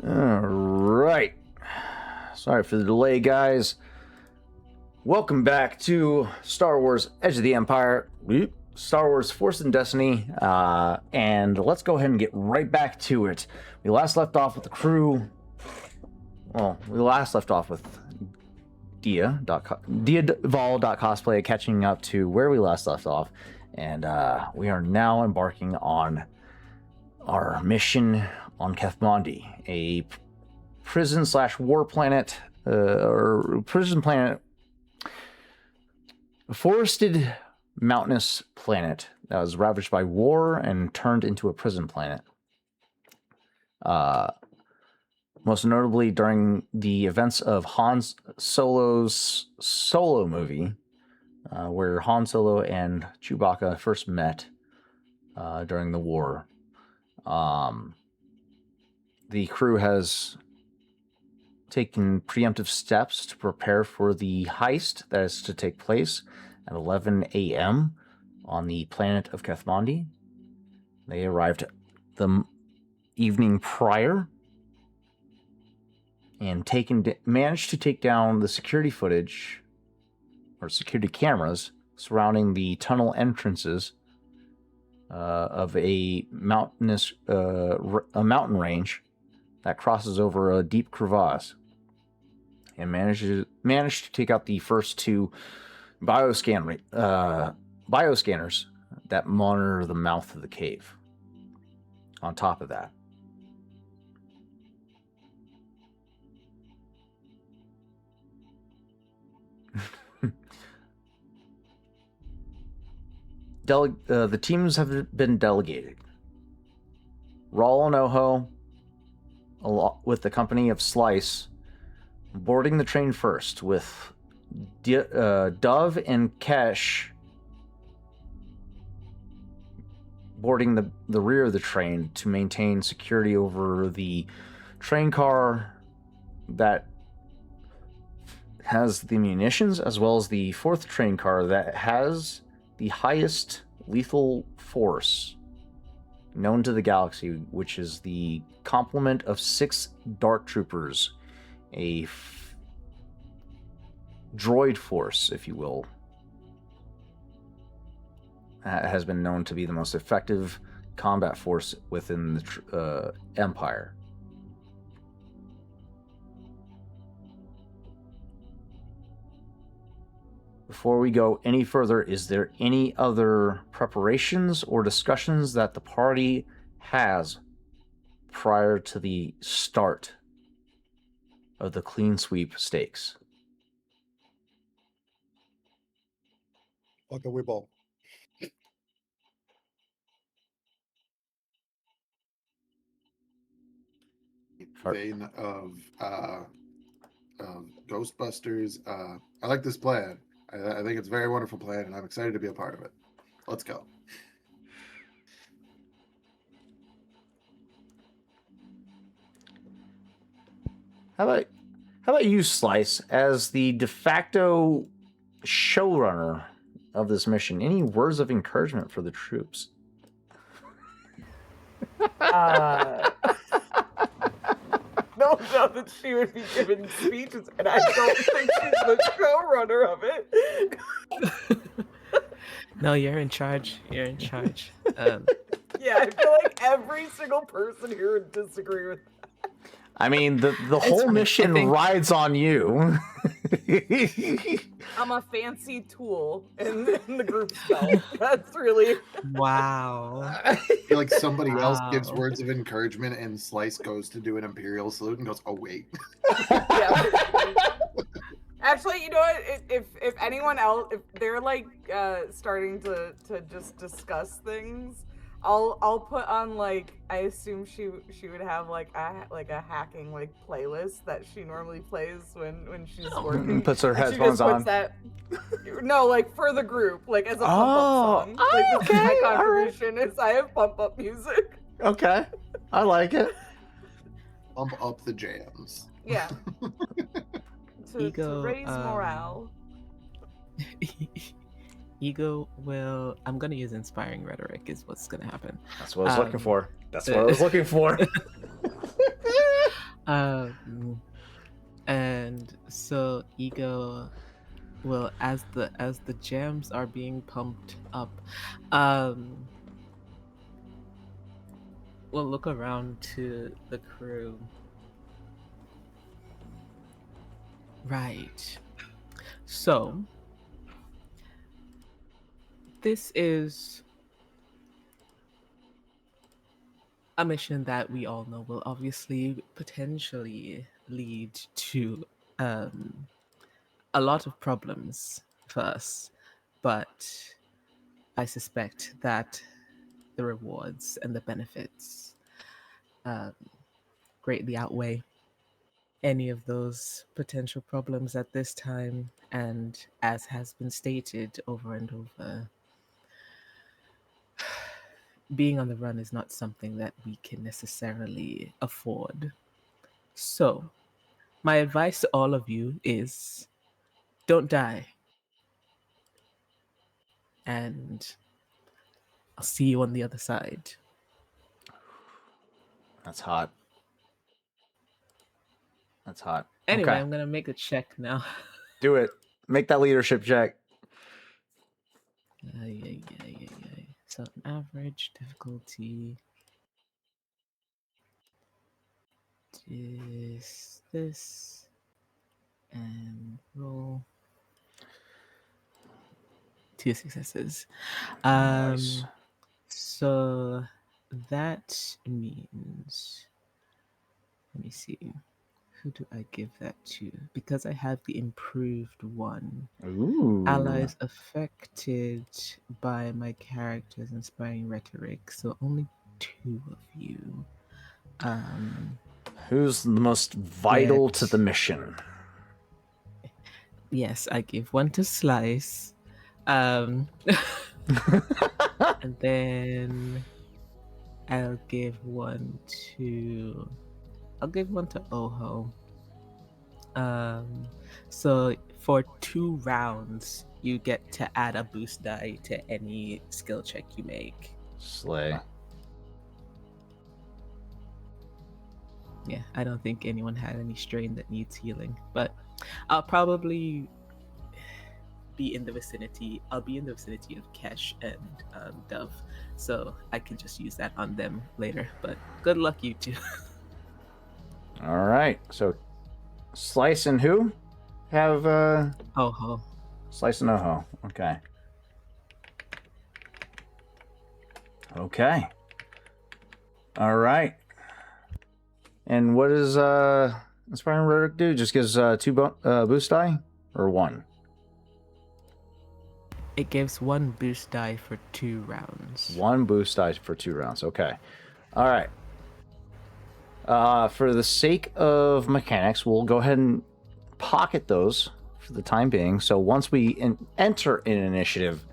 All right. Sorry for the delay, guys. Welcome back to Star Wars Edge of the Empire, Star Wars Force and Destiny, and let's go ahead and get right back to it. We last left off with the crew. Well, we last left off with Diaval.cosplay catching up to where we last left off, and we are now embarking on our mission on Kathmandu, a prison/war planet, or prison planet, a forested, mountainous planet that was ravaged by war and turned into a prison planet. Most notably during the events of Han Solo's Solo movie, where Han Solo and Chewbacca first met during the war. The crew has taken preemptive steps to prepare for the heist that is to take place at 11 a.m. on the planet of Kathmandu. They arrived the evening prior and managed to take down the security footage or security cameras surrounding the tunnel entrances of a mountain range that crosses over a deep crevasse, and managed to take out the first two bioscanners that monitor the mouth of the cave. On top of that, the teams have been delegated. Raul and Oho, with the company of Slice, boarding the train first, with Dove and Kesh boarding the rear of the train to maintain security over the train car that has the munitions, as well as the fourth train car that has the highest lethal force known to the galaxy, which is the complement of 6 Dark Troopers, a droid force, if you will, has been known to be the most effective combat force within the Empire. Before we go any further, is there any other preparations or discussions that the party has prior to the start of the clean sweep stakes? Fuck a wibble. Vein of Ghostbusters. I like this plan. I think it's a very wonderful plan, and I'm excited to be a part of it. Let's go. How about you, Slice, as the de facto showrunner of this mission? Any words of encouragement for the troops? Don't know that she would be giving speeches, and I don't think she's the showrunner of it. No, you're in charge. You're in charge. Yeah, I feel like every single person here would disagree with that. I mean, the whole mission rides on you. I'm a fancy tool in the group spell. That's really... Wow. I feel like somebody else gives words of encouragement, and Slice goes to do an Imperial salute and goes, "Oh wait." Yeah. Actually, you know what? If anyone else, if they're like starting to just discuss things, I'll put on, like, I assume she would have like a hacking like playlist that she normally plays when she's working. Puts her And headphones she just on. puts that, no, like for the group, like as a pump up song. Like this is my contribution is I have pump up music. Okay, I like it. Pump up the jams. Yeah. to Ego, raise morale. Ego will. I'm gonna use inspiring rhetoric. Is what's gonna happen. That's what I was looking for. That's what I was looking for. And so Ego will, as the gems are being pumped up, we'll look around to the crew. Right. So this is a mission that we all know will obviously potentially lead to a lot of problems for us, but I suspect that the rewards and the benefits um, greatly outweigh any of those potential problems at this time. And as has been stated over and over, being on the run is not something that we can necessarily afford. So, my advice to all of you is don't die. And I'll see you on the other side. That's hot. That's hot. Anyway, Okay. I'm going to make a check now. Do it. Make that leadership check. Yeah. So, an average difficulty. This, and roll 2 successes. Nice. So that means, let me see, who do I give that to? Because I have the improved one. Ooh. Allies affected by my character's inspiring rhetoric. So only 2 of you. Who's the most vital to Get- the mission? Yes, I give one to Slice. And then I'll give one to Oho. So for 2 rounds, you get to add a boost die to any skill check you make. Slay. Yeah, I don't think anyone had any strain that needs healing, but I'll probably be in the vicinity. I'll be in the vicinity of Kesh and Dove, so I can just use that on them later. But good luck, you two. All right. So, Slice and who have Oho. Slice and Oho. Okay. Okay. All right. And what does Inspiring Rhetoric do? Just gives 2 boost die or 1? It gives 1 boost die for 2 rounds. 1 boost die for 2 rounds. Okay. All right. For the sake of mechanics, we'll go ahead and pocket those for the time being. So once we enter an initiative,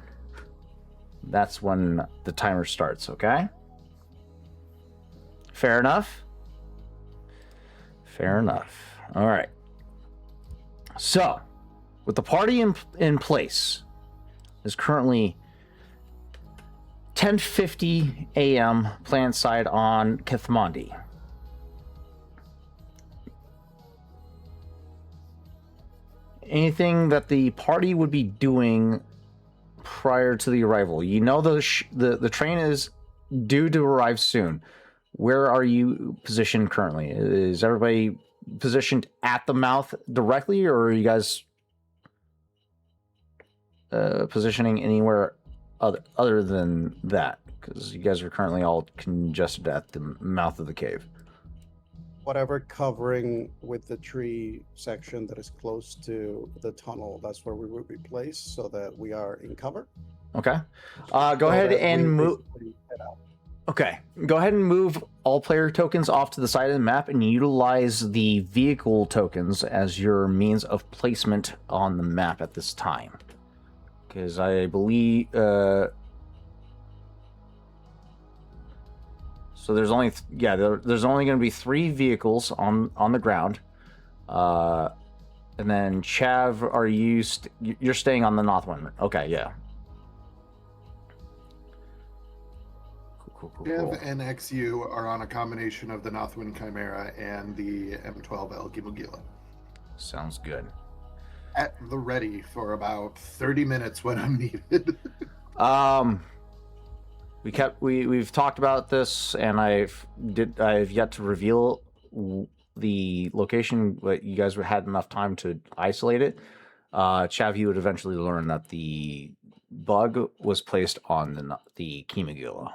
that's when the timer starts, okay? Fair enough? Fair enough. All right. So, with the party in place, is currently 10:50 a.m. plant side on Kithmandi. Anything that the party would be doing prior to the arrival? You know the train is due to arrive soon. Where are you positioned currently? Is everybody positioned at the mouth directly, or are you guys positioning anywhere other than that? Because you guys are currently all congested at the mouth of the cave. Whatever covering with the tree section that is close to the tunnel, that's where we would be placed so that we are in cover. Okay. Go So ahead that and we move. basically head out. Okay. Go ahead and move all player tokens off to the side of the map and utilize the vehicle tokens as your means of placement on the map at this time. Because I believe... So there's only... there's only going to be 3 vehicles on the ground. And then Chav, are you... you're staying on the north one. Okay, yeah. Cool. Dev and XU are on a combination of the Nothwin Chimera and the M12 El Gimugila. Sounds good. At the ready for about 30 minutes when I'm needed. We've talked about this, and I've yet to reveal the location, but you guys had enough time to isolate it. Chav, you would eventually learn that the bug was placed on the Kimagila.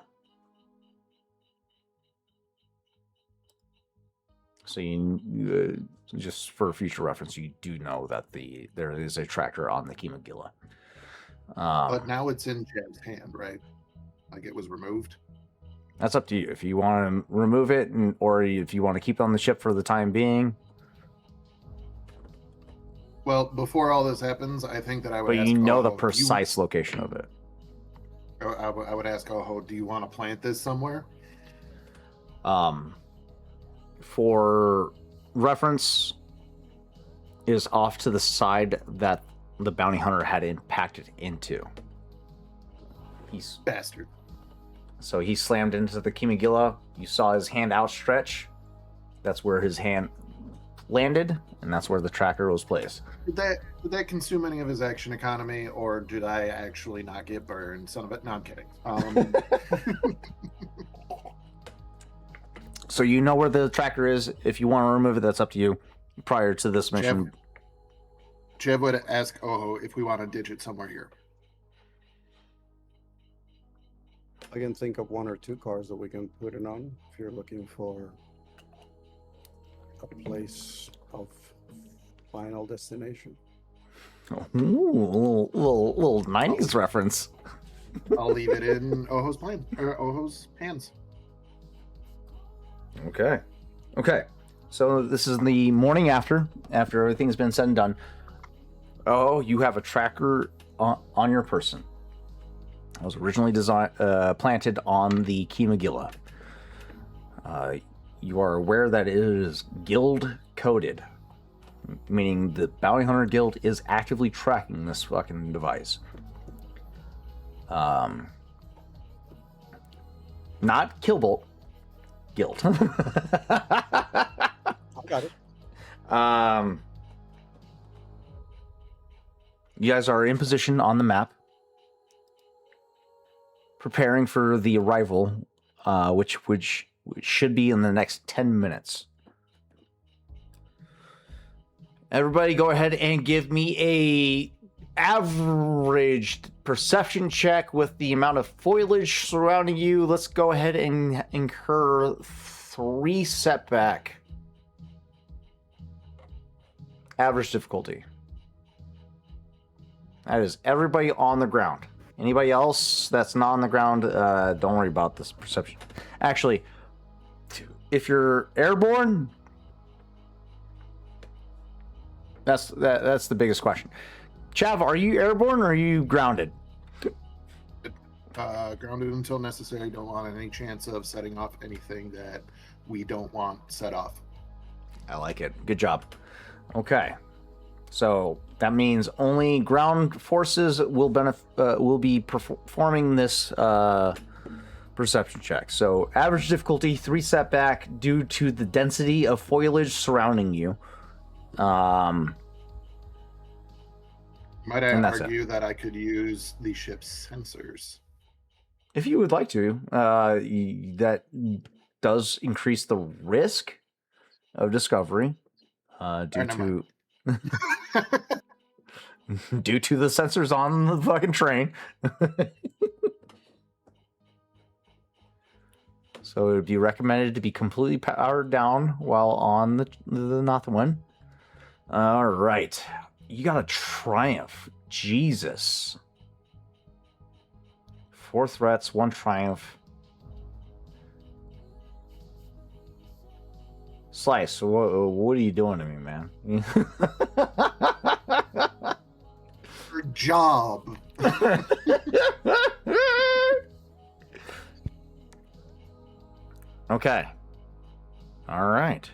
So you just for future reference, you do know that there is a tracker on the Kimagila. But now it's in Chav's hand, right? Like it was removed. That's up to you. If you want to remove it, or if you want to keep it on the ship for the time being. Well, before all this happens, I think that I would. But ask you know the Oho, precise location of it. I would ask Oho, do you want to plant this somewhere? For reference, is off to the side that the bounty hunter had impacted into. Bastard. So he slammed into the Kimagila. You saw his hand outstretch. That's where his hand landed, and that's where the tracker was placed. Did that consume any of his action economy, or did I actually not get burned? Son of a... No, I'm kidding. So you know where the tracker is. If you want to remove it, that's up to you. Prior to this mission, Jev would ask Oho if we want to ditch it somewhere here. I can think of one or two cars that we can put it on if you're looking for a place of final destination. Ooh, little 90s reference. I'll leave it in Oho's plan, or Oho's hands. Okay. So this is the morning after everything's been said and done. Oh, you have a tracker on your person. It was originally planted on the Kimagila. You are aware that it is guild coded, meaning the Bounty Hunter Guild is actively tracking this fucking device. Not Killbolt. Guild. I got it. You guys are in position on the map, preparing for the arrival, which should be in the next 10 minutes. Everybody go ahead and give me a average perception check with the amount of foliage surrounding you. Let's go ahead and incur 3 setback. Average difficulty. That is everybody on the ground. Anybody else that's not on the ground, don't worry about this perception. Actually, if you're airborne, that's the biggest question. Chav, are you airborne or are you grounded? Grounded until necessary. Don't want any chance of setting off anything that we don't want set off. I like it. Good job. Okay. So that means only ground forces will be performing this perception check. So average difficulty 3 setback due to the density of foliage surrounding you. Might I argue that I could use the ship's sensors? If you would like to, that does increase the risk of discovery due to due to the sensors on the fucking train. So it would be recommended to be completely powered down while on the Nothwin. All right. You got a triumph. Jesus. 4 threats, 1 triumph. Slice, what are you doing to me, man? Your job. Okay. All right.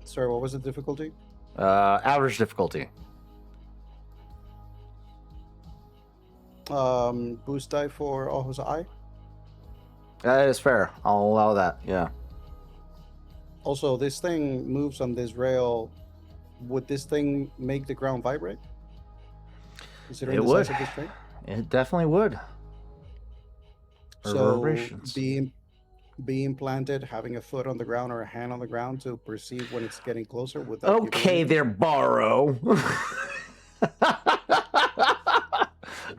Sorry, what was the difficulty? Average difficulty. Boost die for Oho's eye. That is fair. I'll allow that. Yeah. Also, this thing moves on this rail. Would this thing make the ground vibrate? Considering It the would. size of this train? It definitely would. So Reverberations. being planted, having a foot on the ground or a hand on the ground to perceive when it's getting closer, would that give Okay, you there, Borrow.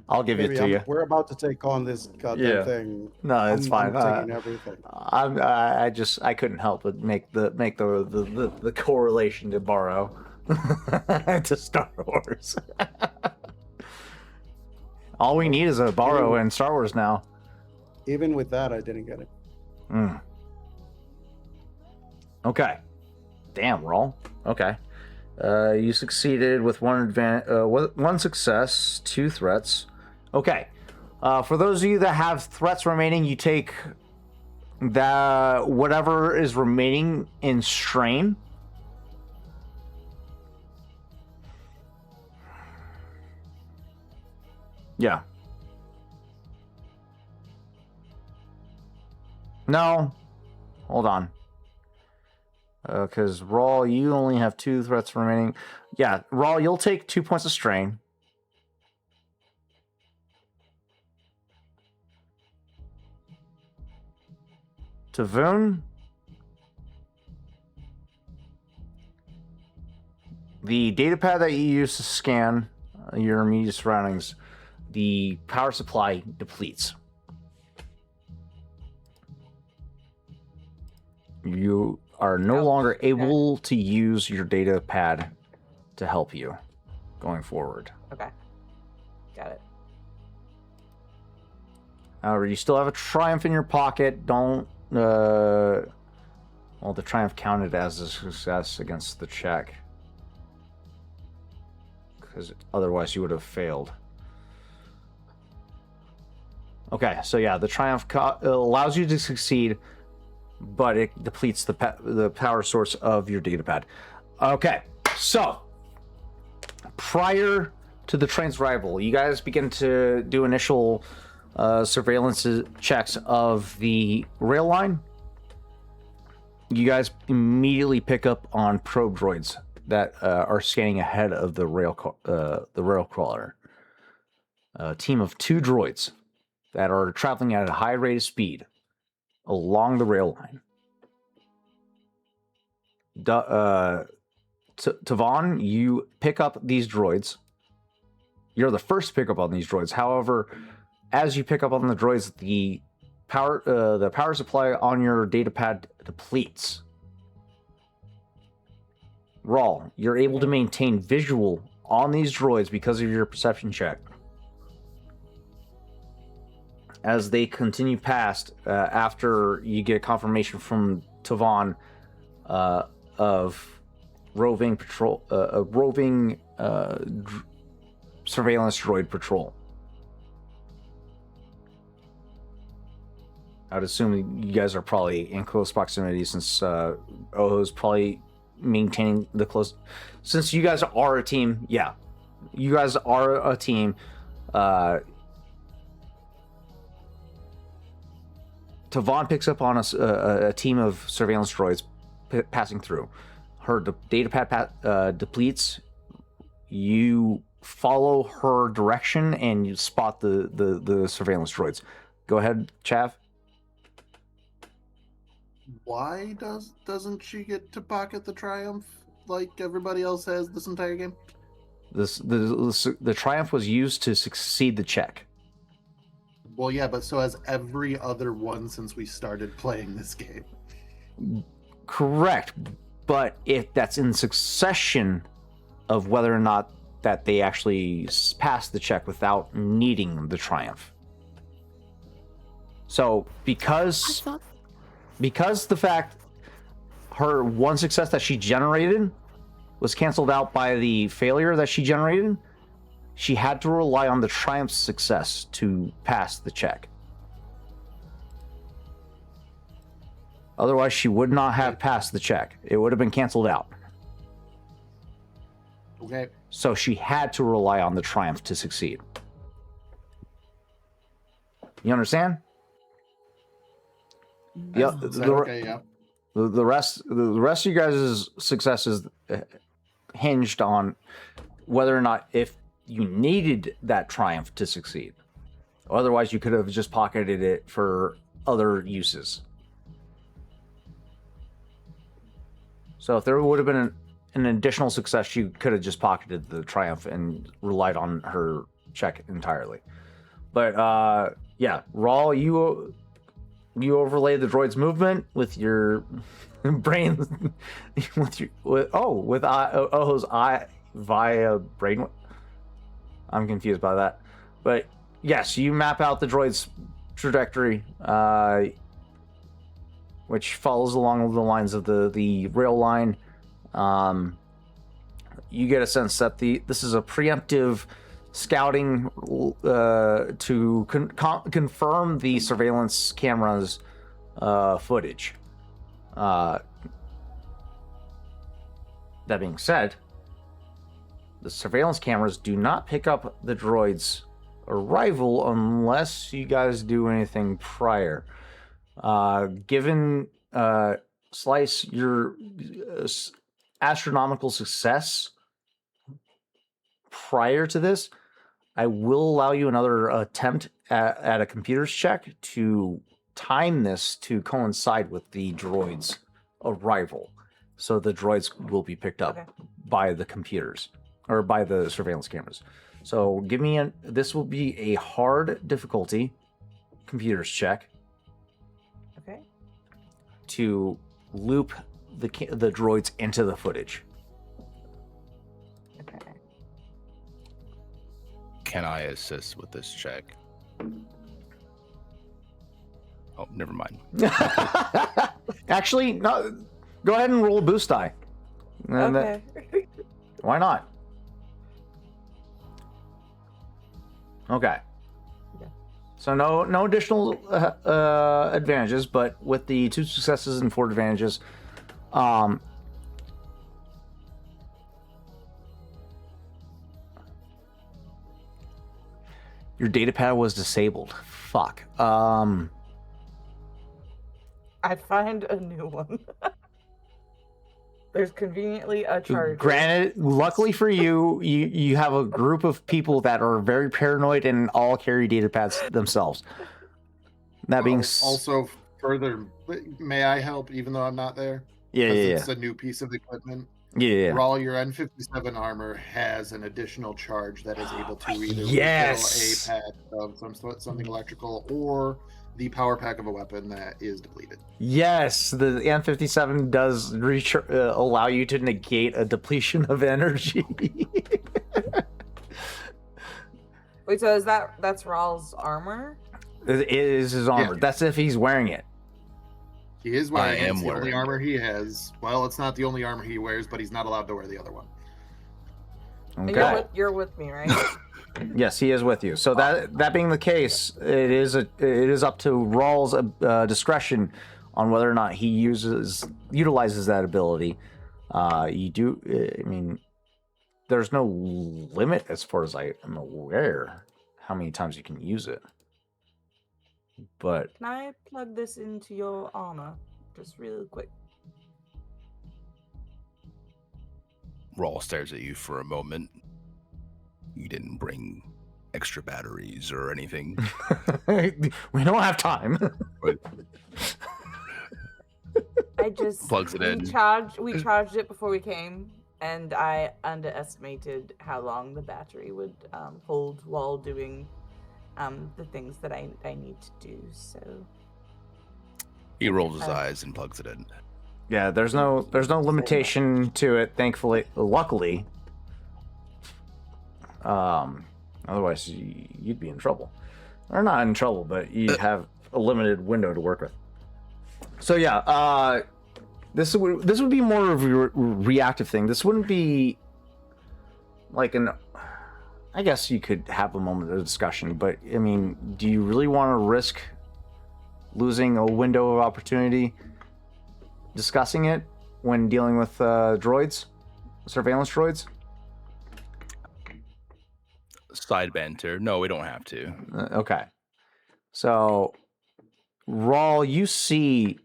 I'll give it Baby, to you. we're about to take on this goddamn Yeah. thing. No, it's fine. I'm taking everything. I couldn't help but make the correlation to Borrow to Star Wars. All we need is a Borrow in Star Wars now. Even with that, I didn't get it. Mm. Okay. Damn, roll. Okay. You succeeded with one success, 2 threats. Okay. For those of you that have threats remaining, you take whatever is remaining in strain. Yeah. No. Hold on. Because Raw, you only have 2 threats remaining. Yeah, Raw, you'll take 2 points of strain. Tavoon, the data pad that you use to scan your immediate surroundings, the power supply depletes. You are no longer able to use your data pad to help you going forward. Okay. Got it. However, you still have a triumph in your pocket. Don't. Well, the triumph counted as a success against the check. Because otherwise you would have failed. Okay, so yeah, the triumph allows you to succeed, but it depletes the power source of your datapad. Okay, so prior to the train's arrival, you guys begin to do initial surveillance checks of the rail line. You guys immediately pick up on probe droids that are scanning ahead of the rail crawler. A team of 2 droids that are traveling at a high rate of speed along the rail line. Tavon, you pick up these droids. You're the first to pick up on these droids. However, as you pick up on the droids, the power supply on your datapad depletes. Rawl, you're able to maintain visual on these droids because of your perception check. As they continue past, after you get confirmation from Tavon of roving patrol, surveillance droid patrol. I'd assume you guys are probably in close proximity since Oho's probably maintaining the close. Since you guys are a team, yeah, you guys are a team. Tavon picks up on a team of surveillance droids passing through. Her datapad depletes. You follow her direction and you spot the surveillance droids. Go ahead, Chav. Why doesn't she get to pocket the triumph like everybody else has this entire game? The triumph was used to succeed the check. Well, yeah, but so has every other one since we started playing this game. Correct, but if that's in succession of whether or not that they actually pass the check without needing the triumph. So because the fact her one success that she generated was canceled out by the failure that she generated, she had to rely on the triumph's success to pass the check. Otherwise, she would not have passed the check. It would have been canceled out. Okay. So she had to rely on the triumph to succeed. You understand? Yeah, Is that okay? Yeah. the rest of you guys' successes hinged on whether or not if you needed that triumph to succeed. Otherwise, you could have just pocketed it for other uses. So if there would have been an additional success, you could have just pocketed the triumph and relied on her check entirely. But yeah, Rawl, you overlay the droid's movement with your brain, with Oho's eye via brain. I'm confused by that, but yes, you map out the droid's trajectory, which follows along the lines of the rail line. You get a sense that this is a preemptive scouting to confirm the surveillance cameras footage. That being said, the surveillance cameras do not pick up the droid's arrival unless you guys do anything prior. Given Slice your astronomical success prior to this, I will allow you another attempt at a computer's check to time this to coincide with the droid's arrival. So the droids will be picked up by the computers or by the surveillance cameras. So give me this will be a hard difficulty computers check. Okay. To loop the droids into the footage. Okay. Can I assist with this check? Oh, never mind. Actually, no. Go ahead and roll a boost die. And Okay. Why not? Okay. Yeah. So no additional advantages, but with the 2 successes and 4 advantages, your data pad was disabled. Fuck. I find a new one. There's conveniently a charger. Granted, luckily for you, you have a group of people that are very paranoid and all carry data pads themselves. That being also further, may I help even though I'm not there? Yeah. It's a new piece of equipment. Yeah. Raw, your N57 armor has an additional charge that is able to either Yes. refill a pad of something electrical or the power pack of a weapon that is depleted. Yes, the N57 does allow you to negate a depletion of energy. Wait, so that's Rawl's armor? It is his armor. Yeah. That's if he's wearing it. He is wearing I am it's the only wearing armor he has. Well, it's not the only armor he wears, but he's not allowed to wear the other one. Okay. You're with me, right? Yes, he is with you. So that being the case, it is up to Rawl's discretion on whether or not he utilizes that ability. There's no limit as far as I am aware how many times you can use it. But Can I plug this into your armor? Just really quick. Rawl stares at you for a moment. You didn't bring extra batteries or anything. we don't have time. I just Plugs it in. We charged it before we came, and I underestimated how long the battery would hold while doing the things that I need to do. So He rolls his eyes and plugs it in. Yeah, there's no limitation to it, thankfully, luckily. Otherwise you'd be in trouble. Or not in trouble, but you have a limited window to work with. So yeah, this would be more of a reactive thing. This wouldn't be like I guess you could have a moment of discussion, but I mean, do you really want to risk losing a window of opportunity discussing it when dealing with droids, surveillance droids? Side banter. No, we don't have to. Okay. So Rawl, you see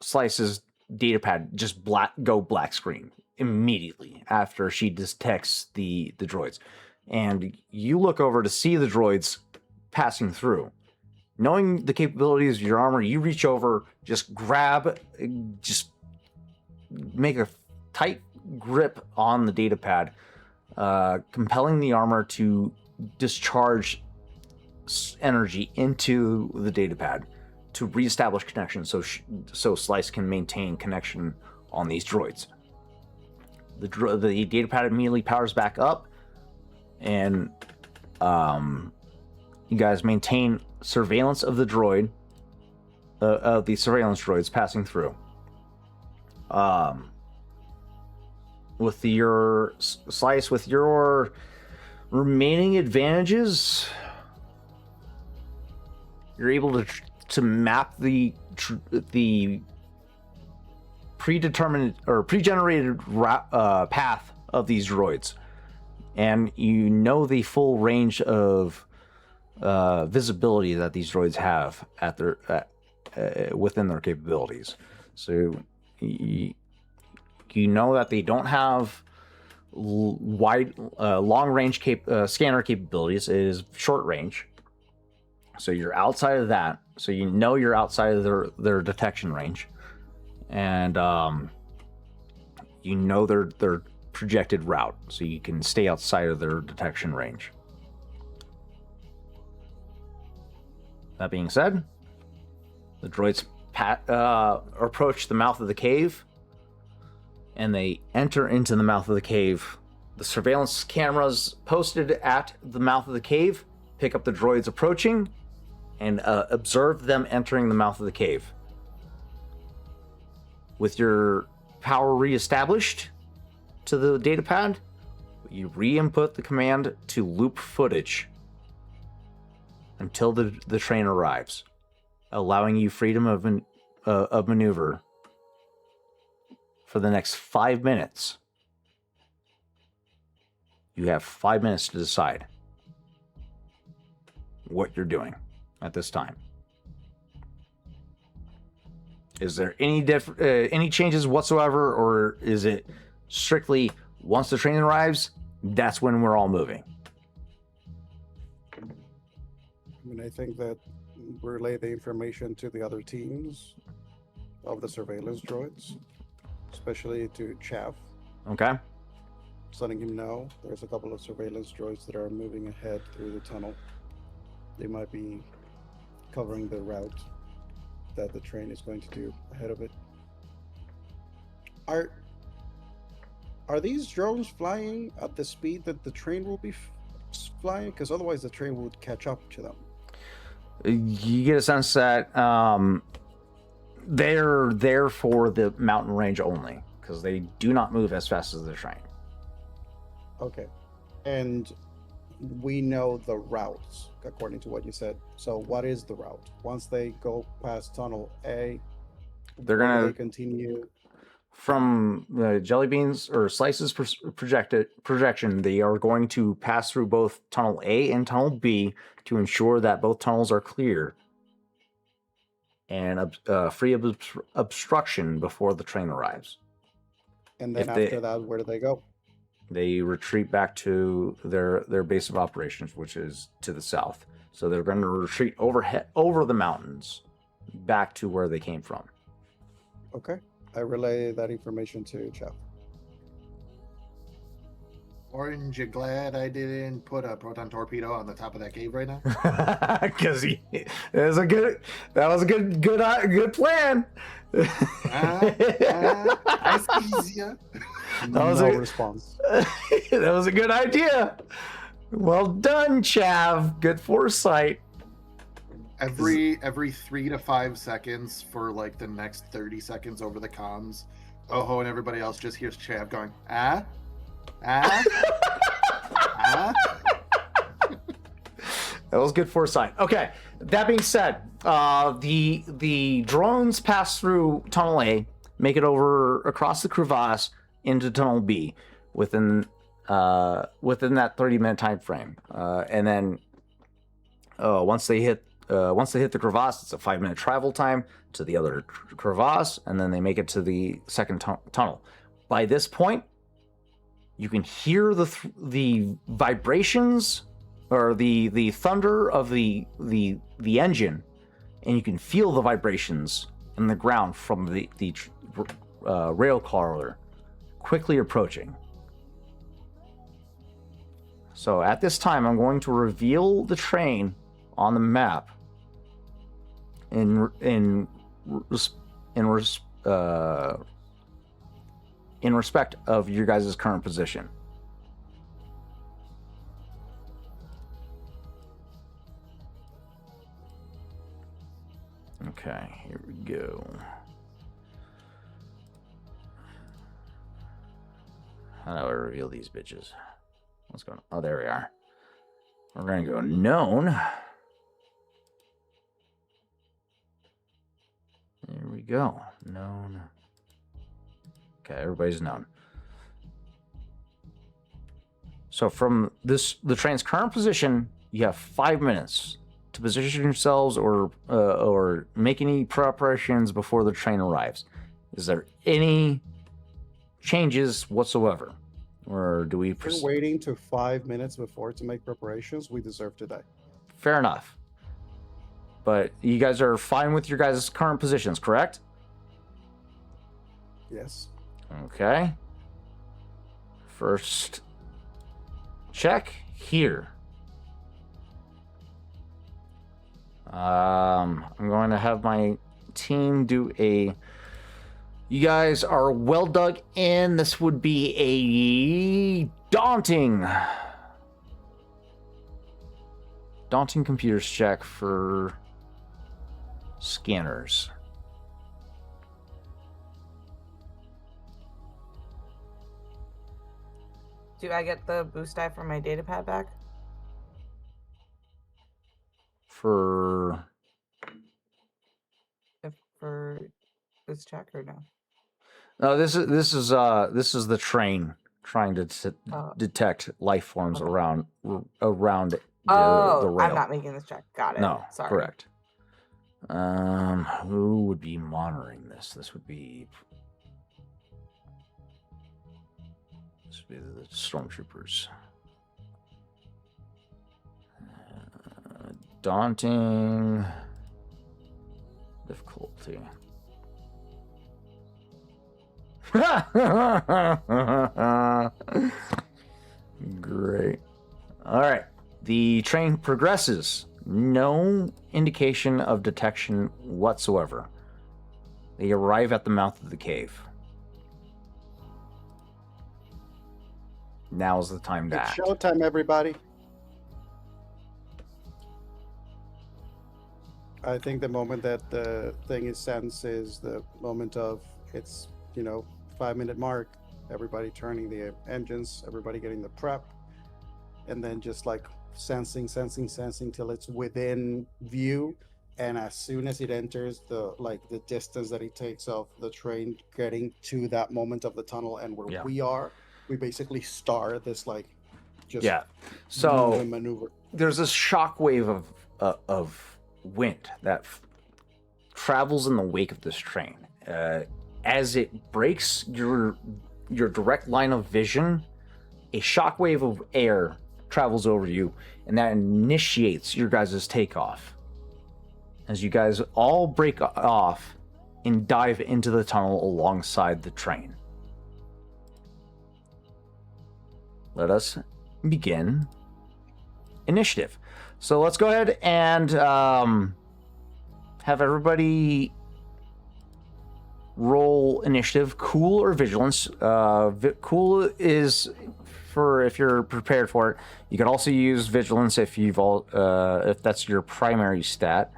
Slice's datapad just go black screen immediately after she detects the droids. And you look over to see the droids passing through. Knowing the capabilities of your armor, you reach over, just make a tight grip on the datapad, compelling the armor to discharge energy into the datapad to reestablish connection, so Slice can maintain connection on these droids. The datapad immediately powers back up, and you guys maintain surveillance of the droid, of the surveillance droids passing through. With your Slice, with your remaining advantages, you're able to map the predetermined or pre-generated path of these droids, and you know the full range of visibility that these droids have at their within their capabilities. So you know that they don't have long range scanner capabilities. It is short range. So you're outside of that. So you know you're outside of their detection range, and you know their projected route, so you can stay outside of their detection range. That being said, the droids approach the mouth of the cave, and they enter into the mouth of the cave. The surveillance cameras posted at the mouth of the cave pick up the droids approaching and observe them entering the mouth of the cave. With your power reestablished to the datapad, you re-input the command to loop footage until the train arrives, allowing you freedom of maneuver for the next 5 minutes. You have 5 minutes to decide what you're doing at this time. Is there any changes whatsoever, or is it strictly once the train arrives, that's when we're all moving? I mean, I think that relay the information to the other teams of the surveillance droids, especially to Chaff, Okay. just letting him know there's a couple of surveillance droids that are moving ahead through the tunnel. They might be covering the route that the train is going to do ahead of it. Are these drones flying at the speed that the train will be flying? Because otherwise the train would catch up to them. You get a sense that they're there for the mountain range only, because they do not move as fast as the train. Okay. And we know the routes, according to what you said. So what is the route? Once they go past Tunnel A, They're will gonna they continue? From the Jelly Beans or Slice's projection, they are going to pass through both Tunnel A and Tunnel B to ensure that both tunnels are clear and free of obstruction before the train arrives. And then If they- after that, where do they go? They retreat back to their base of operations, which is to the south. So they're going to retreat over the mountains back to where they came from. Okay. I relay that information to Chaff. Orange, you glad I didn't put a proton torpedo on the top of that cave right now? Because that was a good plan. I squeeze ya. That was no a- response. That was a good idea. Well done, Chav. Good foresight. Every 3 to 5 seconds for like the next 30 seconds over the comms, Oho and everybody else just hears Chav going, ah. That was good foresight. Okay. That being said, the drones pass through Tunnel A, make it over across the crevasse into Tunnel B within that 30-minute time frame, and then once they hit once they hit the crevasse, it's a 5-minute travel time to the other crevasse, and then they make it to the second tunnel. By this point, you can hear the vibrations or the thunder of the engine, and you can feel the vibrations in the ground from the rail car quickly approaching. So at this time, I'm going to reveal the train on the map in respect of your guys' current position. Okay, here we go. How do I reveal these bitches? What's going on? Oh, there we are. We're going to go known. There we go. Known. Okay, everybody's known. So from the train's current position, you have 5 minutes to position yourselves or make any preparations before the train arrives. Is there any changes whatsoever? Or do we... We're waiting to 5 minutes before to make preparations. We deserve to die. Fair enough. But you guys are fine with your guys' current positions, correct? Yes. Okay. First check here. I'm going to have my team do a... You guys are well dug in. This would be a daunting computers check for scanners. Do I get the boost die from my data pad back? For this check or no? no, this is the train trying to detect life forms around the rail. I'm not making this check. Got it. No, sorry. correct. Who would be monitoring this? This would be the stormtroopers. Daunting difficulty. Great. All right. The train progresses. No indication of detection whatsoever. They arrive at the mouth of the cave. Now's the time to It's act. showtime, everybody. I think the moment that the thing is sensed is the moment of its, 5-minute mark. Everybody turning the engines, everybody getting the prep, and then just like sensing till it's within view. And as soon as it enters the distance that it takes of the train getting to that moment of the tunnel and where we are, we basically start this So maneuver. There's this shockwave of wind that travels in the wake of this train. As it breaks your direct line of vision, a shockwave of air travels over you, and that initiates your guys' takeoff. As you guys all break off and dive into the tunnel alongside the train. Let us begin initiative. So let's go ahead and have everybody roll initiative. Cool or vigilance. Cool is for if you're prepared for it. You can also use vigilance if if that's your primary stat.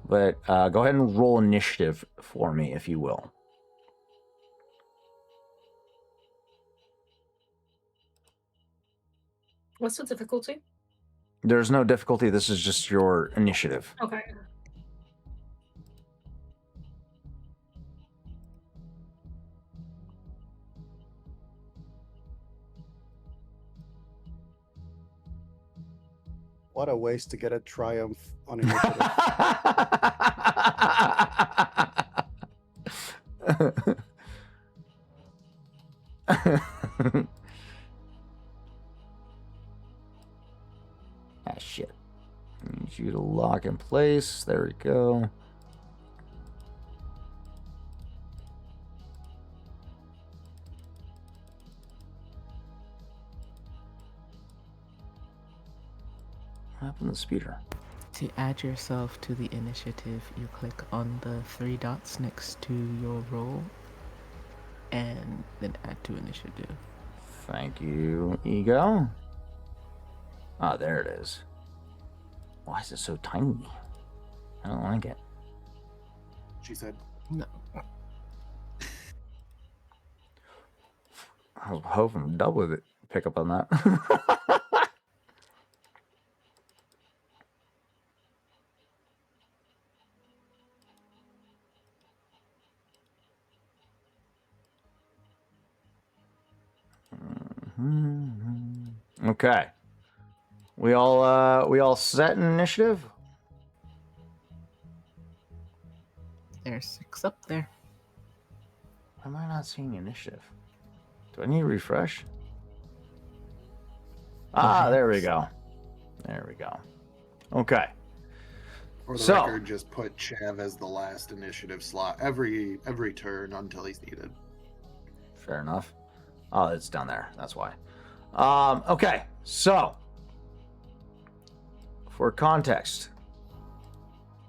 But go ahead and roll initiative for me, if you will. What's the difficulty? There's no difficulty. This is just your initiative. Okay. What a waste to get a triumph on initiative. Ah, shit. Need you to lock in place. There we go. What happened to the speeder? To add yourself to the initiative, you click on the 3 dots next to your role and then add to initiative. Thank you, Ego. Ah, there it is. Why is it so tiny? I don't like it. She said. No. I was hoping double with it. Pick up on that. Okay. We all set in initiative? There's 6 up there. Why am I not seeing initiative? Do I need to refresh? Ah, there we go. There we go. Okay. For the So- record, just put Chav as the last initiative slot every turn until he's needed. Fair enough. Oh, it's down there. That's why. Okay. So, for context,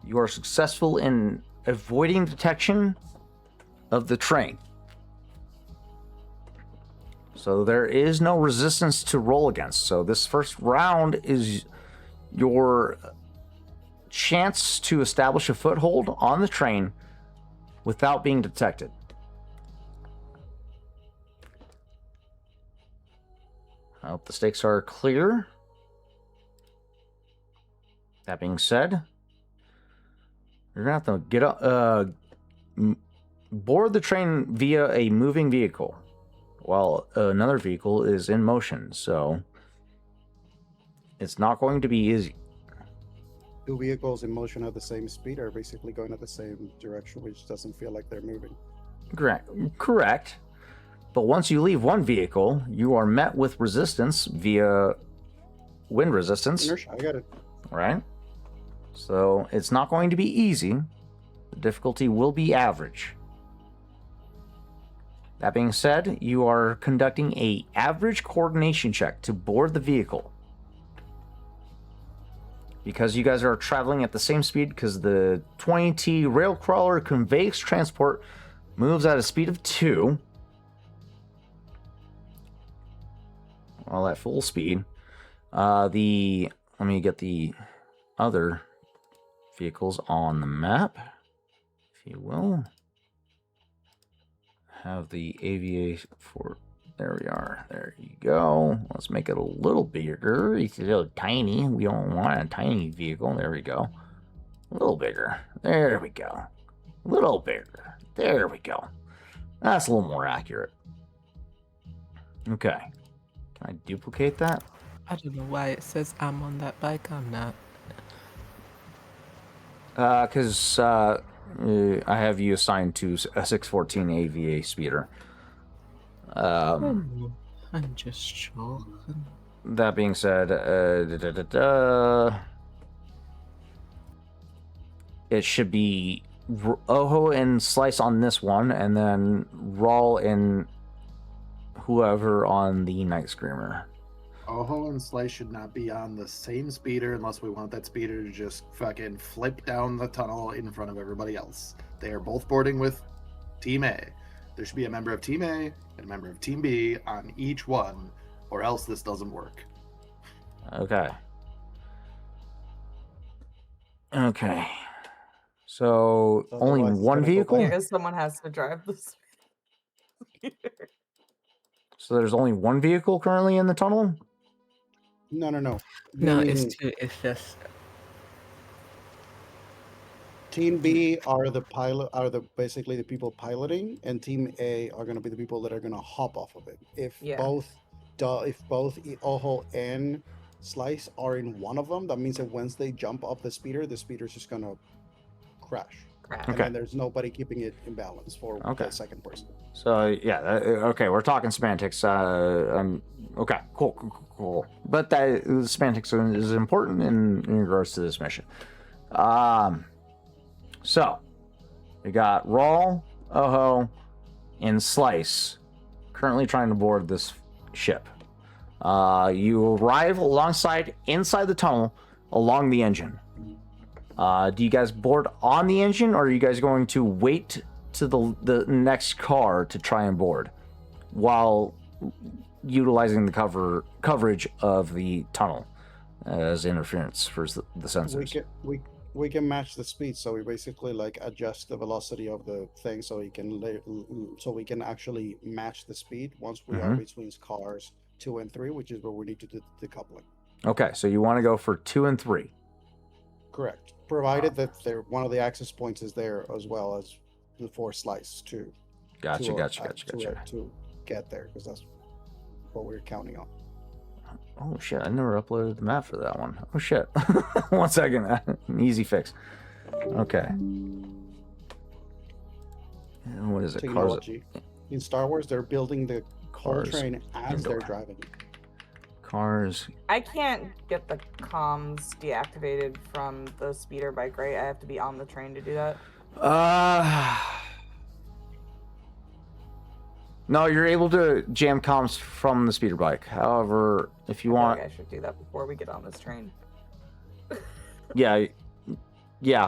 you are successful in avoiding detection of the train. So there is no resistance to roll against. So this first round is your chance to establish a foothold on the train without being detected. I hope the stakes are clear. That being said, you're gonna have to get up, board the train via a moving vehicle, while another vehicle is in motion. So it's not going to be easy. 2 vehicles in motion at the same speed are basically going at the same direction, which doesn't feel like they're moving. Correct. But once you leave one vehicle, you are met with resistance via wind resistance. Inertia, I got it. Right? So it's not going to be easy. The difficulty will be average. That being said, you are conducting a average coordination check to board the vehicle. Because you guys are traveling at the same speed, because the 20T rail crawler conveys transport moves at a speed of 2. Well, at full speed. Let me get the other vehicles on the map, if you will. Have the AVA for, there we are. There you go. Let's make it a little bigger. It's a little tiny. We don't want a tiny vehicle. There we go. A little bigger. There we go. A little bigger. There we go. That's a little more accurate. Okay. Can I duplicate that? I don't know why it says I'm on that bike. I'm not. Because I have you assigned to a 614 AVA speeder. I'm just joking. That being said, it should be Oho and Slice on this one, and then Rawl and whoever on the Night Screamer. Oho and Slice should not be on the same speeder unless we want that speeder to just fucking flip down the tunnel in front of everybody else. They are both boarding with Team A. There should be a member of Team A and a member of Team B on each one, or else this doesn't work. Okay. Okay. So only Otherwise, it's one gonna go vehicle? back. Because someone has to drive this. So there's only one vehicle currently in the tunnel? No. No, Meaning it's 2. It's just Team B are basically the people piloting, and Team A are going to be the people that are going to hop off of it. If Yeah. both Oho and Slice are in one of them, that means that once they jump off the speeder's just gonna crash. Crap. And Okay. then there's nobody keeping it in balance for Okay. the second person. So yeah, okay, we're talking semantics. Okay, cool. But that semantics is important in regards to this mission. So we got Rawl, Oho, and Slice currently trying to board this ship. You arrive inside the tunnel along the engine. Do you guys board on the engine, or are you guys going to wait to the next car to try and board while utilizing the coverage of the tunnel as interference for the sensors? We can match the speed, so we basically like adjust the velocity of the thing so we can actually match the speed once we are between cars 2 and 3, which is where we need to do the coupling. Okay, so you want to go for 2 and 3. Correct, provided that one of the access points is there as well as the 4 slice too. Gotcha. To get there, because that's what we're counting on. Oh shit, I never uploaded the map for that one. Oh shit. 1 second. An easy fix. Okay. And what is it? Technology. In Star Wars, they're building the whole Cars train as indoor. they're driving. Cars. I can't get the comms deactivated from the speeder bike, right? I have to be on the train to do that. No, you're able to jam comms from the speeder bike. However, if you want, I should do that before we get on this train. yeah,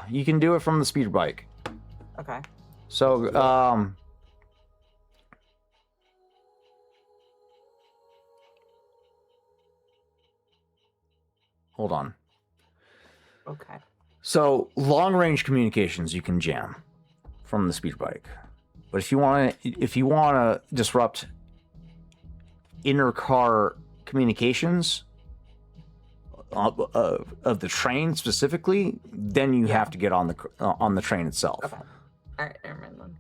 you can do it from the speeder bike. Okay. So, hold on. Okay. So, long range communications you can jam from the speeder bike. But if you want to disrupt inter-car communications of the train specifically, then you have to get on the train itself. Okay. All right, never mind then.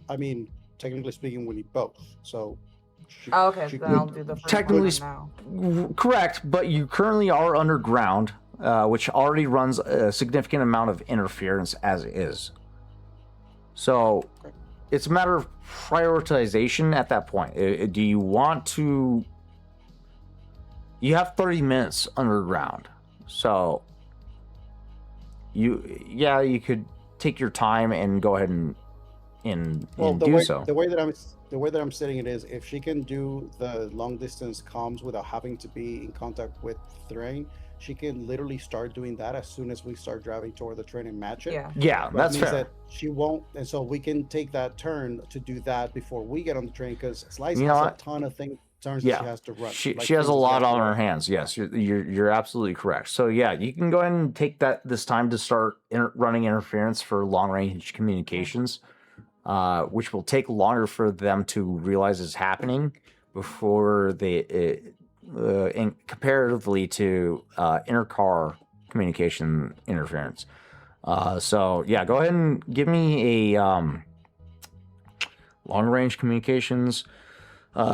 I mean, technically speaking, we need both. So. Okay, then I'll do the first technically one now. Correct, but you currently are underground, which already runs a significant amount of interference as is. So it's a matter of prioritization at that point. Do you want to... You have 30 minutes underground. So you could take your time and go ahead and do so. The way that I'm setting it is, if she can do the long distance comms without having to be in contact with the train, she can literally start doing that as soon as we start driving toward the train and match it. Yeah, that's fair. That she won't, and so we can take that turn to do that before we get on the train, because Slice has a ton of turns that she has to run. She has a lot on her hands. Yes, you're absolutely correct. So yeah, you can go ahead and take this time to start running interference for long range communications, which will take longer for them to realize is happening before comparatively to inter-car communication interference. So yeah, go ahead and give me a long-range communications.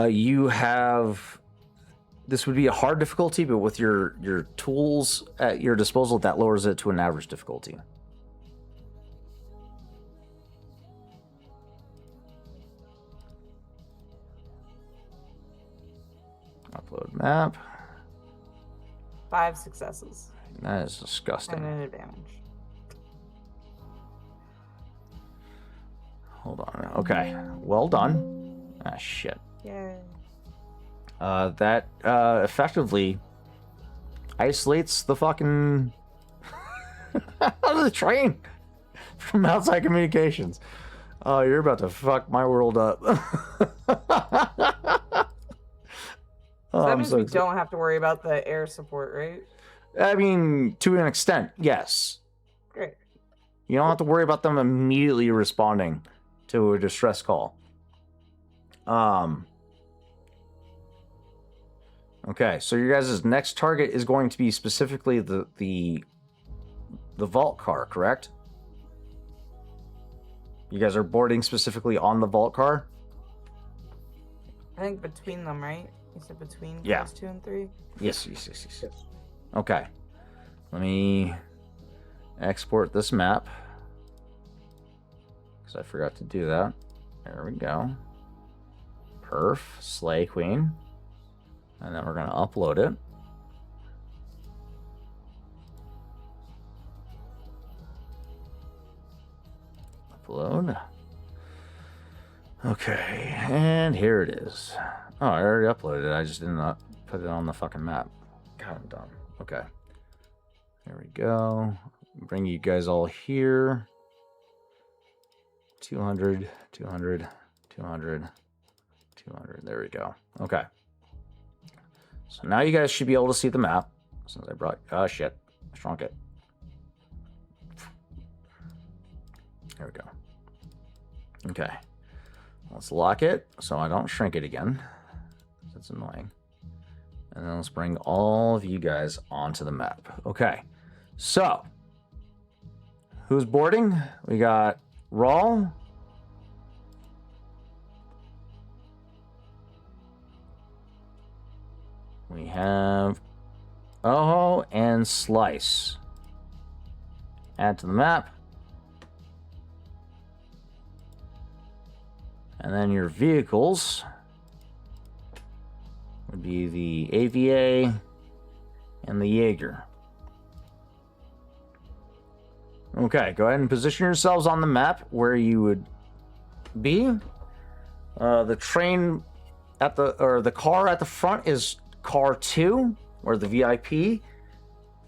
You have... This would be a hard difficulty, but with your tools at your disposal, that lowers it to an average difficulty. Upload map. 5 successes. That is disgusting. And an advantage. Hold on. Okay. Well done. Ah, shit. Yay. That effectively isolates the fucking out of the train from outside communications. Oh, you're about to fuck my world up. So that means we don't have to worry about the air support, right? I mean, to an extent, yes. Great. You don't have to worry about them immediately responding to a distress call. Okay, so your guys' next target is going to be specifically the vault car, correct? You guys are boarding specifically on the vault car? I think between them, right? You said between Yeah. class 2 and 3? Yes. Okay. Let me export this map. Because I forgot to do that. There we go. Perf, Slay Queen. And then we're going to upload it. Upload. Okay, and here it is. Oh, I already uploaded it. I just did not put it on the fucking map. God, I'm dumb. Okay. There we go. Bring you guys all here. 200, 200, 200, 200. There we go. Okay. So now you guys should be able to see the map. Since I brought... Oh, shit. I shrunk it. There we go. Okay. Let's lock it so I don't shrink it again. That's annoying. And then let's bring all of you guys onto the map. Okay. So, who's boarding? We got Rawl. We have Oho and Slice. Add to the map. And then your vehicles would be the AVA and the Jaeger. Okay, go ahead and position yourselves on the map where you would be. The train at the car at the front is car 2, or the VIP.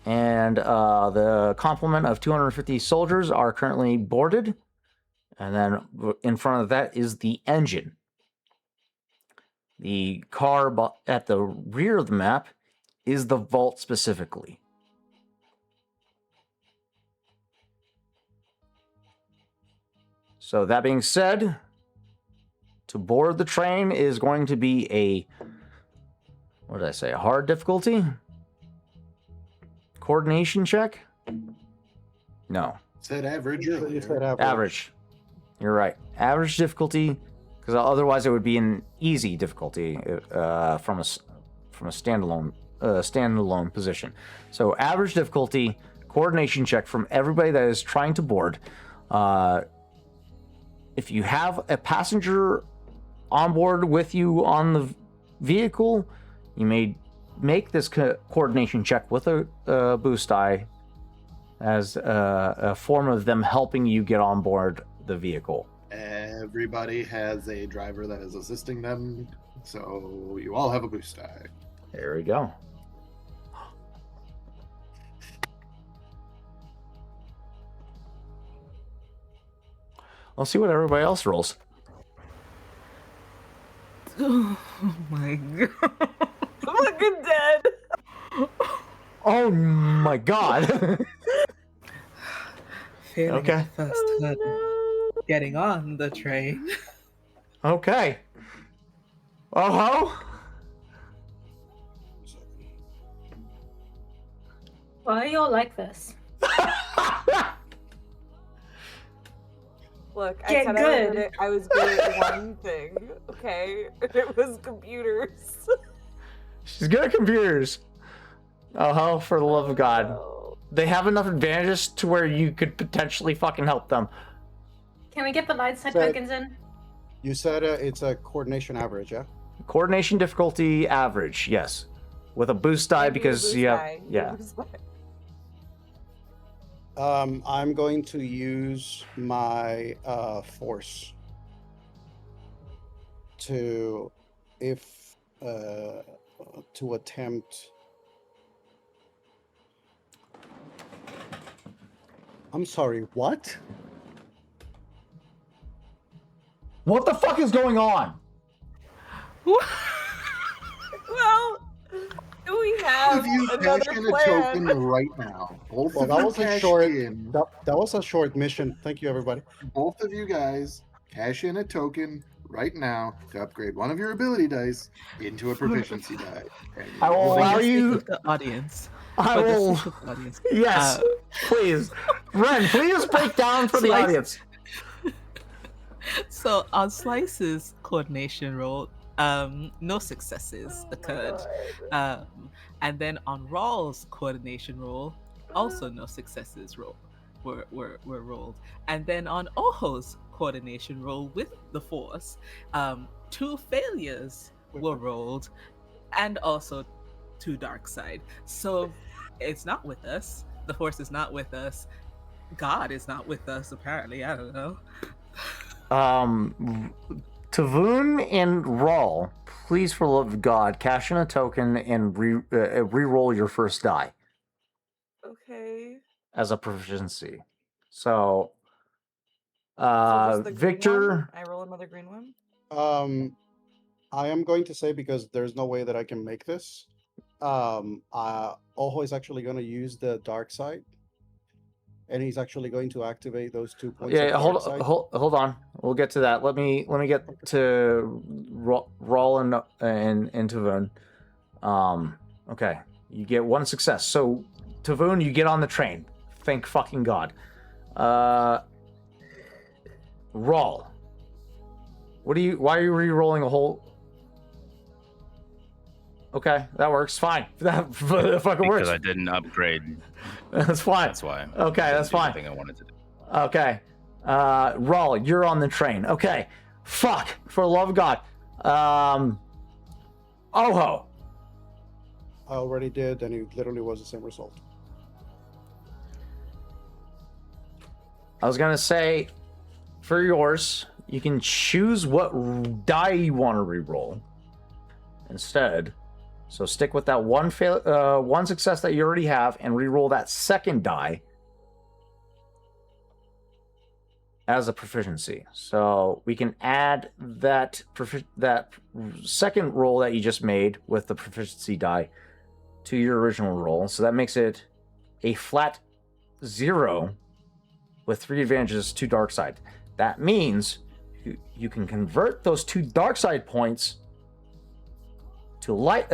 And the complement of 250 soldiers are currently boarded. And then in front of that is the engine. The car at the rear of the map is the vault specifically. So that being said, to board the train is going to be a, what did I say, a hard difficulty? Coordination check? No. Said average You earlier. said average. Average. You're right. Average difficulty, because otherwise it would be an easy difficulty from a standalone position. So average difficulty, coordination check from everybody that is trying to board. If you have a passenger on board with you on the vehicle, you may make this coordination check with a boost die as a form of them helping you get on board the vehicle. Everybody has a driver that is assisting them, so you all have a boost die. There we go. Let's see what everybody else rolls. Oh my god. Fucking dead! Oh my god. Failing Okay. at the first Oh, hurdle. no. Getting on the train. Okay. Oh Why are you all like this? ho. Look, I Get said good. I was good at one thing, okay? It was computers. She's good at computers. Oh ho, for the love of God. No. They have enough advantages to where you could potentially fucking help them. Can we get the light side So- tokens in? You said it's a coordination average, yeah? Coordination difficulty average, yes. With a boost die Give me the because boost you have, die. Give me yeah. the boost die. I'm going to use my force to attempt. I'm sorry, what? What the fuck is going on? Well, do we have If you another cash in a plan? token right now, both Well, of that you was a cash short. in, That was a short mission. Thank you, everybody. both of you guys cash in a token right now to upgrade one of your ability dice into a proficiency die. And I will For allow the sake you- of the audience. I For the will. sake of the audience. Yes, please. Ren, please break down for the Slice. audience. So on Slice's coordination roll, No successes Oh my occurred. God. And then on Rawl's coordination roll, also no successes were rolled. And then on Oho's coordination roll with the Force, 2 failures were rolled, and also 2 dark side. So it's not with us. The Force is not with us. God is not with us, apparently. I don't know. Tavoon and Rawl, please, for the love of God, cash in a token and re-roll your first die Okay. as a proficiency. So, So just the green Victor, one? I roll another green one? I am going to say, because there's no way that I can make this. Oho is actually going to use the dark side, and he's actually going to activate those 2 points of dark side. hold on. We'll get to that. Let me get to Rawl and Tavoon. Okay, you get 1 success. So, Tavoon, you get on the train. Thank fucking God. Rawl, why are you re-rolling a whole? Okay, that works. Fine. That fucking works. Because I didn't upgrade. That's fine. That's why. Okay, that's fine. Thing I wanted to do. Okay. Rawl, you're on the train. Okay. Fuck. For the love of God. Oho. I already did, and it literally was the same result. I was gonna say, for yours, you can choose what die you want to re-roll instead. So stick with that one success that you already have, and re-roll that second die as a proficiency. So we can add that second roll that you just made with the proficiency die to your original roll. So that makes it a flat 0 with 3 advantages to dark side. That means you can convert those 2 dark side points to light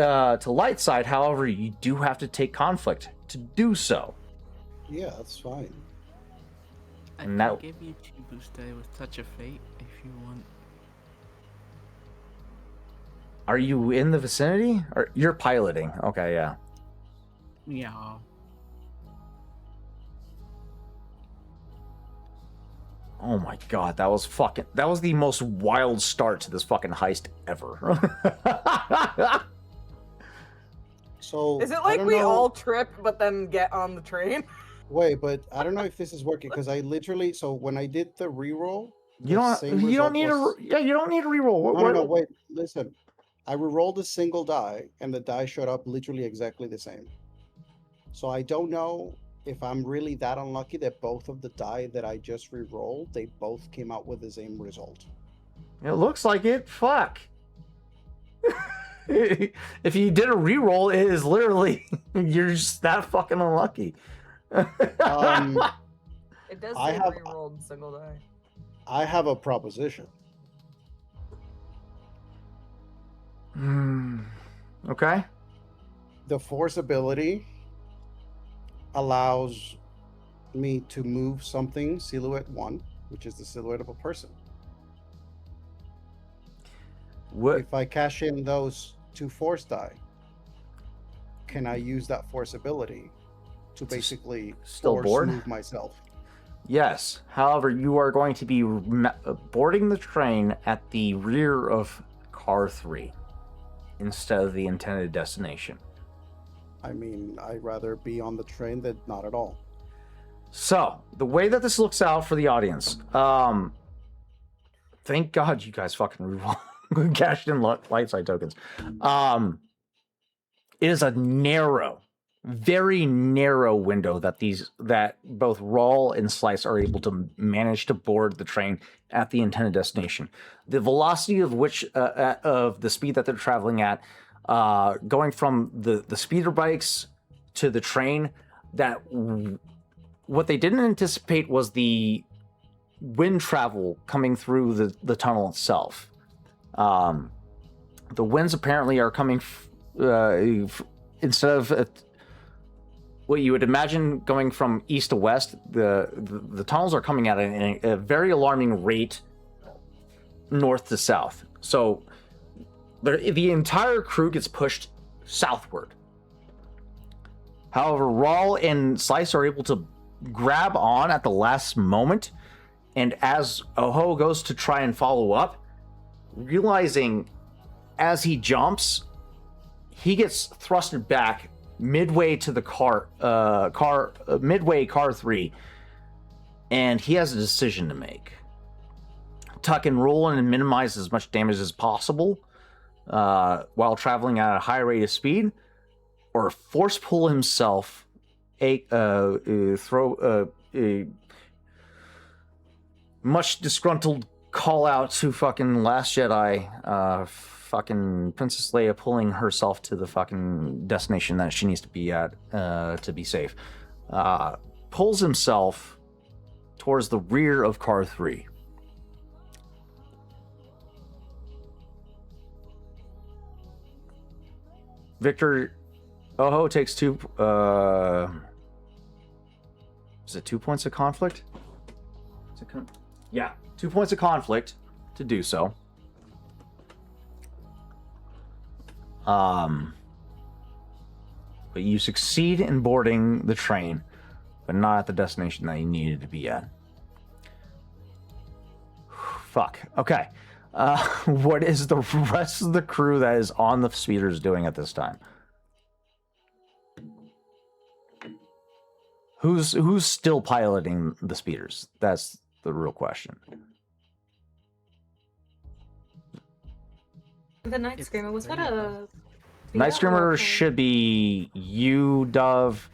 side. However, you do have to take conflict to do so. Yeah, that's fine. I And can that- give you 2 boost die with Touch of Fate if you want. Are you in the vicinity? Or you're piloting? Okay, yeah. Yeah. Oh my God, that was the most wild start to this fucking heist ever. So Is it I like don't we know- all trip but then get on the train? Wait, but I don't know if this is working, because I literally, so when I did the reroll, you don't need to reroll. No, wait, listen. I re-rolled a single die, and the die showed up literally exactly the same. So I don't know if I'm really that unlucky that both of the die that I just re-rolled, they both came out with the same result. It looks like it. Fuck. If you did a reroll, it is literally you're just that fucking unlucky. It does I say have- re-rolled single die. I have a proposition. Okay. The force ability allows me to move something silhouette 1, which is the silhouette of a person. What? If I cash in those 2 force die, can I use that force ability to basically still force board? move myself? Yes. However, you are going to be boarding the train at the rear of car 3 instead of the intended destination. I mean, I'd rather be on the train than not at all. So, the way that this looks out for the audience, thank God you guys fucking cashed in light side tokens. It is a narrow, very narrow window that both Rawl and Slice are able to manage to board the train at the intended destination. The velocity of which of the speed that they're traveling at, going from the speeder bikes to the train, that what they didn't anticipate was the wind travel coming through the tunnel itself. The winds apparently are coming instead of what you would imagine going from east to west. The tunnels are coming at a very alarming rate north to south. So the entire crew gets pushed southward. However, Rawl and Slice are able to grab on at the last moment, and as Oho goes to try and follow up, realizing as he jumps, he gets thrusted back midway to the midway car 3, and he has a decision to make. Tuck and roll and minimize as much damage as possible while traveling at a high rate of speed, or force pull himself much disgruntled call out to fucking Last Jedi, fucking Princess Leia pulling herself to the fucking destination that she needs to be at to be safe. Pulls himself towards the rear of car 3. Victor Oho takes 2 is it 2 points of conflict? Yeah, 2 points of conflict to do so. But you succeed in boarding the train, but not at the destination that you needed to be at. Fuck. Okay. What is the rest of the crew that is on the speeders doing at this time? Who's still piloting the speeders? That's the real question. The Night Screamer, was that a... Night Screamer should be you, Dove,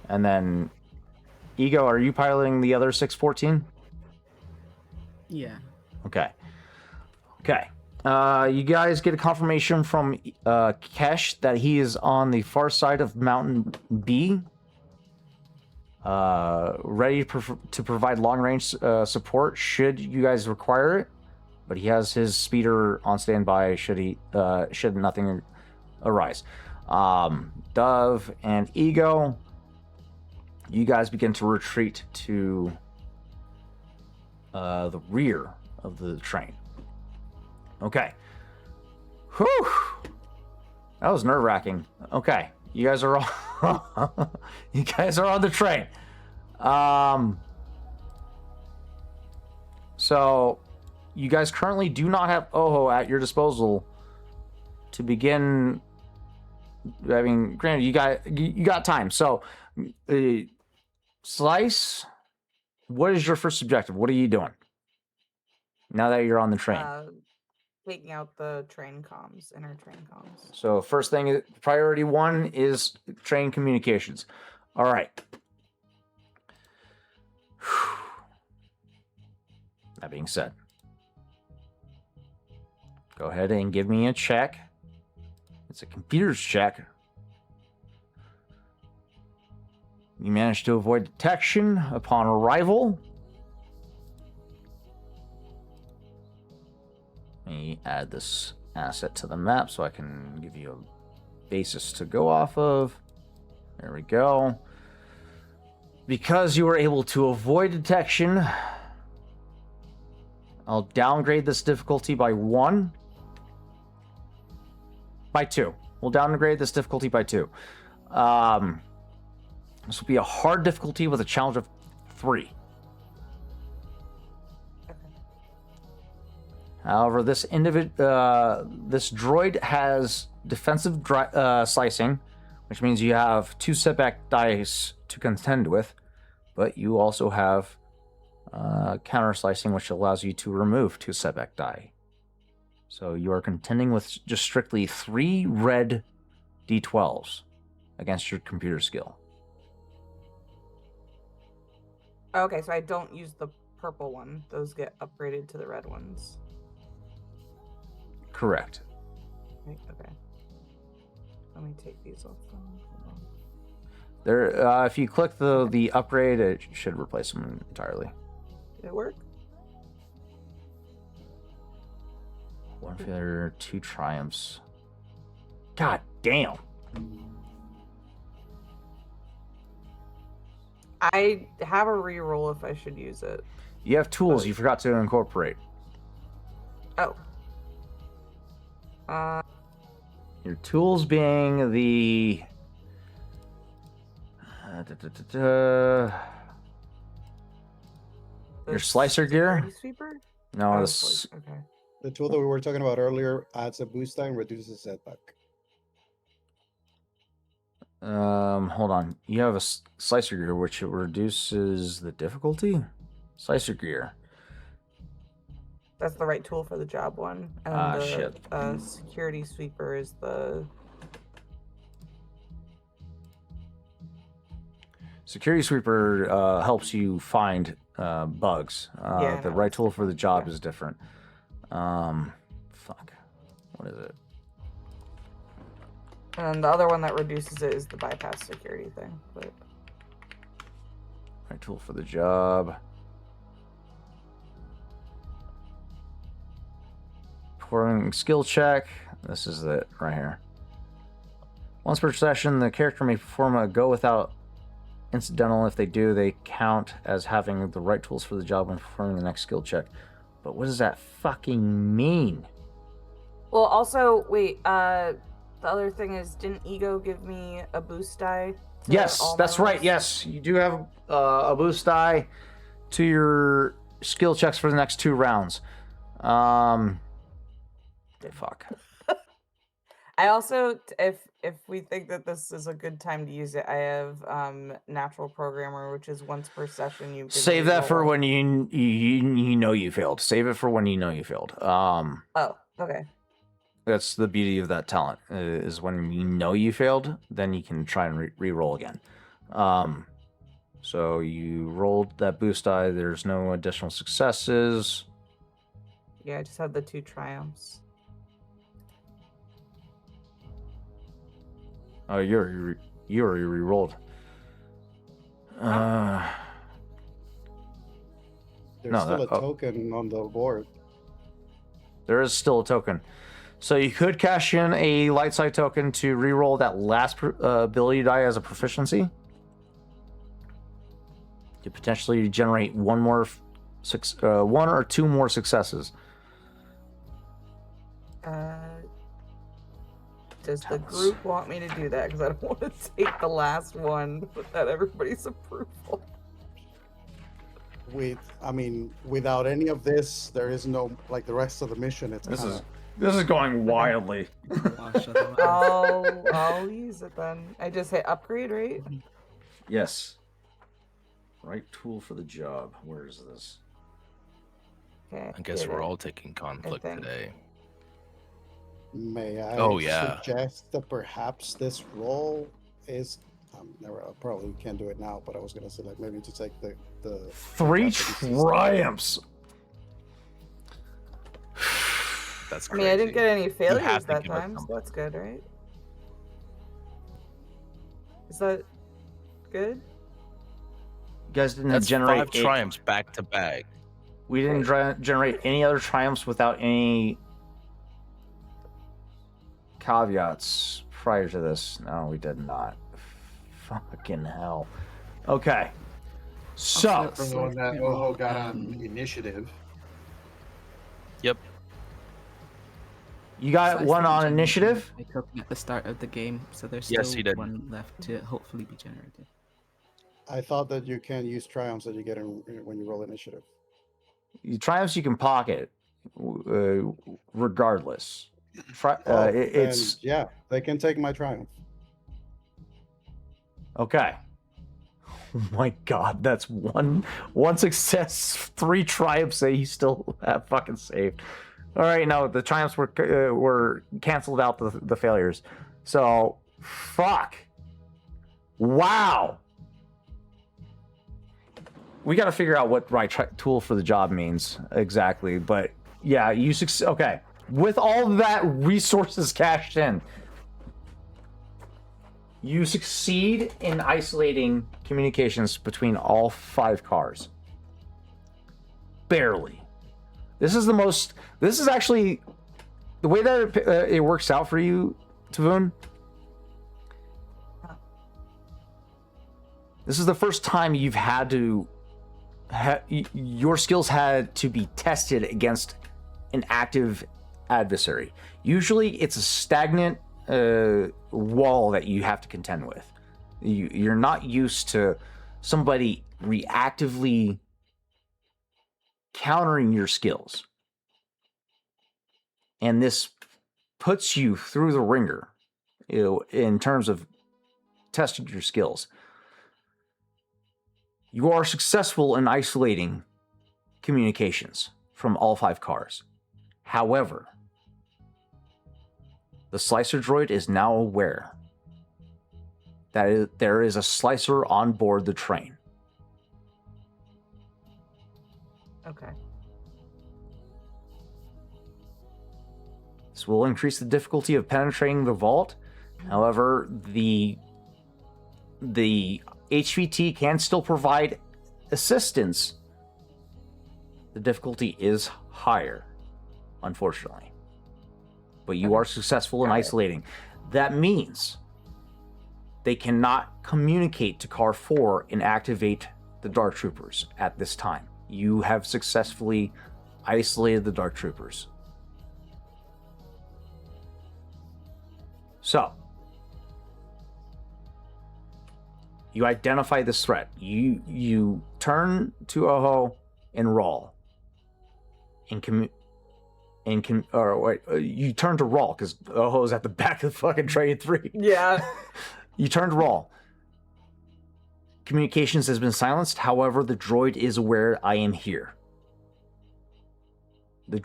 and then Ego, are you piloting the other 614? Yeah. Okay. You guys get a confirmation from Kesh that he is on the far side of Mountain B, ready to provide long-range support should you guys require it. But he has his speeder on standby should nothing arise. Dove and Ego, you guys begin to retreat to the rear of the train. Okay. Whew. That was nerve-wracking. Okay. You guys are all you guys are on the train. So you guys currently do not have Oho at your disposal to begin. I mean, granted, you got time. So, Slice, what is your first objective? What are you doing now that you're on the train? Taking out the train comms, inner train comms. So first thing, priority 1 is train communications. All right. That being said, go ahead and give me a check. It's a computer's check. You managed to avoid detection upon arrival. Let me add this asset to the map so I can give you a basis to go off of. There we go. Because you were able to avoid detection, I'll downgrade this difficulty by 1. By 2. We'll downgrade this difficulty by 2. This will be a hard difficulty with a challenge of 3. However, this droid has defensive slicing, which means you have 2 setback dice to contend with, but you also have counter slicing, which allows you to remove 2 setback die. So you are contending with just strictly 3 red d12s against your computer skill. Okay, so I don't use the purple one. Those get upgraded to the red ones. Correct. Right, okay. Let me take these off. Hold on. There, if you click the upgrade, it should replace them entirely. Did it work? 1 failure, 2 triumphs. God damn. I have a reroll if I should use it. You have tools you forgot to incorporate. Oh. Your tools being the your slicer gear? security sweeper? No, Oh, this okay. The tool that we were talking about earlier adds a boost die and reduces setback. hold on. You have a slicer gear which reduces the difficulty? Slicer gear. That's the right tool for the job one. And Ah, the shit. security sweeper is the Security sweeper helps you find bugs. Yeah, The no, right that's tool for the different. job Yeah. is different. Fuck. What is it? And the other one that reduces it is the bypass security thing. But Right tool for the job. Performing skill check. This is it right here. Once per session, the character may perform a go without incidental. If they do, they count as having the right tools for the job when performing the next skill check. But what does that fucking mean? well, also wait. The other thing is, didn't Ego give me a boost die? to Yes, all my that's right. rolls? Yes, you do have a boost die to your skill checks for the next 2 rounds. Fuck. I also, if we think that this is a good time to use it, I have natural programmer, which is once per session. You can Save that for reroll. when you know you failed. Save it for when you know you failed. Oh, okay. That's the beauty of that talent is when you know you failed, then you can try and re-roll again. So you rolled that boost die. There's no additional successes. Yeah, I just had the 2 triumphs. Oh, you already re-rolled. There's No, still that- a token on the board. There is still a token. So you could cash in a light side token to re-roll that last ability die as a proficiency. To potentially generate one or 2 more successes. Does the group want me to do that? Because I don't want to take the last one without everybody's approval. Without any of this, there is no like the rest of the mission. It's This kinda- is going wildly. Oh, shut up. I'll use it then. I just hit upgrade, right? Yes. Right tool for the job. Where is this? Okay. I guess did we're it. all taking conflict think. today. May I Oh, yeah. suggest that perhaps this roll is I probably can't do it now, but I was gonna say like maybe to take the 3 triumphs. That's I crazy. mean, I didn't get any failures have to that give us time, so something. that's good, right? Is that good? You guys didn't That's generate 5 triumphs back to back. We didn't generate any other triumphs without any caveats prior to this. No, we did not. Fucking hell. Okay. So, From the one that Oho got on initiative. Yep. you got So I one still on generated initiative? a token at the start of the game, so there's Yes, still he did. one left to hopefully be generated. I thought that you can use triumphs that you get when you roll initiative. Triumphs you can pocket, regardless. It's And yeah, they can take my triumph. okay. Oh my god, that's one success, 3 triumphs that you still have fucking saved. All right, no, the triumphs were canceled out the failures. So, fuck. Wow. We got to figure out what right tool for the job means exactly, but yeah, you okay. With all that resources cashed in, you succeed in isolating communications between all 5 cars. Barely. This is actually the way that it works out for you, Tavoon. This is the first time you've had to your skills had to be tested against an active adversary. Usually it's a stagnant wall that you have to contend with. You're not used to somebody reactively countering your skills. And this puts you through the ringer, in terms of testing your skills. You are successful in isolating communications from all 5 cars. However, the slicer droid is now aware that there is a slicer on board the train. Okay. This will increase the difficulty of penetrating the vault. However, the HVT can still provide assistance. The difficulty is higher, unfortunately. But you are successful in isolating. That means they cannot communicate to Car 4 and activate the Dark Troopers at this time. You have successfully isolated the Dark Troopers. So, you identify this threat. You turn to Oho and Rawl. You turn to Rawl because Oho's at the back of the fucking train 3. Yeah. You turn to Rawl. Communications has been silenced. However, the droid is aware I am here. The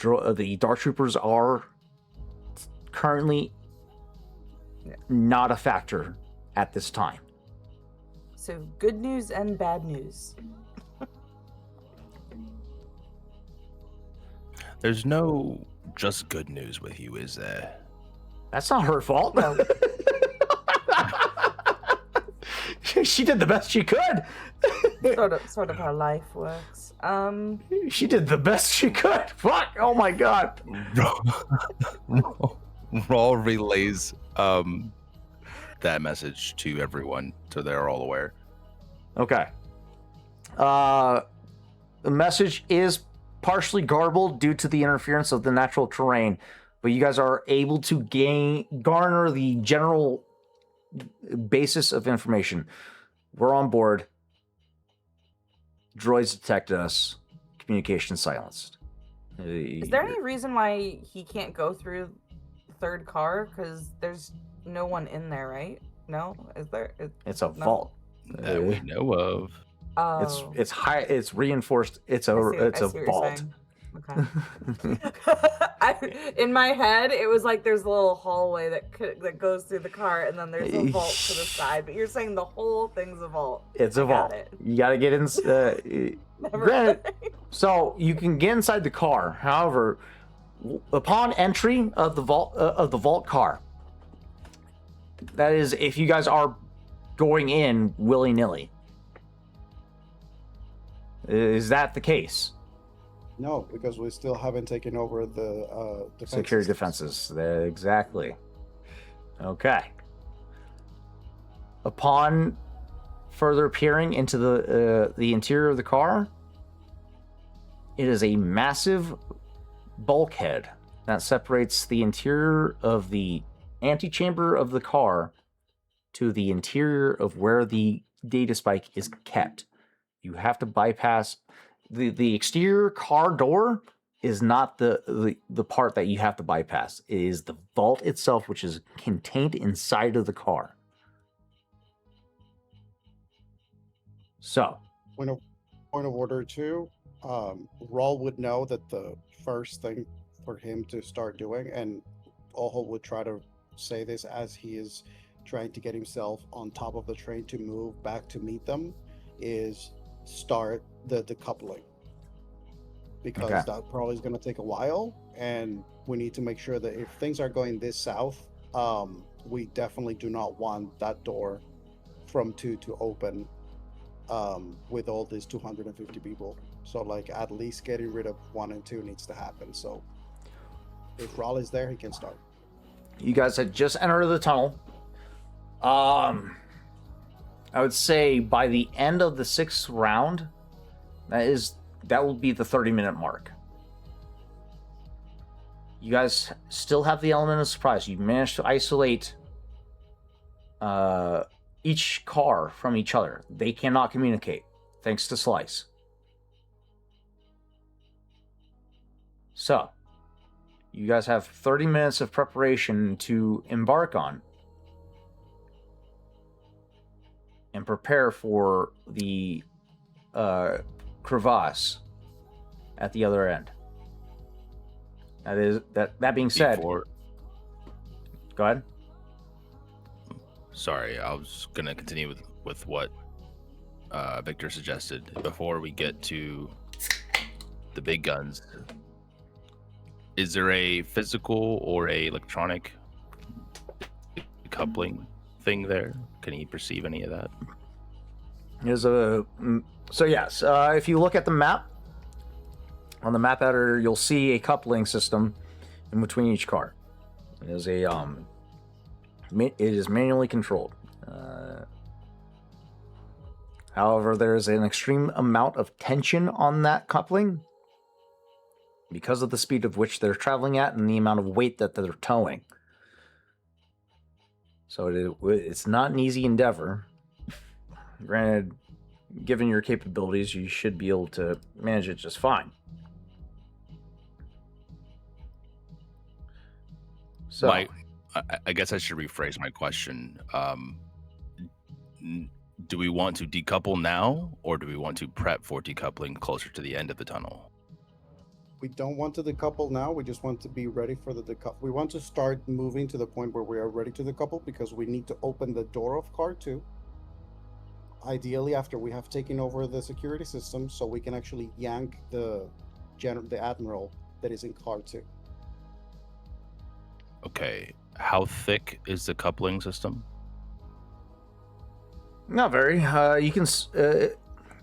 Dark Troopers are currently not a factor at this time. So good news and bad news. There's no just good news with you, is there? That's not her fault. No. She did the best she could. sort of how life works. She did the best she could. Fuck. Oh my god. Raw relays that message to everyone so they're all aware. Okay. The message is partially garbled due to the interference of the natural terrain, but you guys are able to garner the general basis of information. We're on board. Droids detected us. Communication silenced. Is there any reason why he can't go through the 3rd car? Because there's no one in there, right? No? Is there? It's a vault. That we know of. Oh. It's high. It's reinforced. It's a vault. Okay. In my head, it was like there's a little hallway that goes through the car, and then there's a vault to the side. But you're saying the whole thing's a vault. It's a vault. You got to get in. Granted, so you can get inside the car. However, upon entry of the vault car, that is, if you guys are going in willy-nilly. Is that the case? No, because we still haven't taken over the security defenses. Exactly. Okay. Upon further peering into the interior of the car, it is a massive bulkhead that separates the interior of the antechamber of the car to the interior of where the data spike is kept. You have to bypass the exterior car door is not the part that you have to bypass. It is the vault itself, which is contained inside of the car. So, Point of order 2, Rawl would know that the first thing for him to start doing, and Oho would try to say this as he is trying to get himself on top of the train to move back to meet them, is start the decoupling, because that probably is going to take a while, and we need to make sure that if things are going this south, we definitely do not want that door from 2 to open with all these 250 people. So like at least getting rid of 1 and 2 needs to happen. So if Rawl is there, he can start. You guys had just entered the tunnel. I would say by the end of the 6th round, that will be the 30-minute mark. You guys still have the element of surprise. You managed to isolate each car from each other. They cannot communicate, thanks to Slice. So, you guys have 30 minutes of preparation to embark on and prepare for the crevasse at the other end. That being said, Before, go ahead. sorry, I was gonna continue with what Victor suggested. Before we get to the big guns, is there a physical or a electronic coupling thing there? Can he perceive any of that? So yes, if you look at the map, on the map editor, you'll see a coupling system in between each car. It is it is manually controlled. However, there is an extreme amount of tension on that coupling because of the speed of which they're traveling at and the amount of weight that they're towing. So it's not an easy endeavor. Granted, given your capabilities, you should be able to manage it just fine. So, I guess I should rephrase my question. Do we want to decouple now, or do we want to prep for decoupling closer to the end of the tunnel? We don't want to decouple now. We just want to be ready for the decouple. We want to start moving to the point where we are ready to decouple because we need to open the door of car 2. Ideally, after we have taken over the security system, so we can actually yank the admiral that is in car 2. Okay, how thick is the coupling system? not very. You can.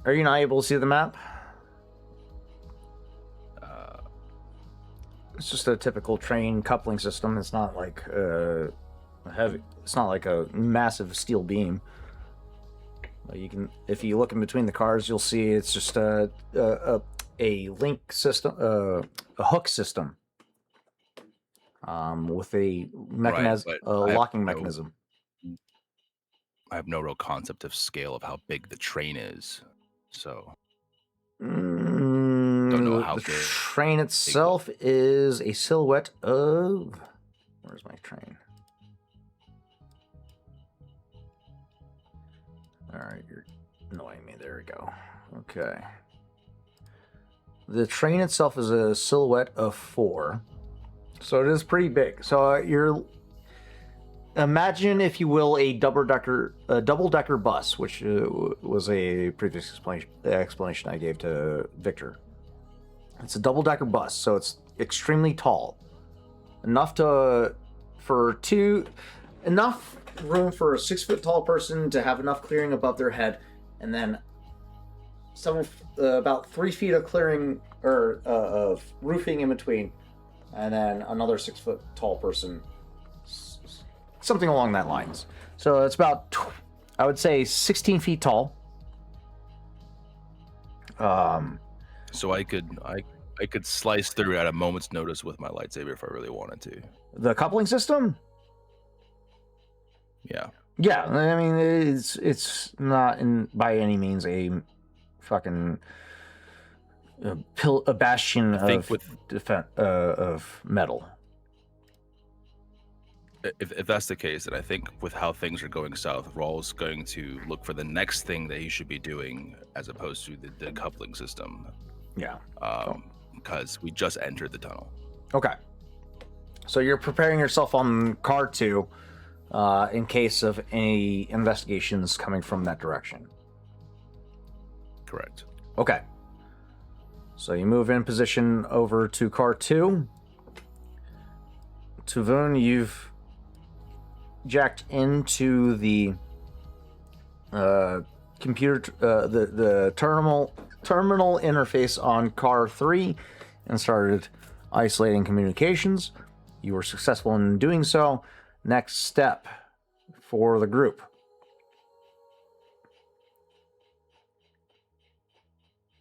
Are you not able to see the map? It's just a typical train coupling system. It's not like heavy. It's not like a massive steel beam. You can, if you look in between the cars, you'll see it's just a link system, a hook system, with a mechanism, Right, a locking mechanism. I have no real concept of scale of how big the train is, so Don't know how the big- train itself is a silhouette of. Where's my train? All right, you're annoying me. There we go. Okay. The train itself is a silhouette of 4, so it is pretty big. So you're imagine, if you will, a double-decker bus, which was a previous explanation I gave to Victor. It's a double-decker bus, so it's extremely tall, enough room for a 6-foot tall person to have enough clearing above their head, and then about 3 feet of clearing or of roofing in between, and then another 6-foot tall person, something along that lines. So it's about, I would say, 16 feet tall. So I could slice through at a moment's notice with my lightsaber if I really wanted to. The coupling system? Yeah. Yeah, I mean, it's not by any means a fucking a bastion of metal. If that's the case, then I think with how things are going south, Raul's going to look for the next thing that he should be doing as opposed to the decoupling system. Yeah. Because we just entered the tunnel. Okay. So you're preparing yourself on car 2 in case of any investigations coming from that direction. Correct. Okay. So you move in position over to car 2. Tuvun, you've jacked into the computer, the terminal interface on car 3 and started isolating communications. You were successful in doing so. Next step for the group.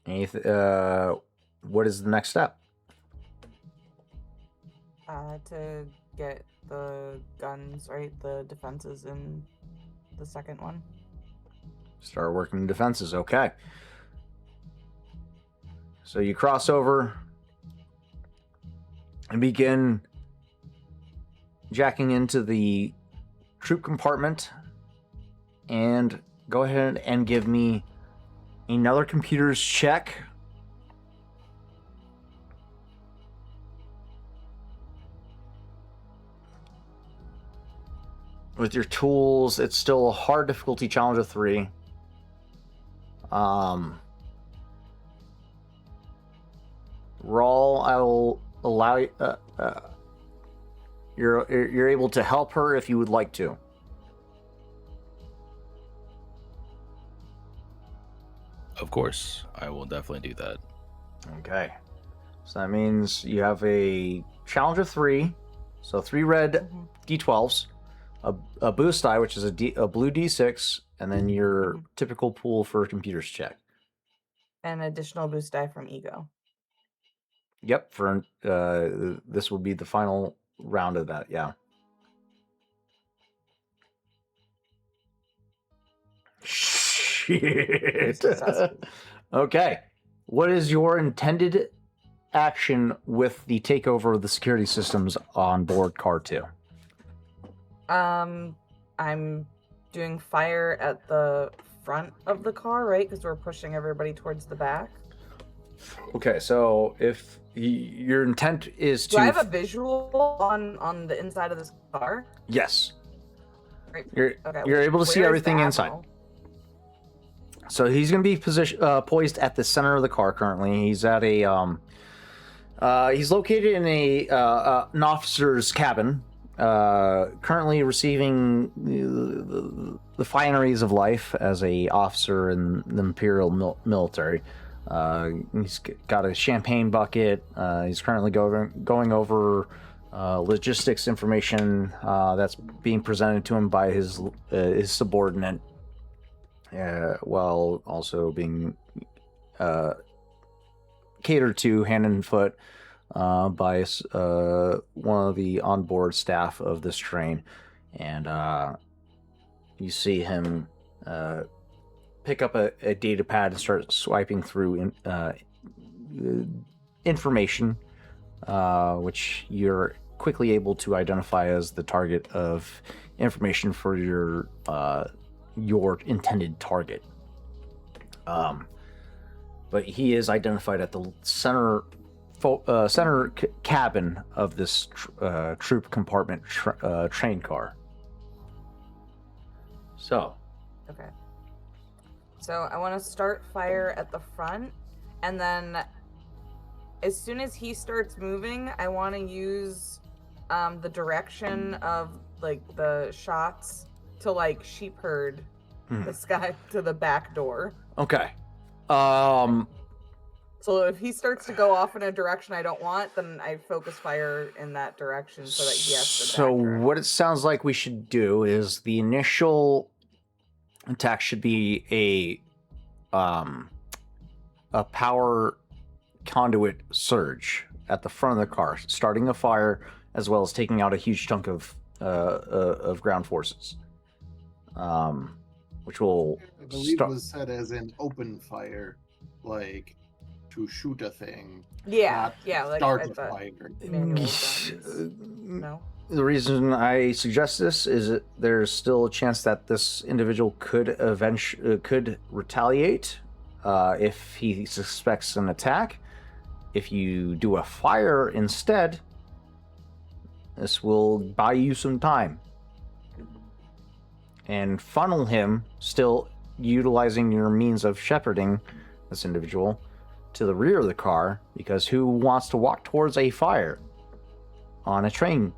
What is the next step? To get the guns, right? The defenses in the second one. Start working defenses. Okay. So you cross over and begin jacking into the troop compartment, and go ahead and give me another computer's check. With your tools, it's still a hard difficulty challenge of 3. Rawl, I will allow you. You're able to help her if you would like to. Of course, I will definitely do that. Okay. So that means you have a challenge of 3. So 3 red D12s, a boost die, which is a blue D6, and then your typical pool for a computer's check. An additional boost die from Ego. Yep, for this will be the final round of that, yeah. Shit. Okay. What is your intended action with the takeover of the security systems on board Car 2? I'm doing fire at the front of the car, right? Because we're pushing everybody towards the back. Okay, so if your intent is to... Do I have a visual on the inside of this car? Yes. Right. You're able to see Where's everything the inside. Admiral? So he's going to be poised at the center of the car currently. He's at a... he's located in an officer's cabin, currently receiving the fineries of life as a officer in the Imperial military. He's got a champagne bucket. He's currently going over logistics information that's being presented to him by his subordinate, while also being catered to hand and foot by one of the onboard staff of this train. And you see him pick up a data pad and start swiping through information, which you're quickly able to identify as the target of information for your intended target. But he is identified at the center cabin of this troop compartment train car. So. Okay. So I want to start fire at the front, and then as soon as he starts moving, I want to use the direction of like the shots to like sheep herd this guy to the back door. Okay. So if he starts to go off in a direction I don't want, then I focus fire in that direction so that he has to. So what it sounds like we should do is the initial attack should be a power conduit surge at the front of the car, starting a fire as well as taking out a huge chunk of ground forces, which will I believe it was said as an open fire, like to shoot a thing. Yeah, not like start I a thought. fire. Manual guns. No. The reason I suggest this is that there's still a chance that this individual could could retaliate if he suspects an attack. If you do a fire instead, this will buy you some time and funnel him, still utilizing your means of shepherding this individual to the rear of the car, because who wants to walk towards a fire on a train?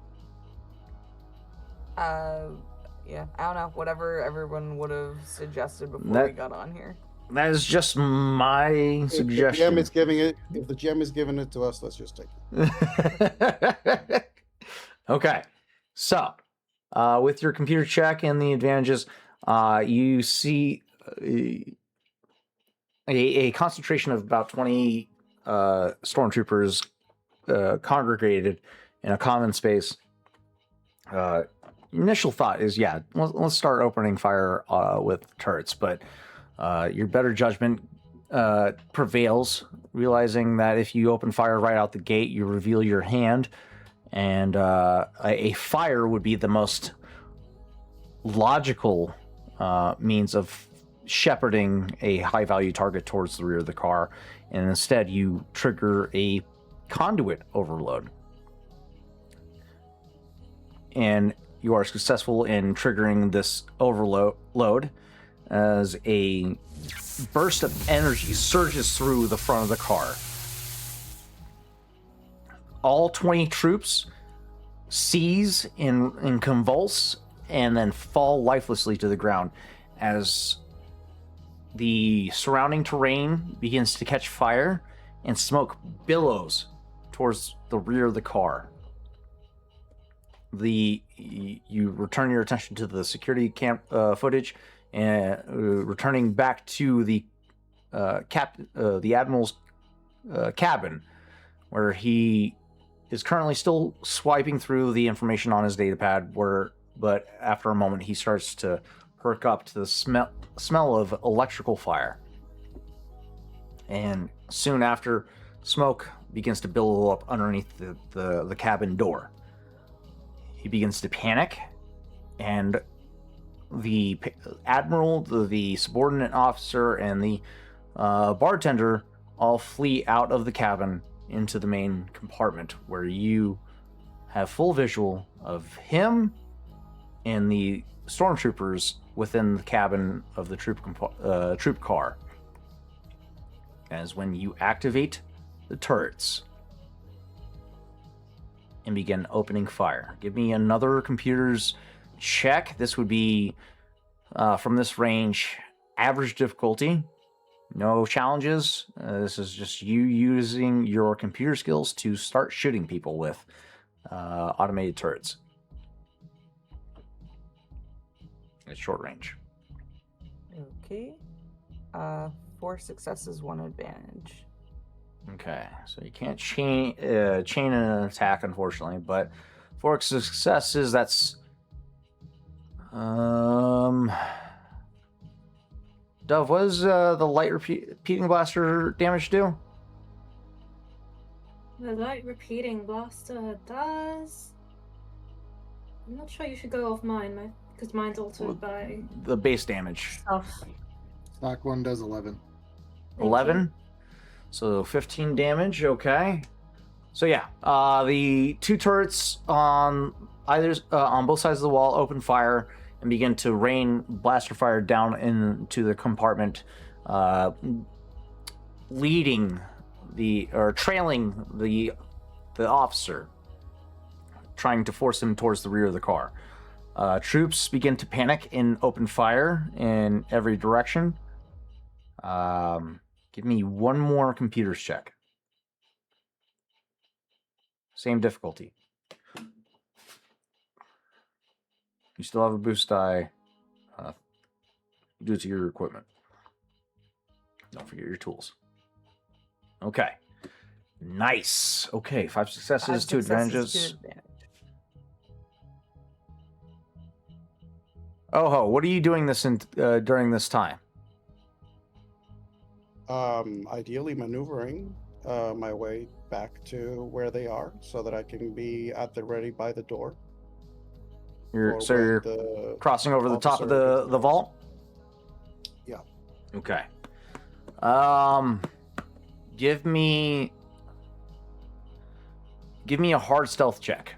Yeah, I don't know. Whatever everyone would have suggested before we got on here. That is just my suggestion. If the GM is giving it to us, let's just take it. Okay, so with your computer check and the advantages, you see a concentration of about 20 stormtroopers congregated in a common space. Initial thought is, yeah, let's start opening fire with turrets, but your better judgment prevails, realizing that if you open fire right out the gate, you reveal your hand, and a fire would be the most logical means of shepherding a high-value target towards the rear of the car, and instead you trigger a conduit overload. And you are successful in triggering this overload as a burst of energy surges through the front of the car. All 20 troops seize and convulse and then fall lifelessly to the ground as the surrounding terrain begins to catch fire and smoke billows towards the rear of the car. You return your attention to the security cam footage, and returning back to the admiral's cabin, where he is currently still swiping through the information on his datapad. But after a moment, he starts to perk up to the smell of electrical fire, and soon after, smoke begins to billow up underneath the cabin door. He begins to panic, and the admiral, the subordinate officer, and the bartender all flee out of the cabin into the main compartment, where you have full visual of him and the stormtroopers within the cabin of the troop car. As when you activate the turrets and begin opening fire. Give me another computer's check. This would be, from this range, average difficulty. No challenges. This is just you using your computer skills to start shooting people with automated turrets at short range. Okay. 4 successes, 1 advantage. Okay, so you can't chain an attack, unfortunately, but 4 successes, that's Dove, what does the light repeating blaster damage do? The light repeating blaster does. I'm not sure you should go off mine, because mine's altered by The base damage. stuff. Stock one does 11. Thank 11? So 15 damage, okay. So yeah, the 2 turrets on both sides of the wall open fire and begin to rain blaster fire down into the compartment, trailing the officer, trying to force him towards the rear of the car. Troops begin to panic and open fire in every direction. Give me one more computer's check. Same difficulty. You still have a boost die. Do it to your equipment. Don't forget your tools. Okay. Nice. Okay, 5 successes, 2 advantages. Oh, what are you doing this during this time? Ideally maneuvering my way back to where they are so that I can be at the ready by the door. You're crossing over the top of officer the vault? Yeah. Okay. Give me a hard stealth check.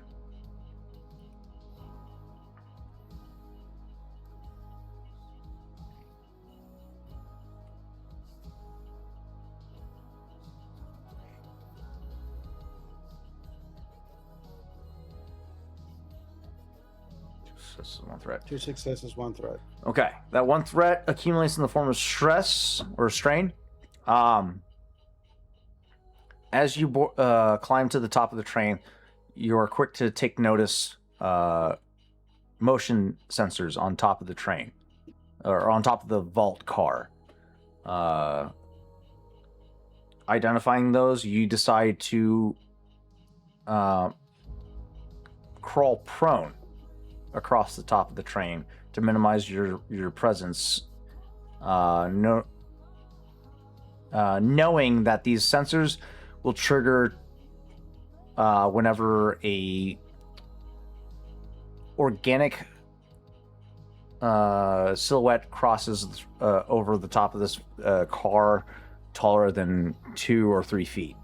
Successes, 1 threat. 2 successes, 1 threat. Okay, that 1 threat accumulates in the form of stress or strain. As you climb to the top of the train, you are quick to take notice motion sensors on top of the train, or on top of the vault car. Identifying those, you decide to crawl prone across the top of the train to minimize your presence. Knowing that these sensors will trigger whenever a organic silhouette crosses over the top of this car taller than 2 or 3 feet.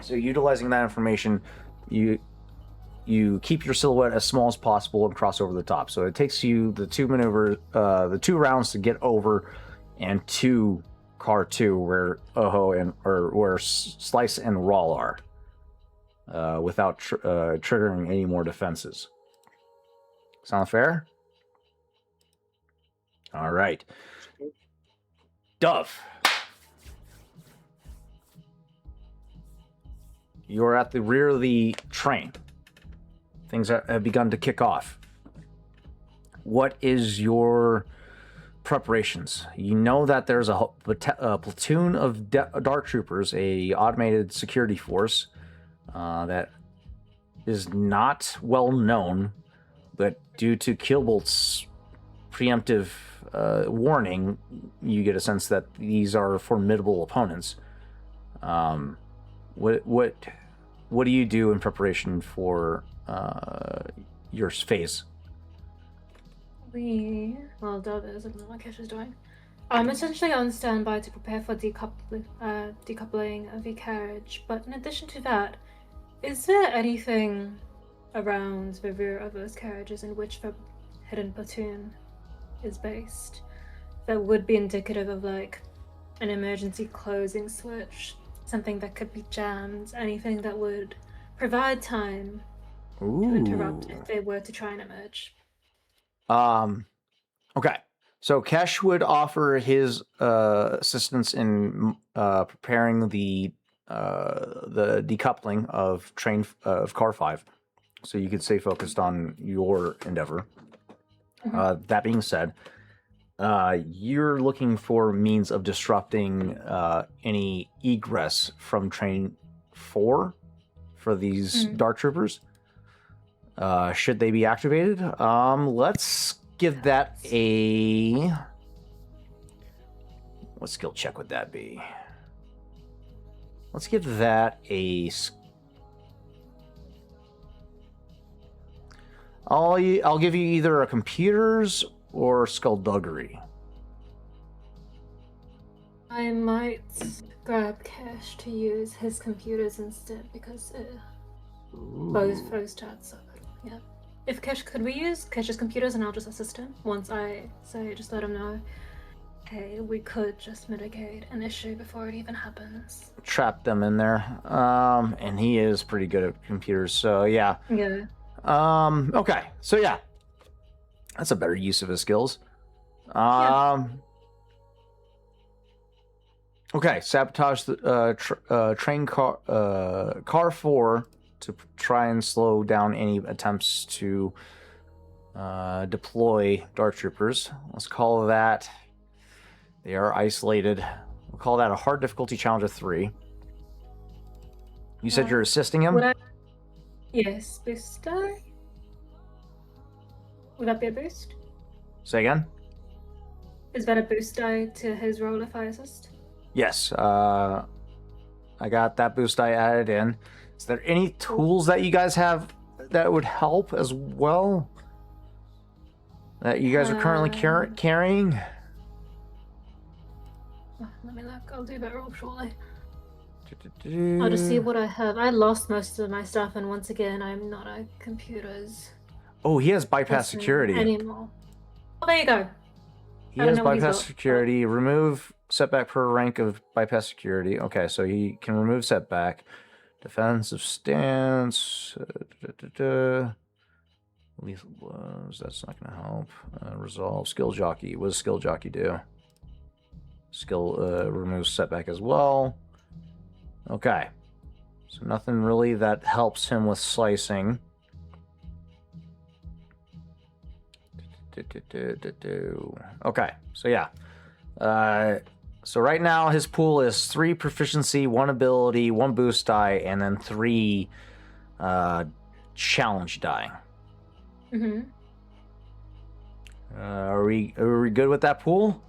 So utilizing that information, you keep your silhouette as small as possible and cross over the top. So it takes you the 2 rounds to get over, and to car 2 where where Slice and Rawl are, without triggering any more defenses. Sound fair? All right. Dove. You're at the rear of the train. Things have begun to kick off. What is your preparations? You know that there's a platoon of Dark Troopers, a automated security force that is not well known, but due to Keelbolt's preemptive warning, you get a sense that these are formidable opponents. What do you do in preparation for your phase? Well, Dove is, I don't know what Kesh is doing. I'm essentially on standby to prepare for decoupling of the carriage, but in addition to that, is there anything around the rear of those carriages in which the hidden platoon is based that would be indicative of, like, an emergency closing switch, something that could be jammed, anything that would provide time to interrupt if they were to try and emerge? Okay. So Kesh would offer his assistance in preparing the decoupling of car 5, so you could stay focused on your endeavor. That being said, you're looking for means of disrupting any egress from train 4 for these Dark Troopers. Should they be activated? Let's give that a... What skill check would that be? Let's give that a... I'll give you either a computers or skullduggery. I might grab Kesh to use his computers instead, because both stats are good. Yeah. If Kesh, could we use Kesh's computers and I'll just assist him? Once I say, just let him know, hey, we could just mitigate an issue before it even happens. Trap them in there. And he is pretty good at computers, so yeah. Yeah. Okay, so yeah. That's a better use of his skills. Okay, sabotage the train car 4 to try and slow down any attempts to deploy Dark Troopers. Let's call that... They are isolated. We'll call that a hard difficulty challenge of 3. You said you're assisting him? Yes, boost die? Would that be a boost? Say again? Is that a boost die to his roll if I assist? Yes. I got that boost die added in. Is there any tools that you guys have that would help as well? That you guys are currently carrying? Let me look. I'll do that roll shortly. I'll just see what I have. I lost most of my stuff, and once again, I'm not a computers. Oh, he has bypass security. Anymore. Well, there you go. He has bypass security. Remove setback per rank of bypass security. Okay, so he can remove setback. Defensive stance. Lethal blows. That's not going to help. Resolve. Skill jockey. What does skill jockey do? Skill removes setback as well. Okay. So nothing really that helps him with slicing. Okay. So yeah. So right now his pool is 3 proficiency, 1 ability, 1 boost die, and then 3 challenge die. Mm-hmm. Are we good with that pool?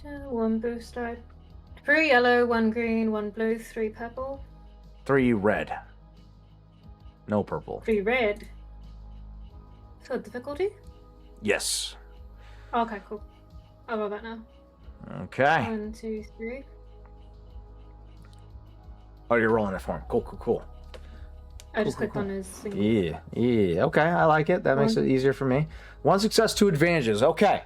One boost die. 3 yellow, 1 green, 1 blue, 3 purple, 3 red. No purple. 3 red. So difficulty? Yes. Okay, cool. I'll roll that now. Okay. 1, 2, 3. Oh, you're rolling it for him. Cool. I just Cool, clicked cool. on his single. Yeah. Okay, I like it. That makes it easier for me. 1 success, 2 advantages. Okay.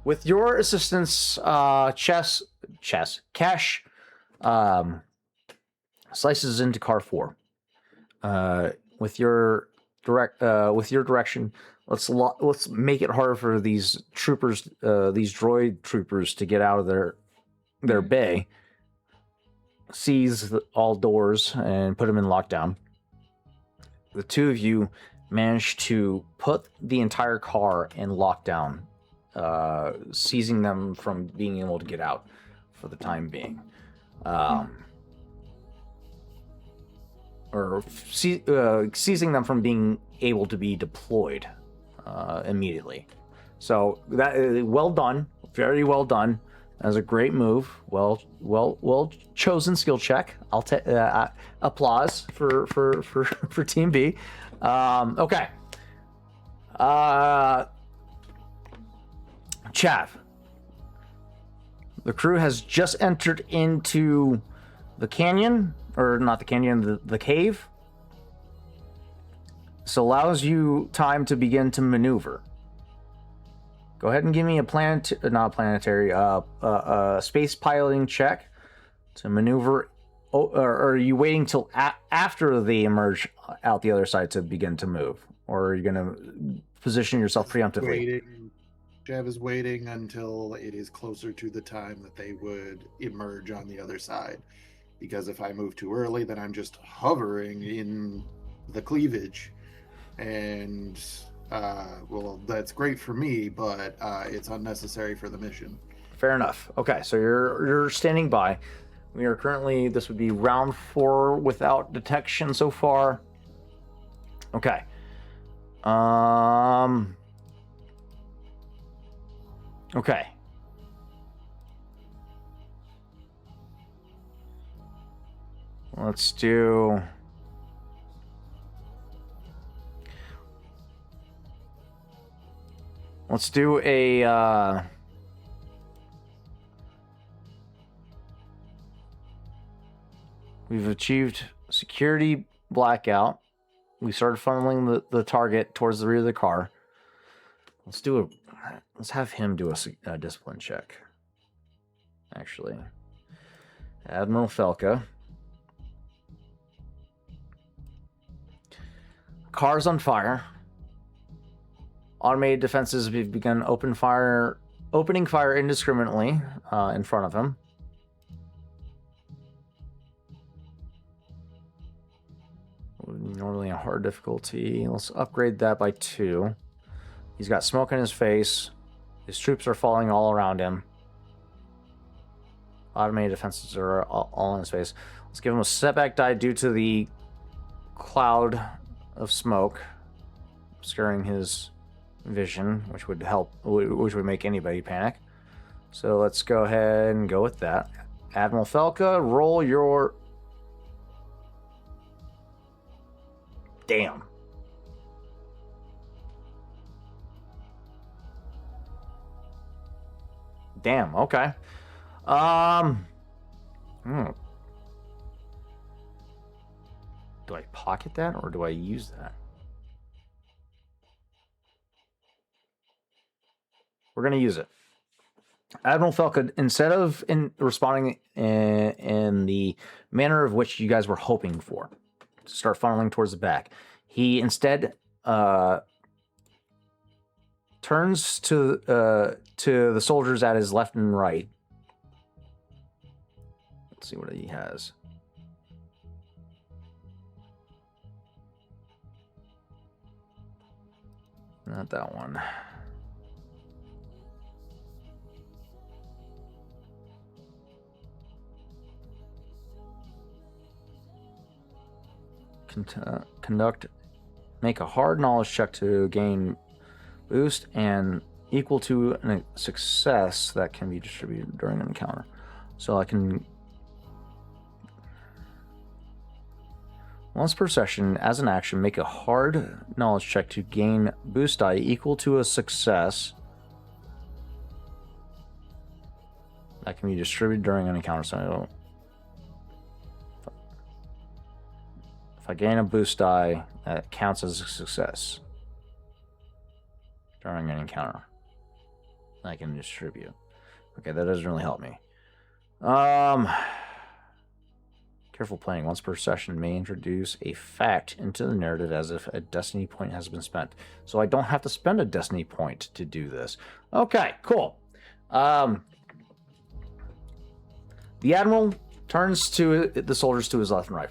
With your assistance, Cash slices into car 4. With your direction, let's make it harder for these troopers, these droid troopers, to get out of their bay. Seize all doors and put them in lockdown. The two of you manage to put the entire car in lockdown, seizing them from being able to get out for the time being. Or seizing them from being able to be deployed immediately. So that well done, very well done. That was a great move. Well chosen skill check. I'll take applause for Team B. Okay. Chav. The crew has just entered into the canyon, or not the canyon, the cave. This allows you time to begin to maneuver. Go ahead and give me a space piloting check to maneuver. Or are you waiting till after they emerge out the other side to begin to move? Or are you going to position yourself preemptively? Jav is waiting until it is closer to the time that they would emerge on the other side. Because if I move too early, then I'm just hovering in the cleavage. And well, that's great for me, but it's unnecessary for the mission. Fair enough. Okay, so you're standing by. We are currently, this would be round 4 without detection so far. Okay. Okay. Let's do... a... We've achieved security blackout. We started funneling the target towards the rear of the car. Let's have him do a discipline check. Actually. Admiral Felka. Car's on fire. Automated defenses have begun opening fire indiscriminately in front of him. Normally a hard difficulty. Let's upgrade that by 2. He's got smoke in his face. His troops are falling all around him. Automated defenses are all in his face. Let's give him a setback die due to the cloud of smoke obscuring his vision, which would make anybody panic. So let's go ahead and go with that. Admiral Felka, roll your... Damn. Okay. Do I pocket that or do I use that? We're going to use it. Admiral Felka, instead of responding in the manner of which you guys were hoping for, to start funneling towards the back, he instead turns to the soldiers at his left and right. Let's see what he has. Not that one. make a hard knowledge check to gain boost and equal to a success that can be distributed during an encounter. So I can, once per session, as an action, make a hard knowledge check to gain boost die equal to a success that can be distributed during an encounter. So if I gain a boost die, that counts as a success during an encounter. I can distribute. Okay, that doesn't really help me. Careful playing. Once per session may introduce a fact into the narrative as if a destiny point has been spent. So I don't have to spend a destiny point to do this. Okay, cool. The Admiral turns to the soldiers to his left and right.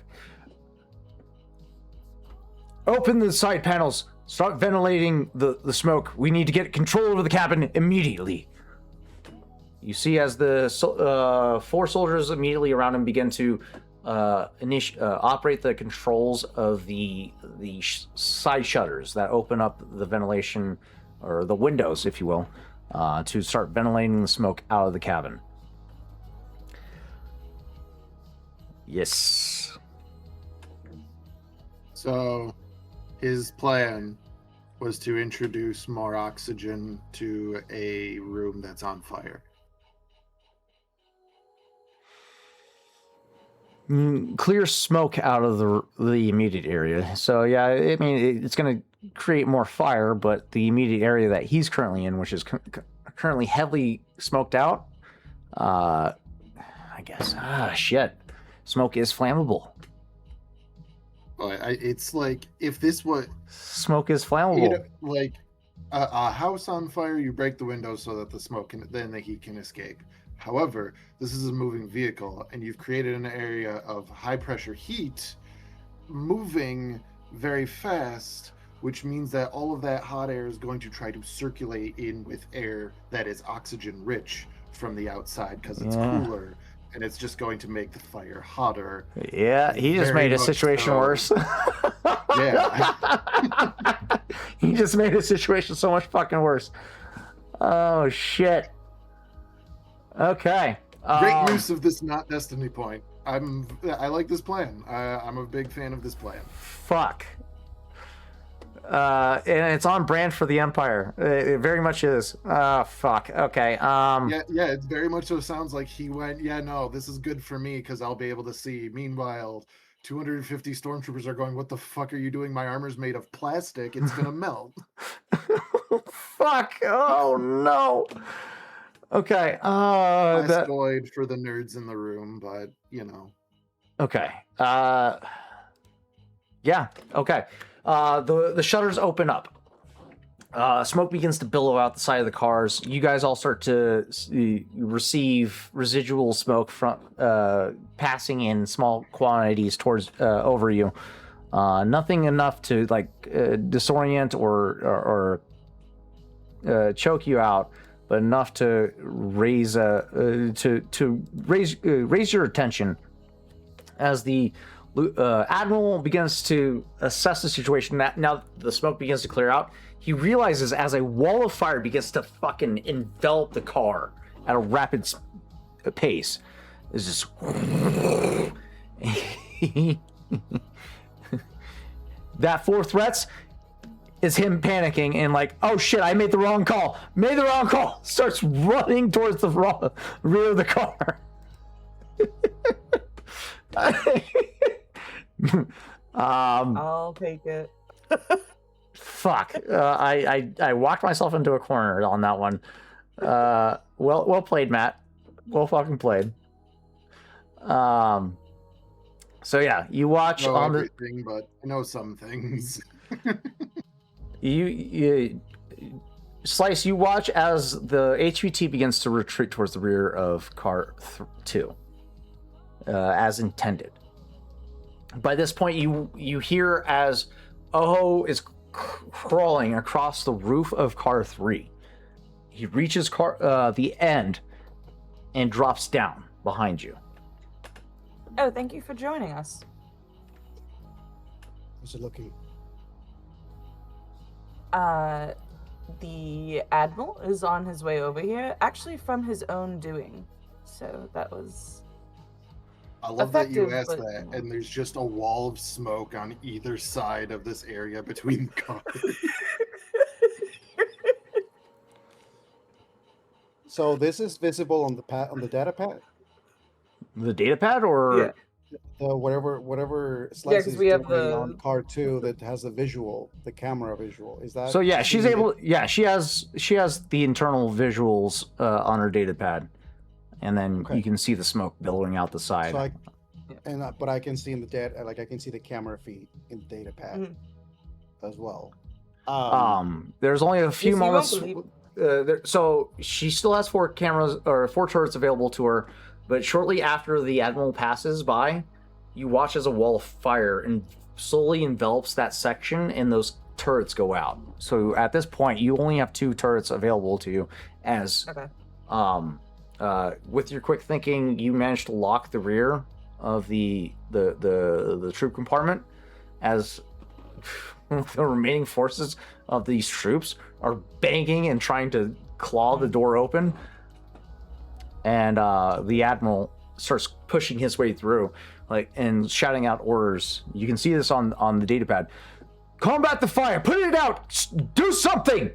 Open the side panels. Start ventilating the smoke. We need to get control over the cabin immediately. You see as the 4 soldiers immediately around him begin to operate the controls of the side shutters that open up the ventilation, or the windows, if you will, to start ventilating the smoke out of the cabin. Yes. So his plan was to introduce more oxygen to a room that's on fire. Clear smoke out of the immediate area. So yeah, I mean, it's going to create more fire, but the immediate area that he's currently in, which is currently heavily smoked out, I guess. Shit. Smoke is flammable. It's like, if this was... Smoke is flammable. Like a house on fire, you break the windows so that the smoke can, then the heat can escape. However, this is a moving vehicle, and you've created an area of high pressure heat moving very fast, which means that all of that hot air is going to try to circulate in with air that is oxygen rich from the outside because it's cooler, and it's just going to make the fire hotter. Yeah, he just made a situation worse. Yeah. He just made a situation so much fucking worse. Oh, shit. Okay. Great use of this not destiny point. I like this plan. I'm a big fan of this plan. Fuck. And it's on brand for the Empire. It very much is. Fuck. Okay. Yeah, it very much so sounds like he went, yeah, no, this is good for me because I'll be able to see. Meanwhile, 250 stormtroopers are going, what the fuck are you doing? My armor's made of plastic. It's gonna melt. Fuck. Oh, no. Okay. Plastoid for the nerds in the room, but, you know. Okay. Yeah. Okay. The shutters open up. Smoke begins to billow out the side of the cars. You guys all start to receive residual smoke from passing in small quantities towards over you. Nothing enough to disorient or choke you out, but enough to raise your attention as the Admiral begins to assess the situation. Now the smoke begins to clear out. He realizes as a wall of fire begins to fucking envelop the car at a rapid pace. It's just that 4 threats is him panicking and like, oh shit, I made the wrong call. Starts running towards the rear of the car. I'll take it. Fuck. I walked myself into a corner on that one. Well played, Matt. Well fucking played. So yeah, you watch on everything, but I know some things. You Slice, you watch as the HVT begins to retreat towards the rear of car 2, as intended. By this point, you hear as Oho is crawling across the roof of car 3. He reaches the end and drops down behind you. Oh, thank you for joining us. How's it looking? The Admiral is on his way over here, actually from his own doing. So that was I love that you effective, asked but that, and there's just a wall of smoke on either side of this area between the cars. So this is visible on the on the data pad. The data pad, or Yeah. Whatever Slice 'cause is we have doing on the- card 2 that has the visual, the camera visual. Is that so yeah, she's seen able. Yeah, she has the internal visuals on her data pad, and then Okay. you can see the smoke billowing out the side. So but I can see in the data, like I can see the camera feed in the data pad Mhm. as well. There's only a few Yes, you won't moments. believe- So she still has 4 cameras or 4 turrets available to her, but shortly after the Admiral passes by, you watch as a wall of fire and slowly envelops that section, and those turrets go out. So at this point, you only have 2 turrets available to you. As Okay. with your quick thinking, you managed to lock the rear of the troop compartment as the remaining forces of these troops are banging and trying to claw the door open, and the Admiral starts pushing his way through, like, and shouting out orders. You can see this on the datapad. Combat the fire! Put it out! Do something!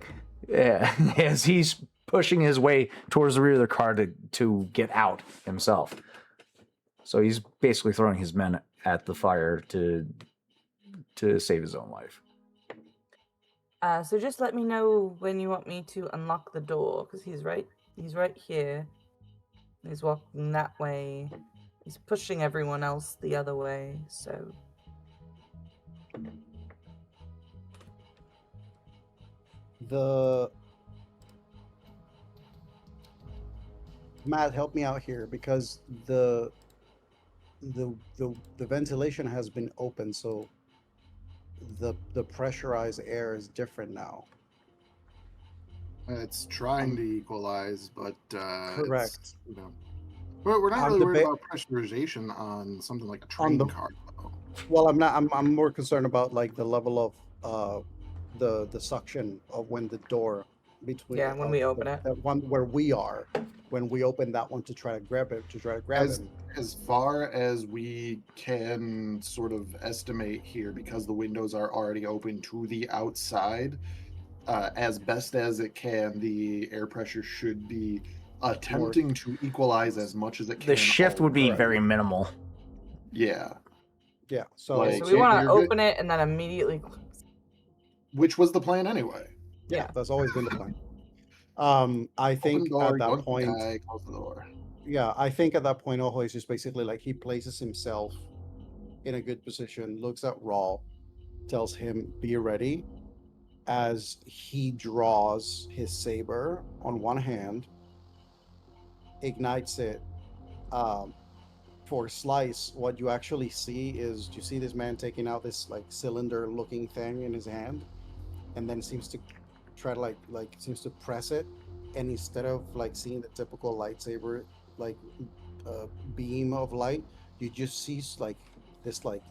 As he's pushing his way towards the rear of the car to get out himself. So he's basically throwing his men at the fire to save his own life. So just let me know when you want me to unlock the door, because he's right here. He's walking that way. He's pushing everyone else the other way, so... Matt, help me out here, because the ventilation has been open, so the pressurized air is different now. It's trying to equalize, but Correct. it's, but we're not On really the worried about pressurization on something like a train car, though. Well, I'm not. I'm more concerned about like the level of the suction of when the door between when we open it. that one where we are, when we open that one to try to grab it, him. As far as we can sort of estimate here, because the windows are already open to the outside, as best as it can, the air pressure should be attempting to equalize as much as it can. The shift would be very minimal. Yeah. Yeah. So, Like, So we want to you're good- open it and then immediately close. Which was the plan anyway. yeah, that's always been the plan. I think Open door, at that yoink point, guy, close the door. yeah, I think at that point, Ojo is just basically like he places himself in a good position, looks at Raw, tells him, "Be ready," as he draws his saber on one hand, ignites it. For Slice, what you actually see is you see this man taking out this like cylinder looking thing in his hand, and then seems to try to seems to press it, and instead of like seeing the typical lightsaber like beam of light, you just see like this like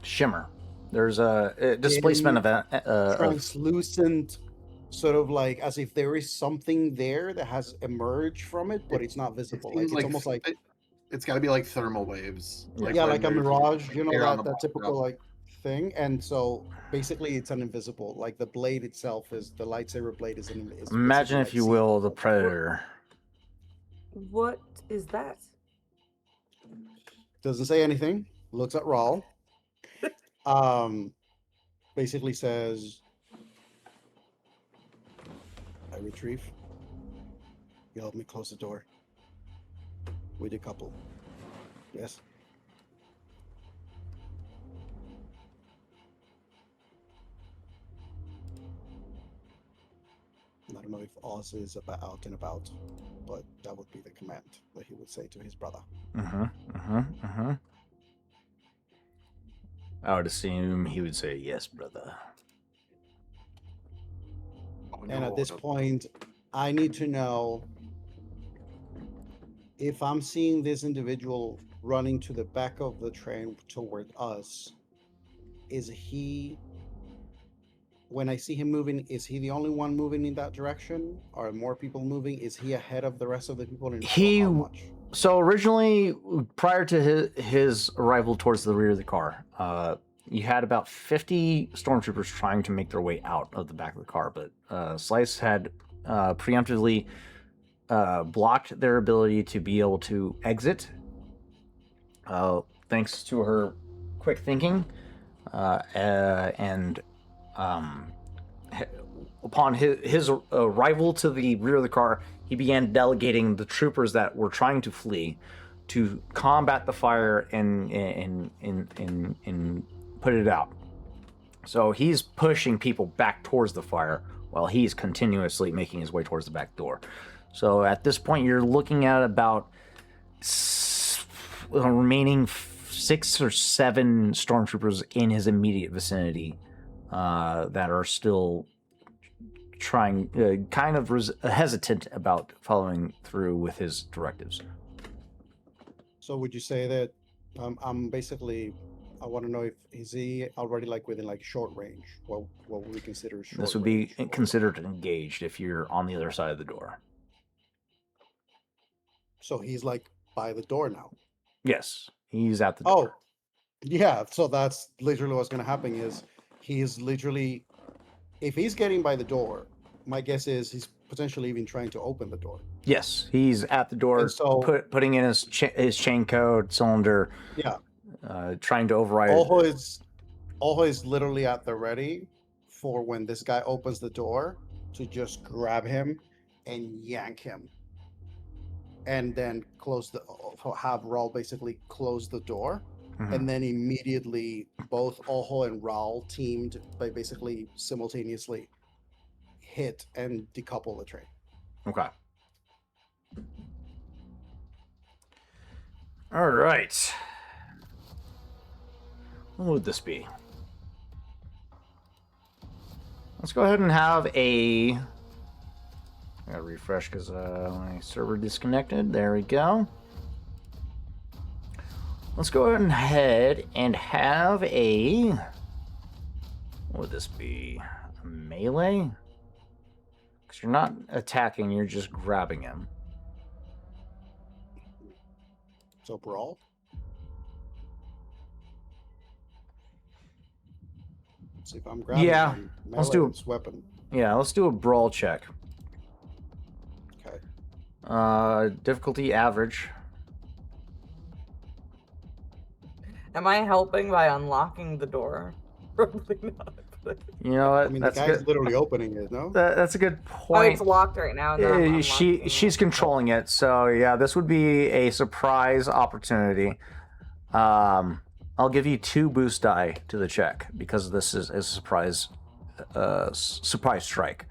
Shimmer. There's a displacement of translucent, sort of like as if there is something there that has emerged from it, but it's not visible. Like it's almost like it's got to be like thermal waves. like when a there's mirage, you know, air on that the typical bottom. like thing. And so basically, it's an invisible. Like the blade itself is the lightsaber blade is an. Imagine, if you will, the Predator. What is that? Doesn't say anything. Looks at Rawl. Basically says, "I retrieve. You help me close the door. We decouple. Yes." I don't know if Oz is out and about, but that would be the command that he would say to his brother. I would assume he would say, "Yes, brother." And at this point, I need to know if I'm seeing this individual running to the back of the train toward us. is he? When I see him moving, is he the only one moving in that direction? Are more people moving? Is he ahead of the rest of the people? Or how much? So originally, prior to his arrival towards the rear of the car, you had about 50 stormtroopers trying to make their way out of the back of the car, but Slice had preemptively blocked their ability to be able to exit, thanks to her quick thinking, and upon his arrival to the rear of the car, he began delegating the troopers that were trying to flee to combat the fire and put it out. So he's pushing people back towards the fire while he's continuously making his way towards the back door. So at this point, you're looking at about remaining 6 or 7 stormtroopers in his immediate vicinity that are still trying, kind of hesitant about following through with his directives. So would you say that I'm basically, I want to know if is he already like within like short range? What would we consider short? This would be considered engaged if you're on the other side of the door. So he's like by the door now. Yes, he's at the door. Oh, yeah. So that's literally what's going to happen is he's literally, if he's getting by the door, my guess is he's potentially even trying to open the door. Yes, he's at the door, And so putting in his chain code cylinder. Yeah. Trying to override. Ojo is literally at the ready for when this guy opens the door to just grab him and yank him, and then have Raul basically close the door. Mhm. And then immediately both Ojo and Raul teamed by basically simultaneously hit and decouple the train. Okay. All right. What would this be? Let's go ahead and have a... I gotta refresh because my server disconnected. There we go. Let's go ahead and have a... What would this be? A melee? Because you're not attacking, you're just grabbing him. So brawl? See if I'm grabbing him. Let's do his weapon. Yeah, let's do a brawl check. Okay. Difficulty average. Am I helping by unlocking the door? Probably not. But... You know what? I mean, that's the guy's good. literally opening it, no? That's a good Oh, point. it's locked right now. No, I'm She's controlling it, so yeah, this would be a surprise opportunity. I'll give you 2 boost die to the check because this is a surprise strike.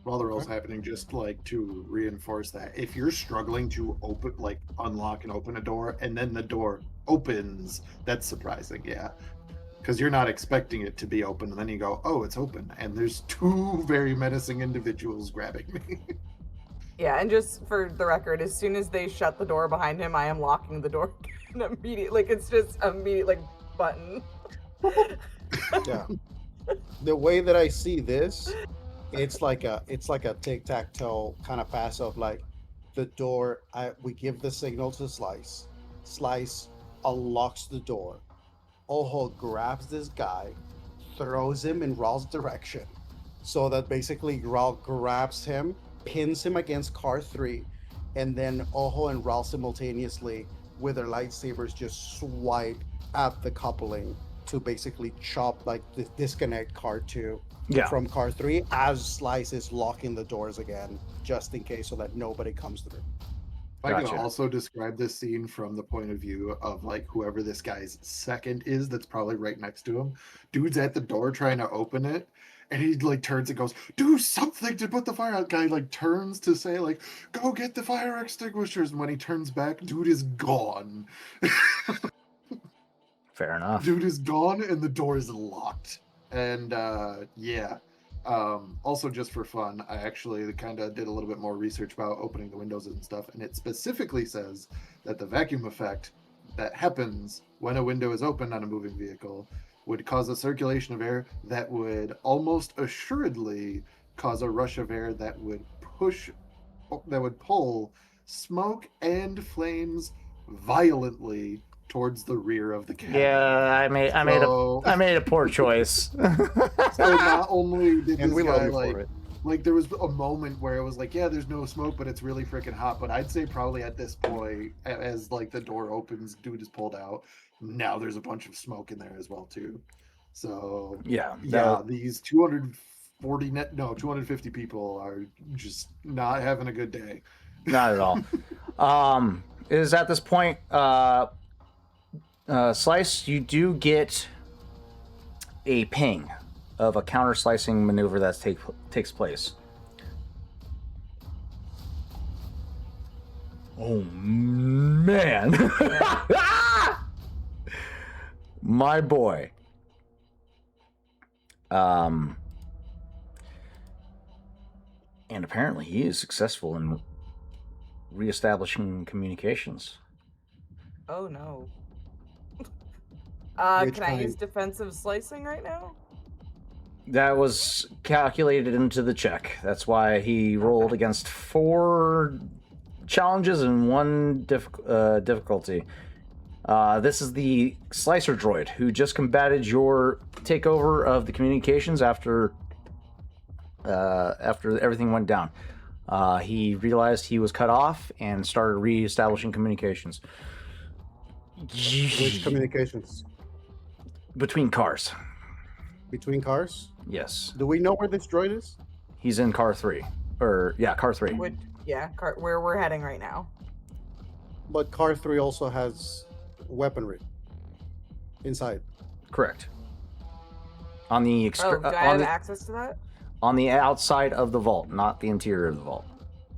While the roll's happening, just like to reinforce that, if you're struggling to unlock and open a door, and then the door opens, that's surprising, yeah. Because you're not expecting it to be open, and then you go, oh, it's open, and there's 2 very menacing individuals grabbing me. Yeah, and just for the record, as soon as they shut the door behind him, I am locking the door immediately. Like, it's just immediate, like, button. Yeah. The way that I see this, it's like a tic-tac-toe kind of pass of like the door. We give the signal to Slice. Slice unlocks the door. Ojo grabs this guy, throws him in Raul's direction, so that basically Raul grabs him, pins him against car 3, and then Ojo and Raul simultaneously with their lightsabers just swipe at the coupling to basically chop, like, disconnect car 2 from car 3 as Slice is locking the doors again, just in case, so that nobody comes through. I can also describe this scene from the point of view of like whoever this guy's second is that's probably right next to him. Dude's at the door trying to open it, and he like turns and goes, do something to put the fire out. Guy like turns to say like, go get the fire extinguishers, and when he turns back, dude is gone. Fair enough. Dude is gone and the door is locked. And yeah. Also, just for fun, I actually kind of did a little bit more research about opening the windows and stuff, and it specifically says that the vacuum effect that happens when a window is opened on a moving vehicle would cause a circulation of air that would almost assuredly cause a rush of air that would pull smoke and flames violently towards the rear of the cabin. Yeah, I made a poor choice. So not only did And this we love guy you for it. like there was a moment where it was like, yeah, there's no smoke, but it's really freaking hot. But I'd say probably at this point, as like the door opens, dude is pulled out. Now there's a bunch of smoke in there as well too. So Yeah, these 250 people are just not having a good day. not at all. It is at this point, Slice, you do get a ping of a counter slicing maneuver that takes place. Oh man. My boy. And apparently he is successful in reestablishing communications. Oh no. Which Can I use kind? defensive slicing right now? That was calculated into the check. That's why he rolled against 4 challenges and 1 difficulty. This is the Slicer droid who just combated your takeover of the communications after everything went down. He realized he was cut off and started reestablishing communications. Which communications? Between cars. Between cars? Yes. Do we know where this droid is? He's in car 3. Car 3. Where we're heading right now. But car 3 also has weaponry inside. Correct. On the Do I have access to that? on the outside of the vault, not the interior of the vault.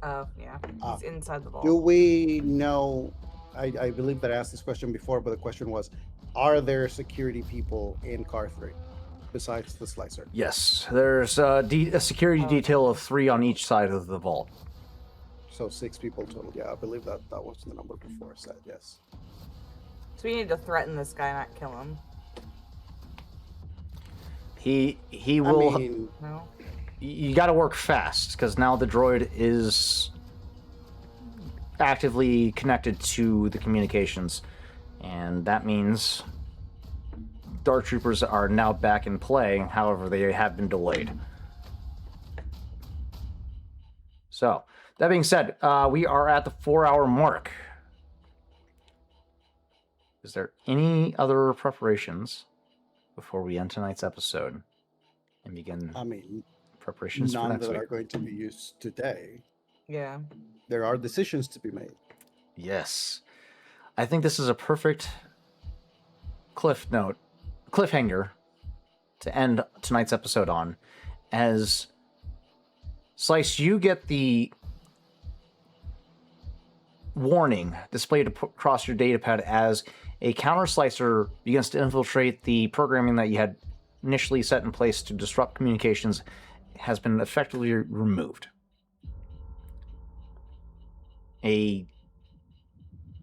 Oh, yeah. He's inside the vault. Do we know? I believe that I asked this question before, but the question was, are there security people in car 3 besides the slicer? Yes, there's a security detail of 3 on each side of the vault. So 6 people total. Yeah, I believe that was the number before said. Yes. So we need to threaten this guy, not kill him. He will. I mean, No. You got to work fast because now the droid is actively connected to the communications, and that means Dark Troopers are now back in play. However, they have been delayed. So, that being said, we are at the 4-hour mark. Is there any other preparations before we end tonight's episode and begin I mean, preparations for none next that week? are going to be used today. Yeah. There are decisions to be made. Yes. I think this is a perfect cliffhanger to end tonight's episode on, as Slice, you get the warning displayed across your datapad as a counter slicer begins to infiltrate the programming that you had initially set in place to disrupt communications has been effectively removed. A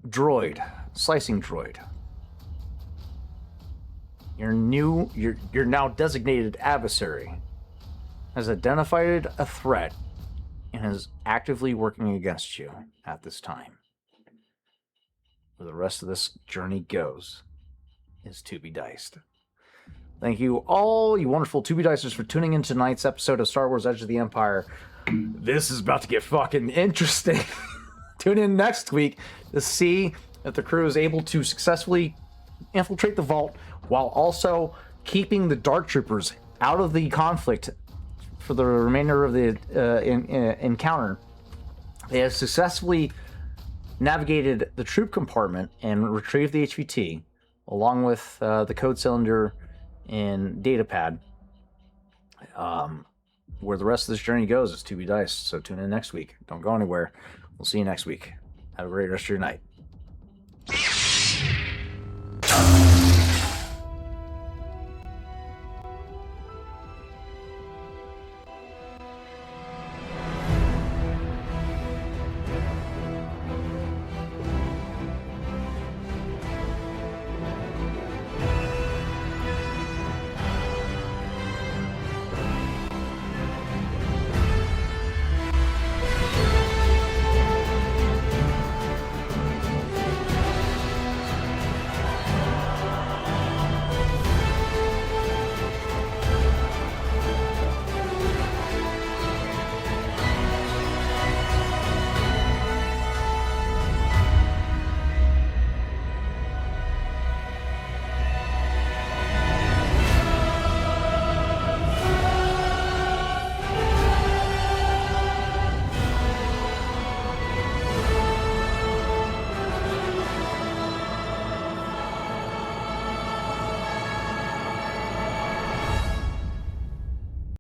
droid, slicing droid. Your now designated adversary has identified a threat and is actively working against you at this time. Where the rest of this journey goes is to be diced. Thank you all, you wonderful 2B Dicers, for tuning in tonight's episode of Star Wars Edge of the Empire. This is about to get fucking interesting. Tune in next week to see if the crew is able to successfully infiltrate the vault while also keeping the Dark Troopers out of the conflict for the remainder of the encounter. They have successfully navigated the troop compartment and retrieved the HVT, along with the code cylinder and datapad. Where the rest of this journey goes is to be diced, so tune in next week. Don't go anywhere. We'll see you next week. Have a great rest of your night.